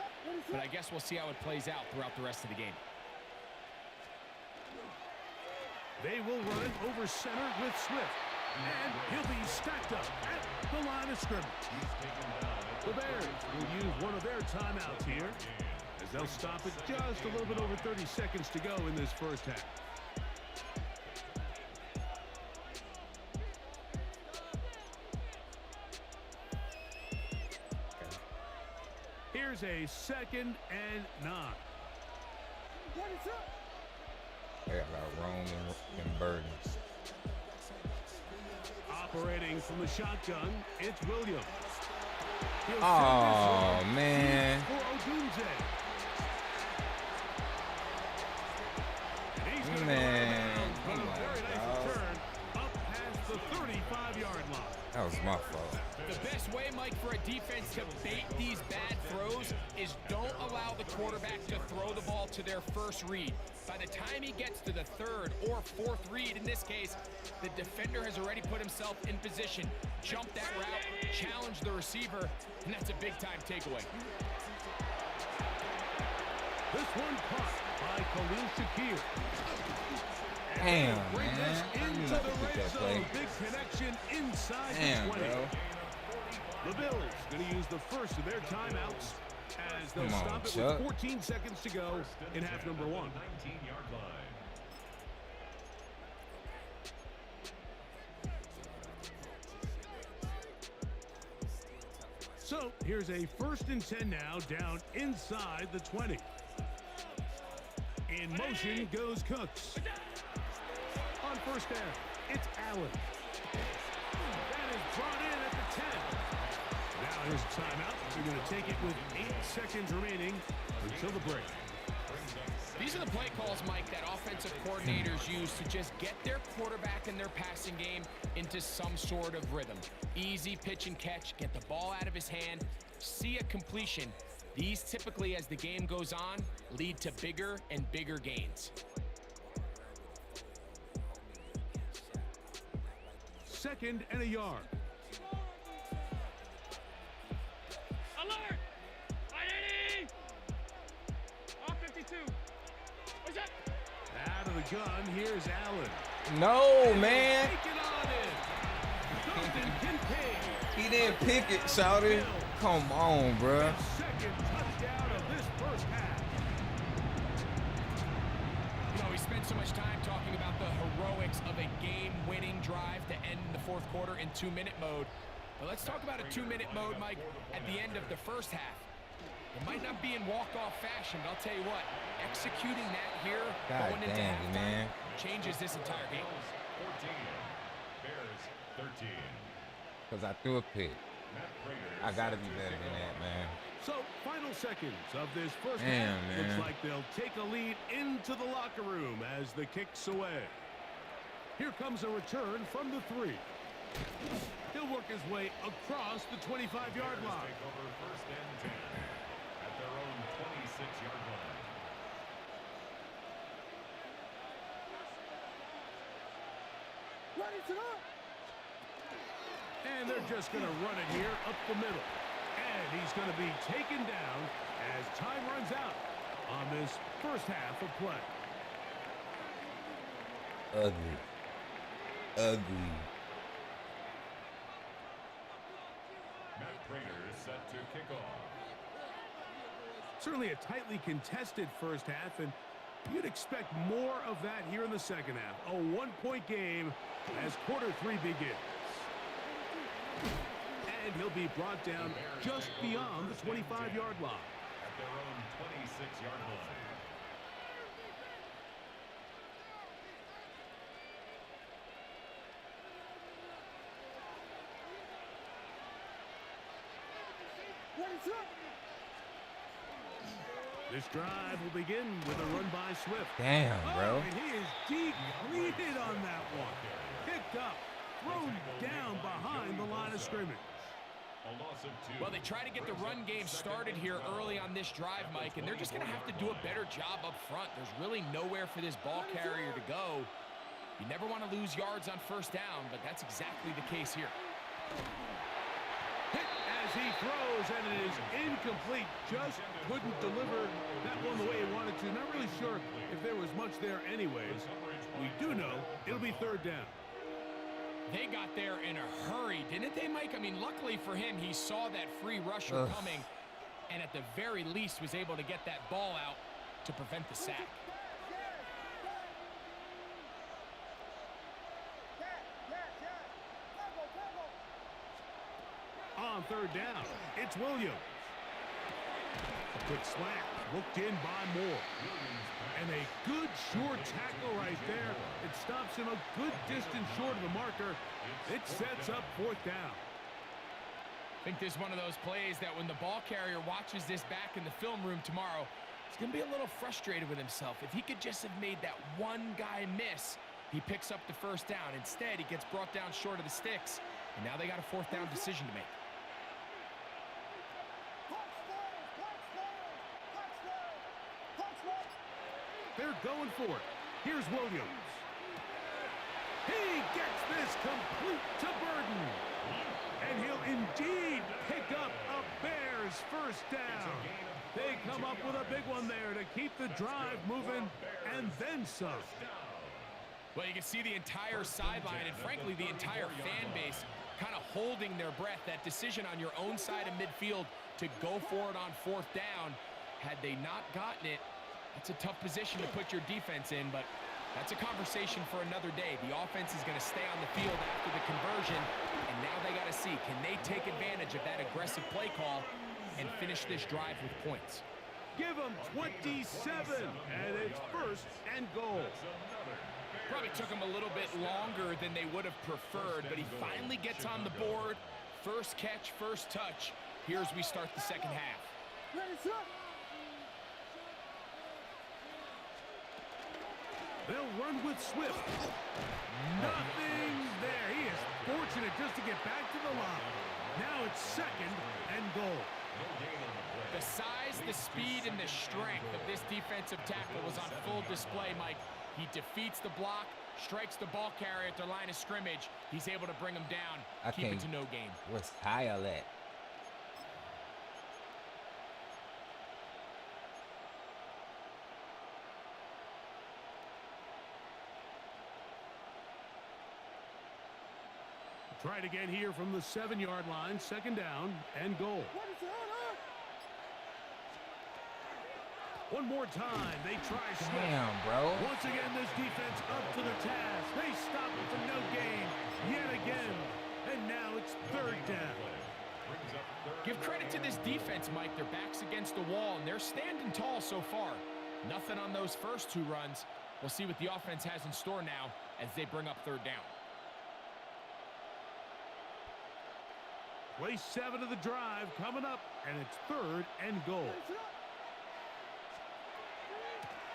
but I guess we'll see how it plays out throughout the rest of the game. They will run it over center with Swift, and he'll be stacked up at the line of scrimmage. The Bears will use one of their timeouts here, as they'll stop it just a little bit over 30 seconds to go in this first half. Here's a 2nd and 9. They got Rome and Burden. Operating from the shotgun, it's Williams. Oh, man. Man. Oh, my God. Up past the 35-yard line. That was my fault. The best way, Mike, for a defense to bait these bad throws is don't allow the quarterback to throw the ball to their first read. By the time he gets to the 3rd or 4th read, in this case, the defender has already put himself in position, jump that route, challenge the receiver, and that's a big-time takeaway. This one caught by Khalil Shakir. Damn, Bring man. this I knew into not the to kick red that play. zone. Big connection inside Damn, the 20. bro. The Bills going to use the first of their timeouts as they'll Come on, stop it Chuck. with 14 seconds to go in half number 1. 19-yard line. So here's a 1st and 10 now, down inside the 20. In motion goes Cooks. On 1st down, it's Allen. That is brought in at the 10. Now here's a timeout. They're going to take it with 8 seconds remaining until the break. These are the play calls, Mike, that offensive coordinators use to just get their quarterback and their passing game into some sort of rhythm. Easy pitch and catch, get the ball out of his hand, see a completion. These typically, as the game goes on, lead to bigger and bigger gains. 2nd and a yard. Alert! IDD! Off 52. What's up? Out of the gun, here's Allen. No, man. Take it on in. Dustin Kincaid. He didn't pick it, shouty. Come on, bruh. Second touchdown of this first half. You know, we spent so much time talking about the heroics of a game-winning drive to end the 4th quarter in 2-minute mode. But let's talk about a 2-minute mode, Mike, at the end of the first half. It might not be in walk-off fashion, but I'll tell you what, executing that here, God going into dang, halftime, man. changes this entire game. 14. Bears 13. Because I threw a pick. I got to be better than that, man. So, final seconds of this first Damn, half. man. Looks like they'll take a lead into the locker room as the kick's away. Here comes a return from the 3. He'll work his way across the 25-yard line. Take over 1st and 10 at their own 26-yard line. Ready to go! And they're just going to run it here up the middle. And he's going to be taken down as time runs out on this first half of play. Ugly. Ugly. Matt Prater is set to kick off. Certainly a tightly contested first half, and you'd expect more of that here in the second half. A 1-point game as quarter 3 begins. And he'll be brought down just beyond the 25-yard line. At their own 26-yard line. This drive will begin with a run by Swift. Damn, bro. And he is depleted on that one. Picked up, thrown down behind the line of scrimmage. A loss of 2. Well, they try to get the run game started here early on this drive, Mike, and they're just going to have to do a better job up front. There's really nowhere for this ball carrier to go. You never want to lose yards on 1st down, but that's exactly the case here. Hit as he throws, and it is incomplete. Just couldn't deliver that one the way he wanted to. Not really sure if there was much there anyways. We do know it'll be 3rd down. They got there in a hurry, didn't they, Mike? I mean, luckily for him, he saw that free rusher coming, and at the very least was able to get that ball out to prevent the sack. On 3rd down, it's Williams. A quick slant, looked in by Moore. And a good short tackle right there. It stops him a good distance short of the marker. It sets up 4th down. I think this is one of those plays that when the ball carrier watches this back in the film room tomorrow, he's going to be a little frustrated with himself. If he could just have made that one guy miss, he picks up the 1st down. Instead, he gets brought down short of the sticks, and now they got a 4th down decision to make. They're going for it. Here's Williams. He gets this complete to Burden. And he'll indeed pick up a Bears first down. They come up with a big one there to keep the drive moving and then some. Well, you can see the entire sideline and, frankly, the entire fan base kind of holding their breath. That decision on your own side of midfield to go for it on 4th down, had they not gotten it, that's a tough position to put your defense in, but that's a conversation for another day. The offense is going to stay on the field after the conversion, and now they got to see, can they take advantage of that aggressive play call and finish this drive with points? Give them 27, and it's 1st and goal. Probably took him a little bit longer than they would have preferred, but he finally gets on the board. First catch, first touch. Here's we start the second half. They'll run with Swift. Nothing there. He is fortunate just to get back to the line. Now it's 2nd and goal. The size, the speed, and the strength of this defensive tackle was on full display, Mike. He defeats the block, strikes the ball carrier at the line of scrimmage. He's able to bring him down, keep it to no gain. What's Kyle at? Tried again here from the 7-yard line, 2nd down and goal. One more time, they try Swift. Damn, bro. Once again, this defense up to the task. They stop it for no gain yet again. And now it's 3rd down. Give credit to this defense, Mike. Their back's against the wall, and they're standing tall so far. Nothing on those first 2 runs. We'll see what the offense has in store now as they bring up 3rd down. Play 7 of the drive coming up, and it's 3rd and goal.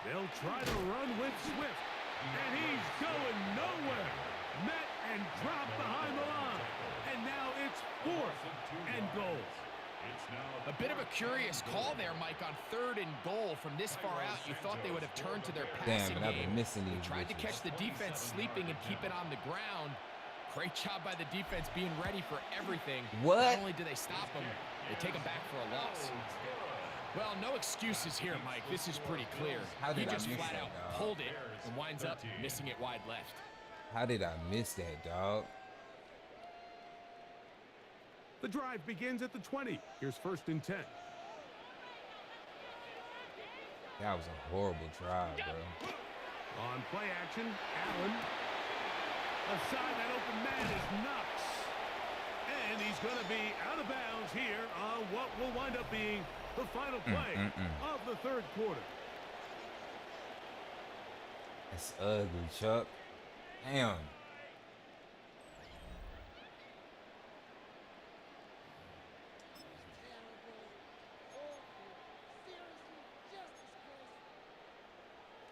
They'll try to run with Swift, and he's going nowhere. Met and dropped behind the line, and now it's 4th and goal. A bit of a curious call there, Mike, on 3rd and goal from this far out. You thought they would have turned to their passing Damn, and I've been game. missing these. Tried to catch the defense sleeping and keep it on the ground. Great job by the defense being ready for everything. What? Not only do they stop him, they take him back for a loss. Well, no excuses here, Mike. This is pretty clear. He just flat out pulled it and winds up missing it wide left. How did I miss that, dog? The drive begins at the 20. Here's 1st and 10. That was a horrible drive, bro. On play action, Allen. Aside that open man is Knox. And he's going to be out of bounds here on what will wind up being the final play of the 3rd quarter. That's ugly, Chuck. Damn.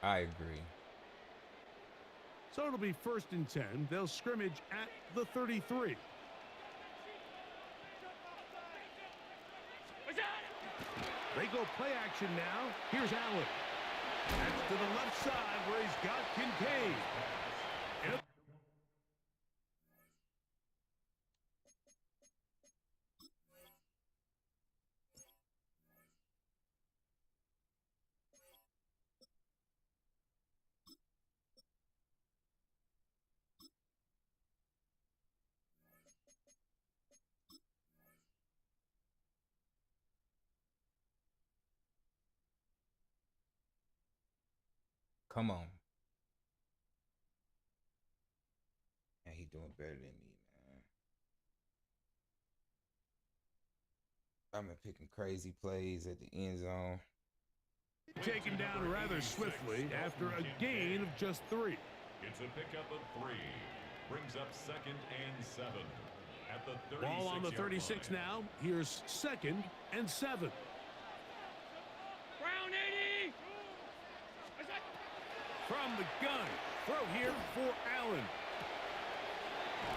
I agree. So it'll be 1st and 10. They'll scrimmage at the 33. They go play action now. Here's Allen. That's to the left side where he's got Kincaid. Yep. Come on. Yeah, he doing better than me, man. I've been picking crazy plays at the end zone. Taken down rather swiftly after a gain of just 3. It's a pickup of 3. Brings up 2nd and 7. At the 36 Ball on the 36 now. Here's 2nd and 7. From the gun, throw here for Allen.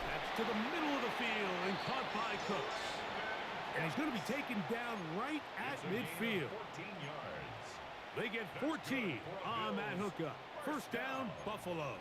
That's to the middle of the field and caught by Cooks. And he's going to be taken down right at midfield. 14 yards. They get 14 on that hookup. First down, Buffalo.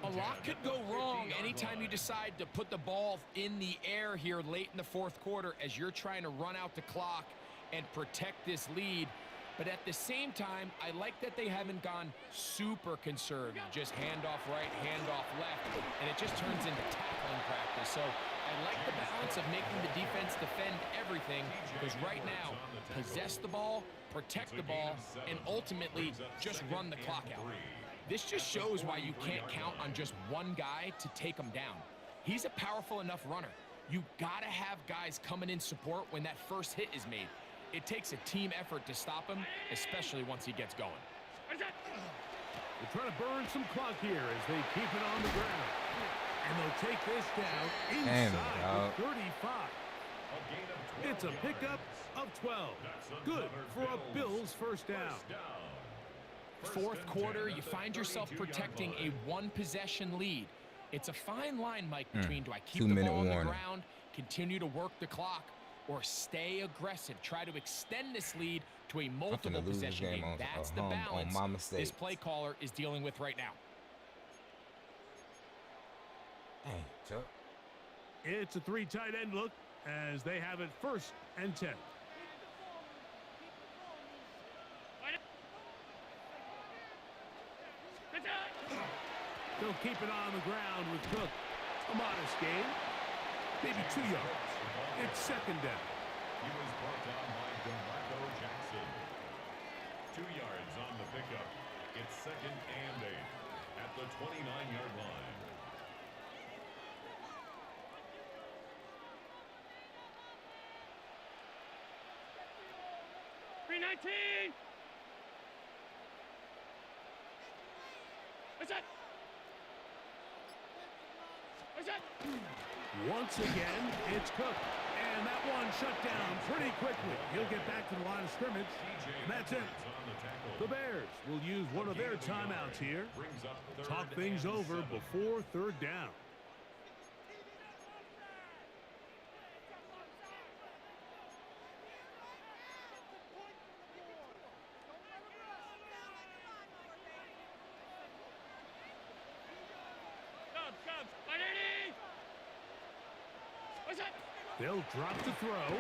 A lot could go wrong anytime you decide to put the ball in the air here late in the fourth quarter as you're trying to run out the clock and protect this lead. But at the same time, I like that they haven't gone super conservative. Just handoff right, handoff left, and it just turns into tackling practice. So I like the balance of making the defense defend everything, because right now, possess the ball, protect the ball, and ultimately just run the clock out. This just shows why you can't count on just one guy to take him down. He's a powerful enough runner. You gotta have guys coming in support when that first hit is made. It takes a team effort to stop him, especially once he gets going. They're trying to burn some clock here as they keep it on the ground. And they'll take this down inside the 35. It's a pickup of 12. Good for a Bills first down. Fourth quarter, you find yourself protecting a one-possession lead. It's a fine line, Mike, between do I keep the ball on the ground, continue to work the clock, or stay aggressive, try to extend this lead to a multiple possession game. That's the balance this play caller is dealing with right now. Dang, Chuck. It's a three tight end look as they have it 1st and 10. They'll keep it on the ground with Cook. A modest gain, maybe 2 yards. It's 2nd down. He was brought down by DeMarco Jackson. 2 yards on the pickup. It's 2nd and 8 at the 29-yard line. What's that? Once again, it's Cook. And that one shut down pretty quickly. He'll get back to the line of scrimmage. And that's it. The Bears will use one of their timeouts here. Talk things over before 3rd down. They'll drop the throw.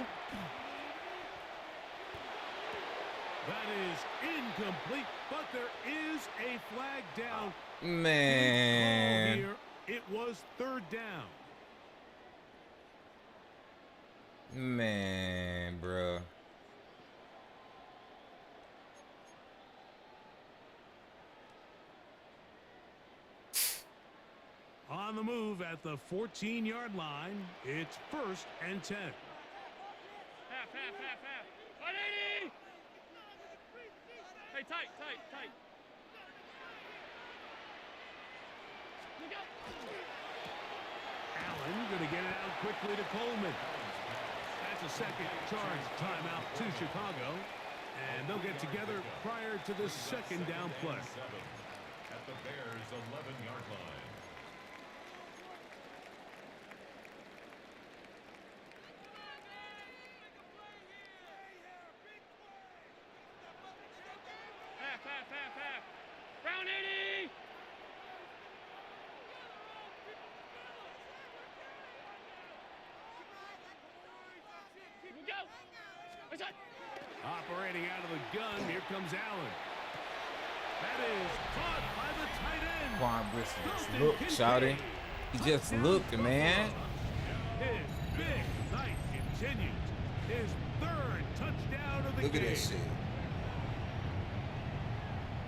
That is incomplete, but there is a flag down. Man. Here, it was 3rd down. Man, bro. On the move at the 14-yard line, it's 1st and 10. Half. 180! Hey, tight. Look out! Allen going to get it out quickly to Coleman. That's a 2nd charge timeout to Chicago. And they'll get together prior to the 2nd down play. At the Bears' 11-yard line. Half. Round 80! Go! What's that? Operating out of the gun, here comes Allen. That is caught by the tight end. Quan Brisson. Look, shouty. He just looked, man. His big night continues. His 3rd touchdown of the game. Look at this shit.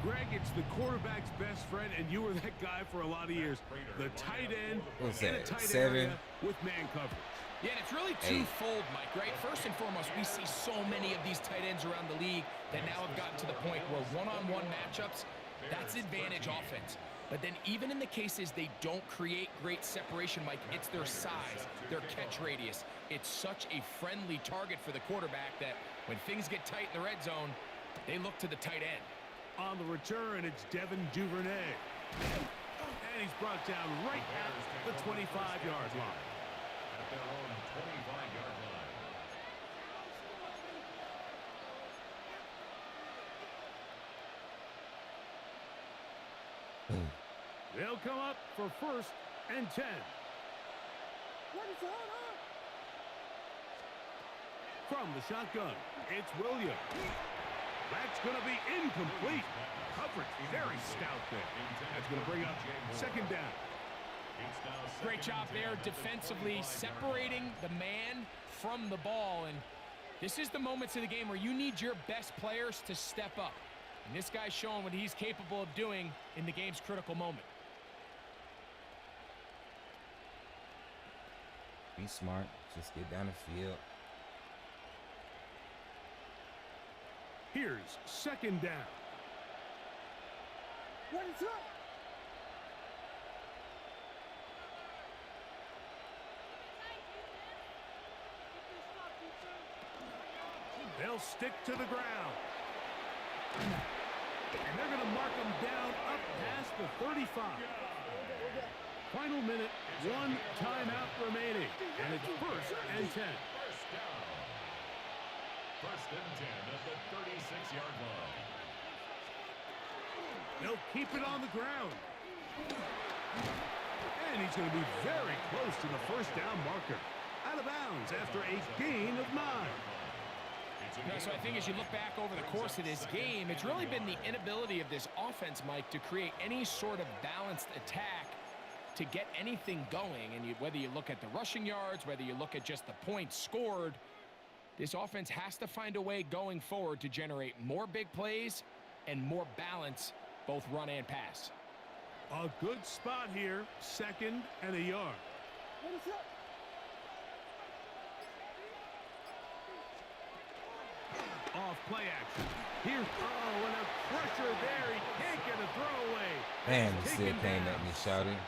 Greg, it's the quarterback's best friend, and you were that guy for a lot of years. The tight end in a tight area with man coverage. Yeah, and it's really twofold, Mike, right? First and foremost, we see so many of these tight ends around the league that now have gotten to the point where one-on-one matchups, that's advantage offense. But then even in the cases they don't create great separation, Mike, it's their size, their catch radius. It's such a friendly target for the quarterback that when things get tight in the red zone, they look to the tight end. On the return, it's Devin Duvernay. And he's brought down right at the 25-yard line. At their own 25-yard line. They'll come up for 1st and 10. From the shotgun, it's Williams. That's going to be incomplete. Coverage very stout there. That's going to bring up 2nd down. Great job there defensively, separating the man from the ball. And this is the moments of the game where you need your best players to step up. And this guy's showing what he's capable of doing in the game's critical moment. Be smart. Just get down the field. Here's 2nd down. What is up? They'll stick to the ground. And they're going to mark them down up past the 35. Final minute, 1 timeout remaining. And it's 1st and 10. First and 10 at the 36-yard line. They'll keep it on the ground. And he's going to be very close to the 1st down marker. Out of bounds after a gain of 9. Yeah, so I think as you look back over the course of this game, it's really been the inability of this offense, Mike, to create any sort of balanced attack to get anything going. And whether you look at the rushing yards, whether you look at just the points scored, this offense has to find a way going forward to generate more big plays and more balance, both run and pass. A good spot here, 2nd and a yard. Off play action. Here's, and a pressure there. He can't get a throwaway. Man, he still came at me, shouting.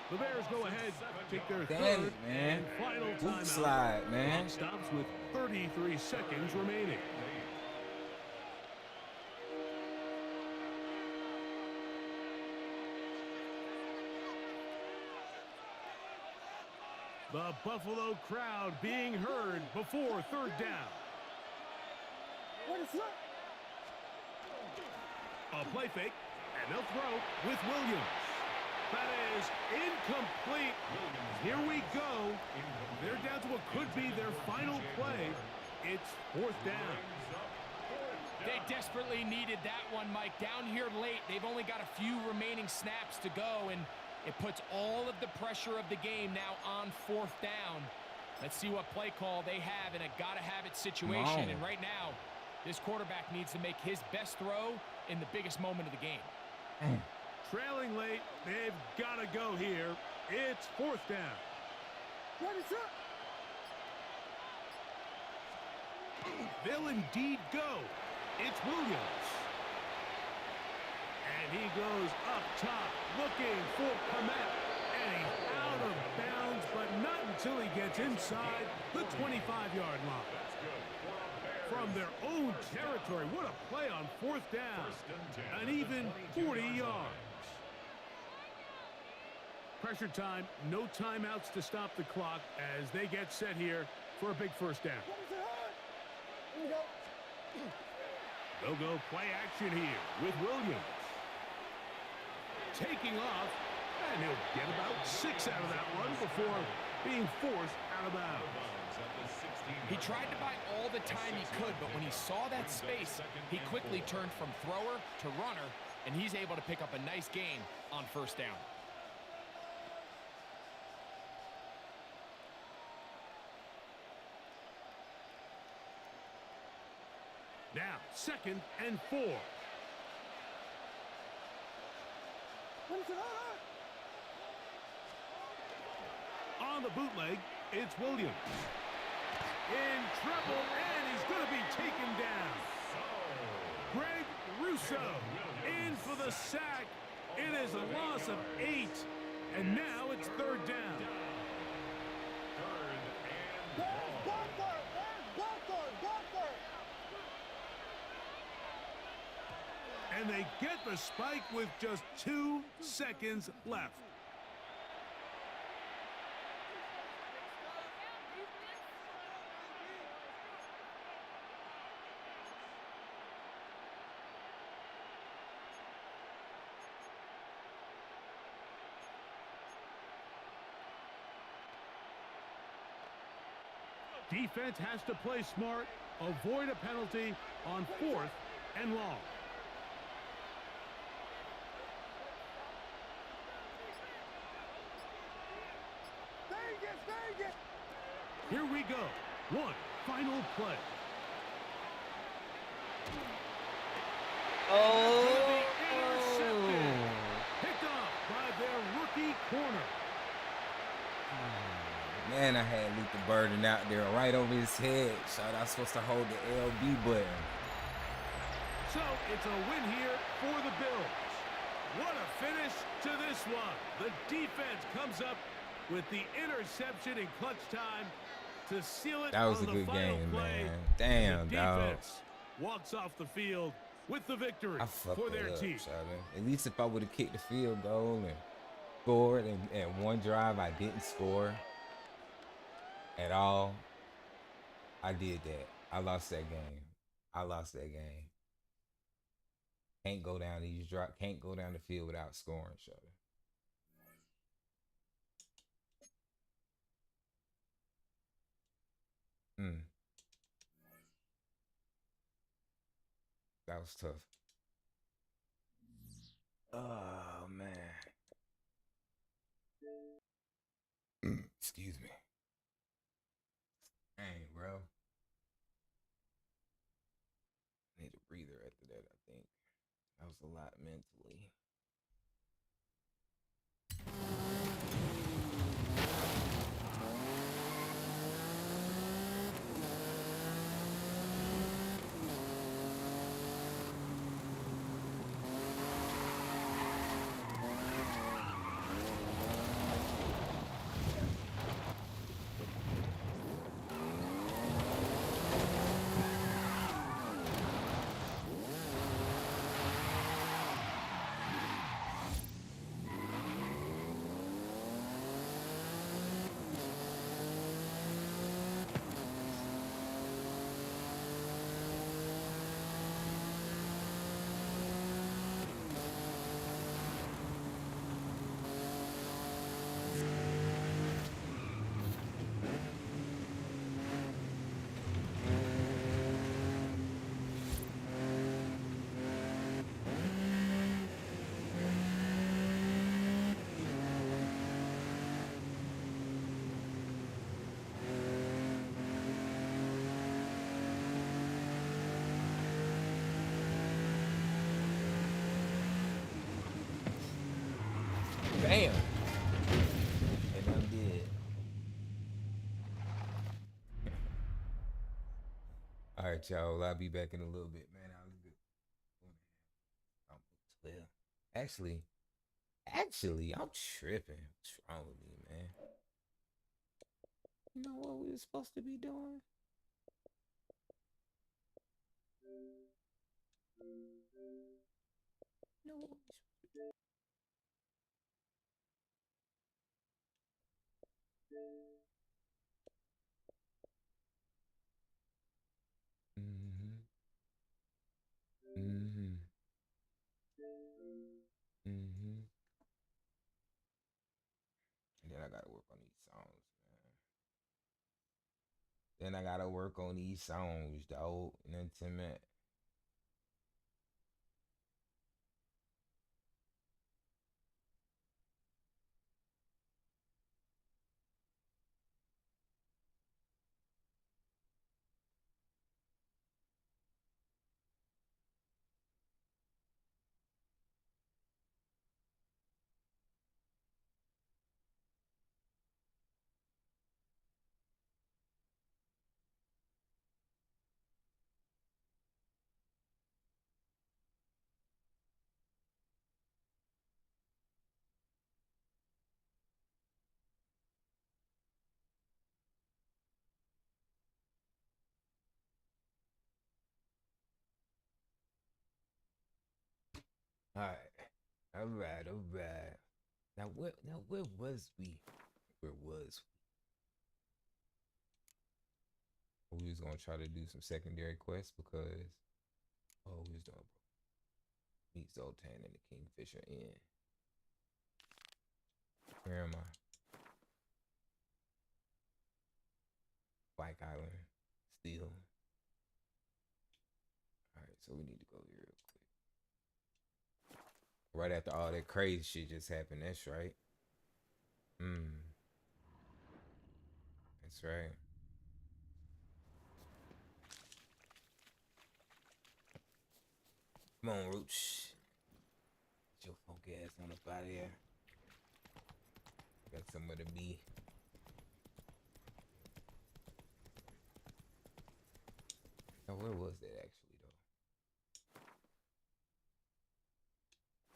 The Bears go ahead, take their Damn 3rd it, man. and final Boot timeout. slide, man. Clock stops with 33 seconds remaining. The Buffalo crowd being heard before 3rd down. What is up? A play fake, and they'll throw with Williams. That is incomplete. Here we go. They're down to what could be their final play. It's 4th down. They desperately needed that one, Mike. Down here late, they've only got a few remaining snaps to go, and it puts all of the pressure of the game now on 4th down. Let's see what play call they have in a gotta-have-it situation. And right now, this quarterback needs to make his best throw in the biggest moment of the game. Trailing late, they've got to go here. It's 4th down. What is up? They'll indeed go. It's Williams. And he goes up top looking for Komet. And he's out of bounds, but not until he gets inside the 25-yard line. From their own territory. What a play on 4th down. An even 40 yards. Pressure time, no timeouts to stop the clock as they get set here for a big 1st down. They'll go play action here with Williams. Taking off, and he'll get about 6 out of that run before being forced out of bounds. He tried to buy all the time he could, but when he saw that space, he quickly turned from thrower to runner, and he's able to pick up a nice gain on 1st down. Now, 2nd and 4. On the bootleg, it's Williams. In trouble, and he's going to be taken down. Greg Russo in for the sack. It is a loss of 8, and now it's 3rd down. And they get the spike with just 2 seconds left. defense has to play smart, avoid a penalty on 4th and long. Here we go. One final play. Oh. Intercepted. Picked off by their rookie corner. Man, I had Luther Burden out there right over his head. Shot, I was supposed to hold the LB button. So it's a win here for the Bills. What a finish to this one. The defense comes up with the interception in clutch time to seal it. That was on a the good final game, play. man. Damn, The dog. defense walks off the field with the victory I fucked for that their up, team. Sheldon. At least if I would have kicked the field goal and scored, and one drive I didn't score at all, I did that. I lost that game. I lost that game. Can't go down can't go down the field without scoring, Sheldon. That was tough. Oh, man. Excuse me. Dang, bro. Need a breather after that, I think. That was a lot mentally. Bam! And I'm dead. All right, y'all. I'll be back in a little bit, man. I was good. 12. Actually, I'm tripping. What's wrong with me, man? You know what we were supposed to be doing? You know what we Mm-hmm. Mm-hmm. Mm-hmm. And then I gotta work on these songs, man. Then I gotta work on these songs, dog. Intimate. All right. Now where was we? Where was we? We was gonna try to do some secondary quests because we was doing meet Zoltan and the Kingfisher Inn. Where am I? Bike Island. Steel. Alright, so we need to go here real quick. Right after all that crazy shit just happened, that's right. That's right. Come on, Rooch. Get your funk ass on up out of here. Got somewhere to be. Now, where was that actually,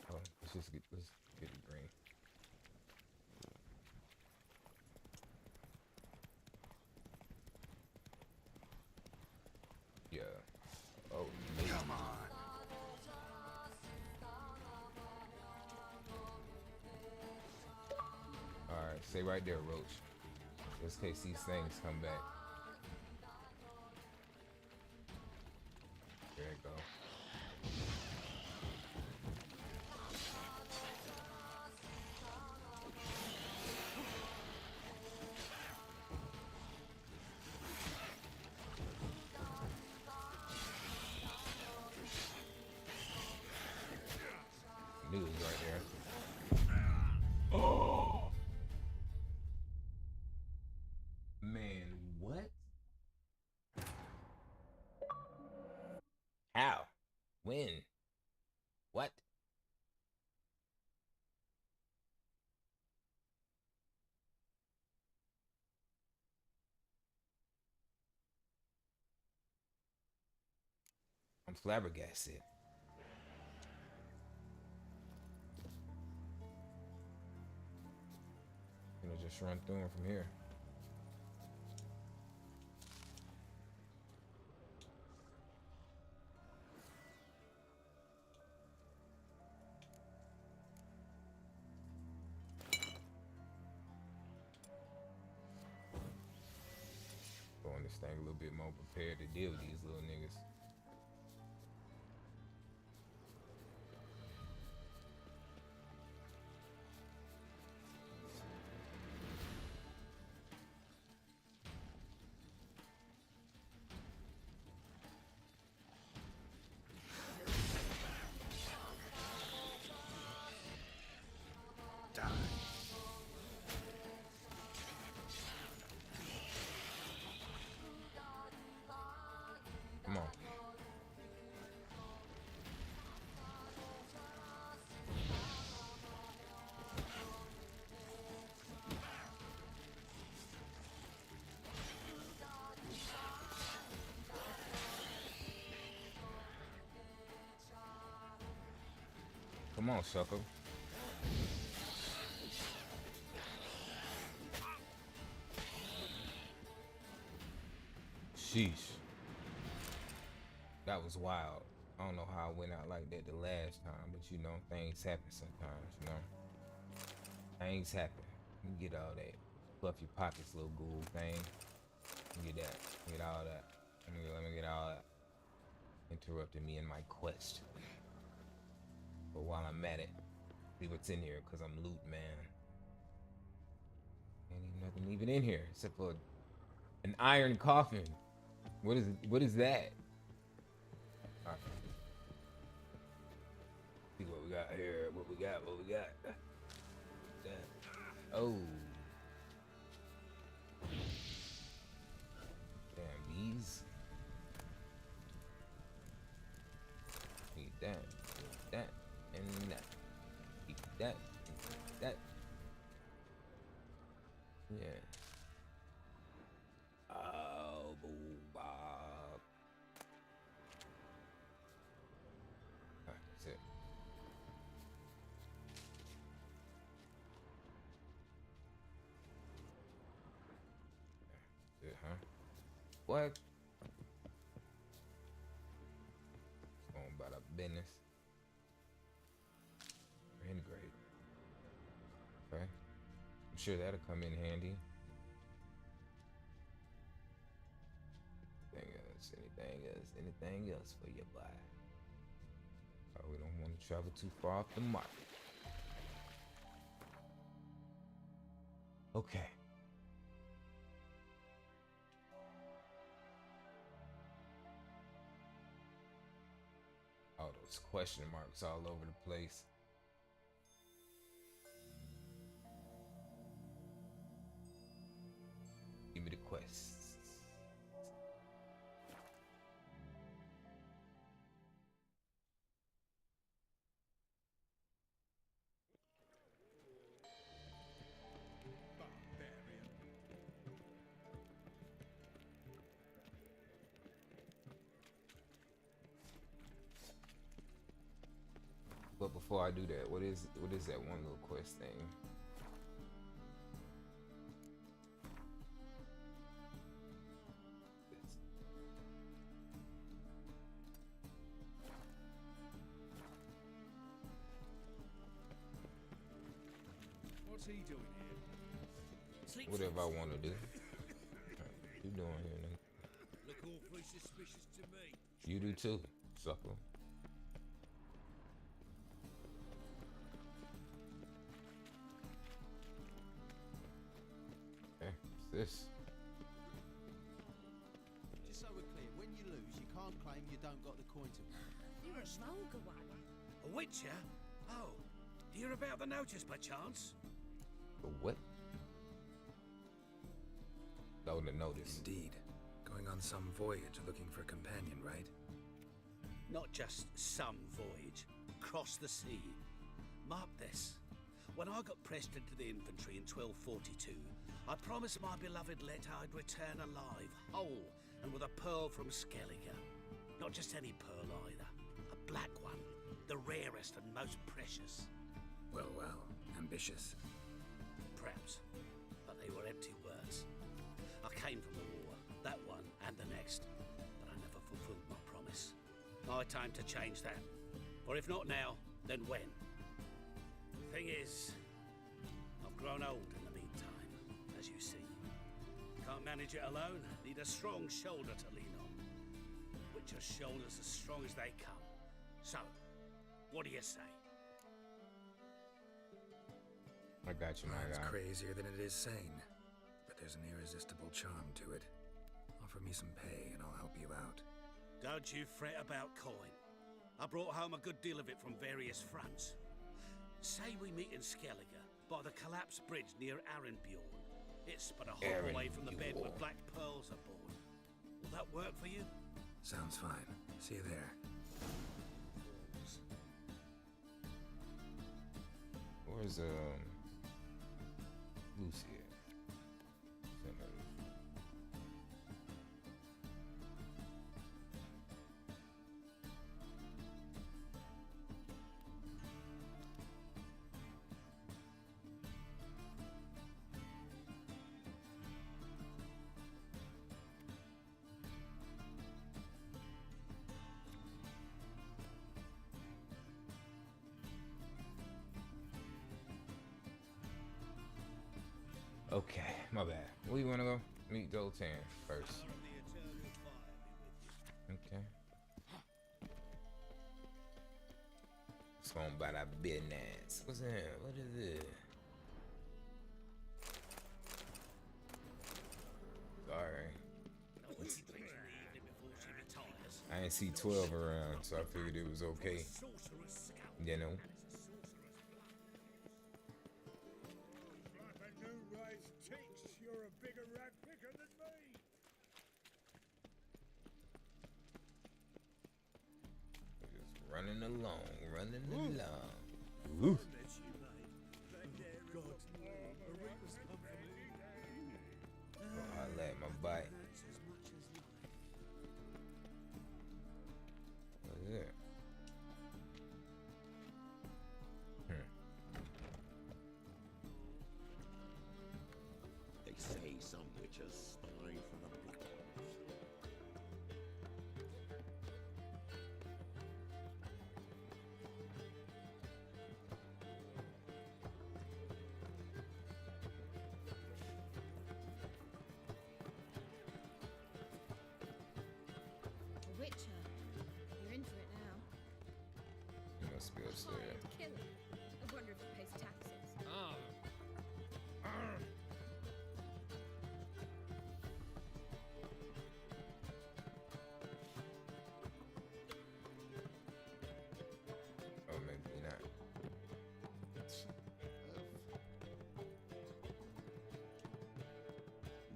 though? Oh, let's get it green. Yeah. Oh, come on. Alright, stay right there, Roach. Just in case these things come back. There you go. Knew it was right there. Oh man, what? How? When? What? I'm flabbergasted. Gonna just run through him from here. Going this thing a little bit more prepared to deal with these little niggas. Come on. Come on, sucker. Sheesh. That was wild. I don't know how I went out like that the last time, but you know, things happen sometimes, you know? Things happen. You get all that. Fluff your pockets, little ghoul thing. You get that. Get all that. Let me get all that. Interrupting me in my quest. But while I'm at it, see what's in here, because I'm loot, man. Ain't even nothing even in here, except for an iron coffin. What is that? All right. See what we got here. What we got. That. Oh. Damn, bees. Need that. That. And that. Keep that. That. Yeah. Oh, boo, bob. Alright, that's it. That's it, huh? What? Going about our business. Integrate. Okay. I'm sure that'll come in handy. Anything else for your buy? Oh, we don't want to travel too far off the mark. Okay. It's question marks all over the place. Give me the quests. But before I do that, what is that one little quest thing? What's he doing here? Whatever I want to do. You doing here, nigga? Look awfully suspicious to me. You do too, sucker. Okay, what's this? Just so we're clear, when you lose, you can't claim you don't got the coin to win. You're a vulgar one. A witcher? Oh, do you hear about the notice by chance? The what? Oh, the notice. Indeed. Going on some voyage looking for a companion, right? Not just some voyage. Cross the sea. Mark this. When I got pressed into the infantry in 1242, I promised my beloved Letta I'd return alive, whole, and with a pearl from Skellige. Not just any pearl either. A black one. The rarest and most precious. Well, ambitious. Perhaps. But they were empty words. I came from the war, that one and the next, but I never fulfilled my promise. My time to change that. For if not now, then when? The thing is, I've grown old in the meantime, as you see. Can't manage it alone, need a strong shoulder to lean on. Witcher's shoulders as strong as they come. So, what do you say? I got you, my It's guy. crazier than it is sane, but there's an irresistible charm to it. Offer me some pay and I'll help you out. Don't you fret about coin. I brought home a good deal of it from various fronts. Say we meet in Skellige, by the collapsed bridge near Arenbjorn. It's but a hop away from the bed with black pearls aboard. Will that work for you? Sounds fine. See you there. Where's Lucy at? Send her. Okay, my bad. Where you wanna go? Meet Zoltan first. Okay. Let's go about our business. What's that? What is it? Sorry. I ain't see 12 around, so I figured it was okay. You know? You're a bigger rat picker than me. Just running along. Woo. Oh, I let my bite. What's it? They say some witches spy from the black ones. A witcher. You're in for it now. You must be upstairs. Hired killer. I wonder if it pays taxes. Ah.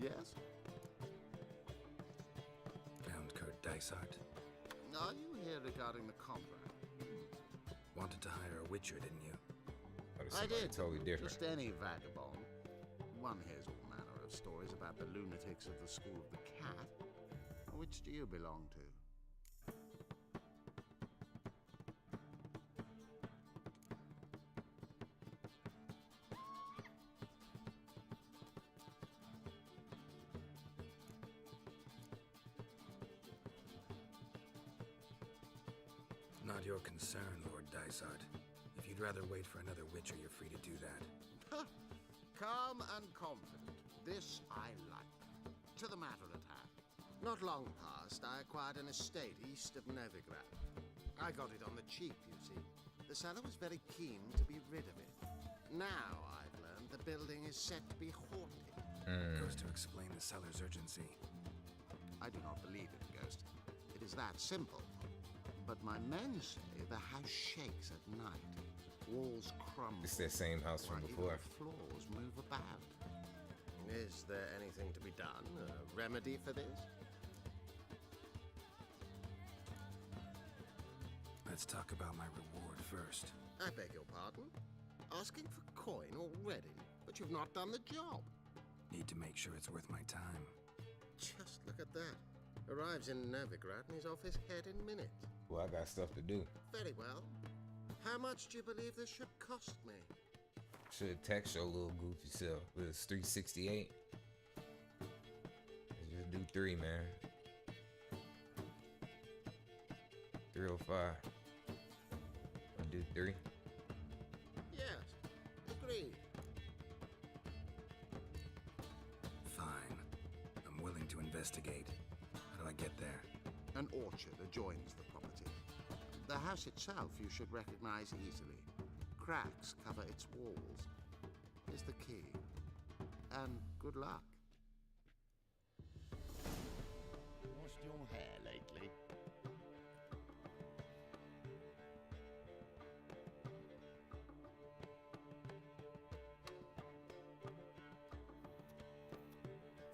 Yes? Found Kurt Dysart. Are you here regarding the contract? Wanted to hire a witcher, didn't you? I did. Totally different. Just any vagabond. One hears all manner of stories about the lunatics of the School of the Cat. Which do you belong to? Not your concern, Lord Dysart. If you'd rather wait for another witcher, you're free to do that. Calm and confident. This I like. To the matter at hand. Not long past, I acquired an estate east of Novigrad. I got it on the cheap, you see. The seller was very keen to be rid of it. Now I've learned the building is said to be haunted. Goes to explain the seller's urgency. I do not believe in ghosts. It is that simple. But my men say the house shakes at night. Walls crumble. It's that same house from before. Even floors move about. Is there anything to be done? A remedy for this? Let's talk about my reward first. I beg your pardon? Asking for coin already, but you've not done the job. Need to make sure it's worth my time. Just look at that. Arrives in Novigrad and he's off his head in minutes. Well, I got stuff to do. Very well. How much do you believe this should cost me? Should text your little goofy self. It's 368. Let's just do 3, man. 305. I'll do 3. Yes. Agreed. Fine. I'm willing to investigate. How do I get there? An orchard adjoins the property. The house itself you should recognize easily. Cracks cover its walls. Here's the key. And good luck. Washed your hair lately?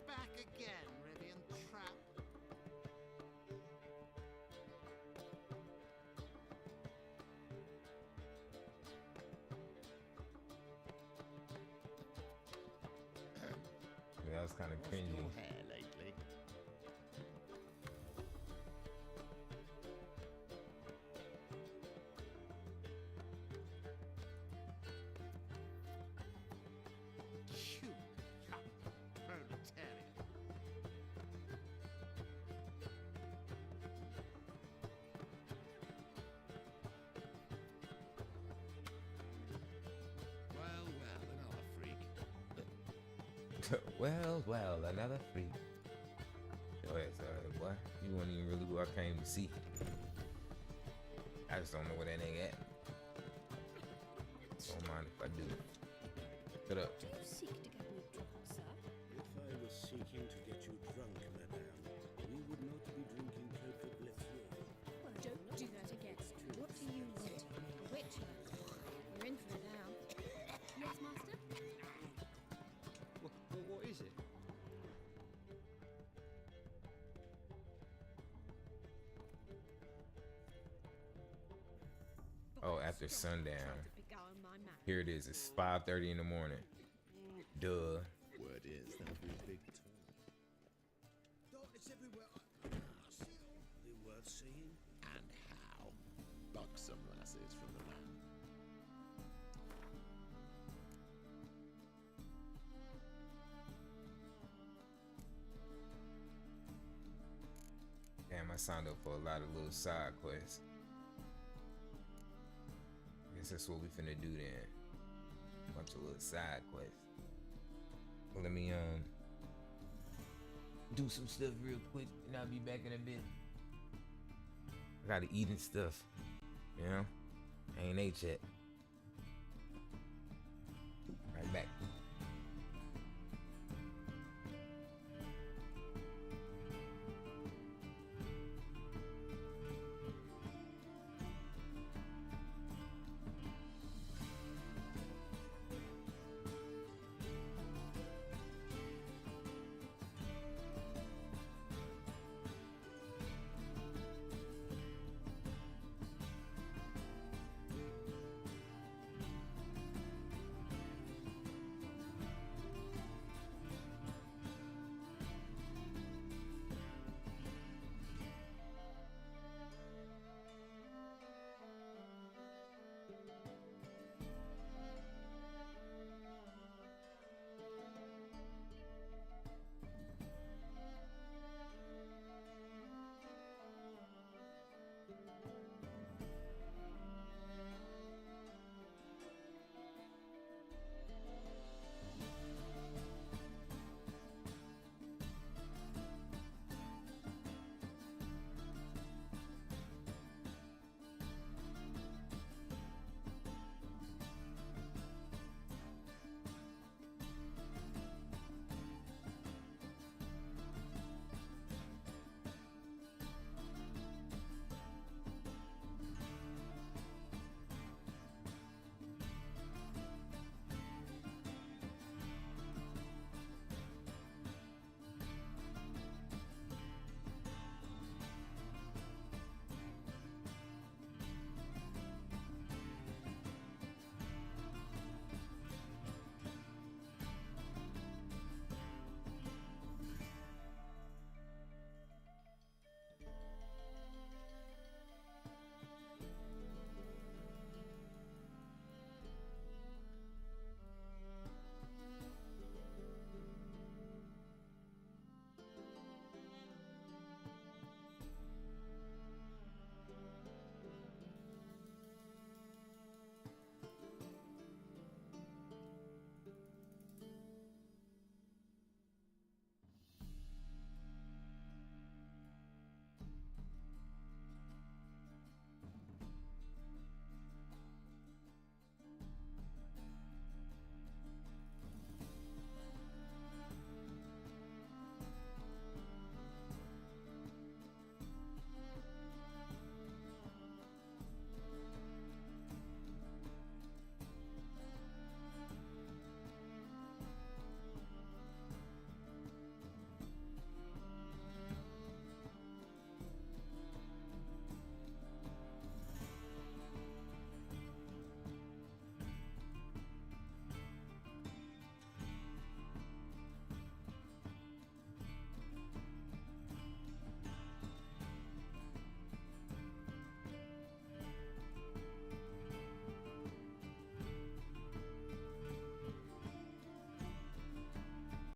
Back again, Rivian Trap. Yeah, that was kind of cringy. Your hair lately? You young proletariat. Well, another freak. well, another freak. Yo, boy, you weren't even really who I came to see. I just don't know where that nigga at. Don't mind if I do. Shut up. Do you seek to get me drunk, sir? If I was seeking to get you drunk, madame, we would not be drinking Cote de Bleffier. Well, don't do that again. What do you want? Witcher. You're in for it now. Yes, master? What is it? Oh, after sundown. Beguile my man. Here it is. It's 5:30 in the morning. Duh. Word is that'll be a big turn. Darkness everywhere. Are they worth seeing? And how? Buxom lasses from the man. Damn, I signed up for a lot of little side quests. I guess that's what we finna do then. Bunch of little side quests. Well, let me do some stuff real quick and I'll be back in a bit. I gotta eat and stuff. You know? I ain't ate yet.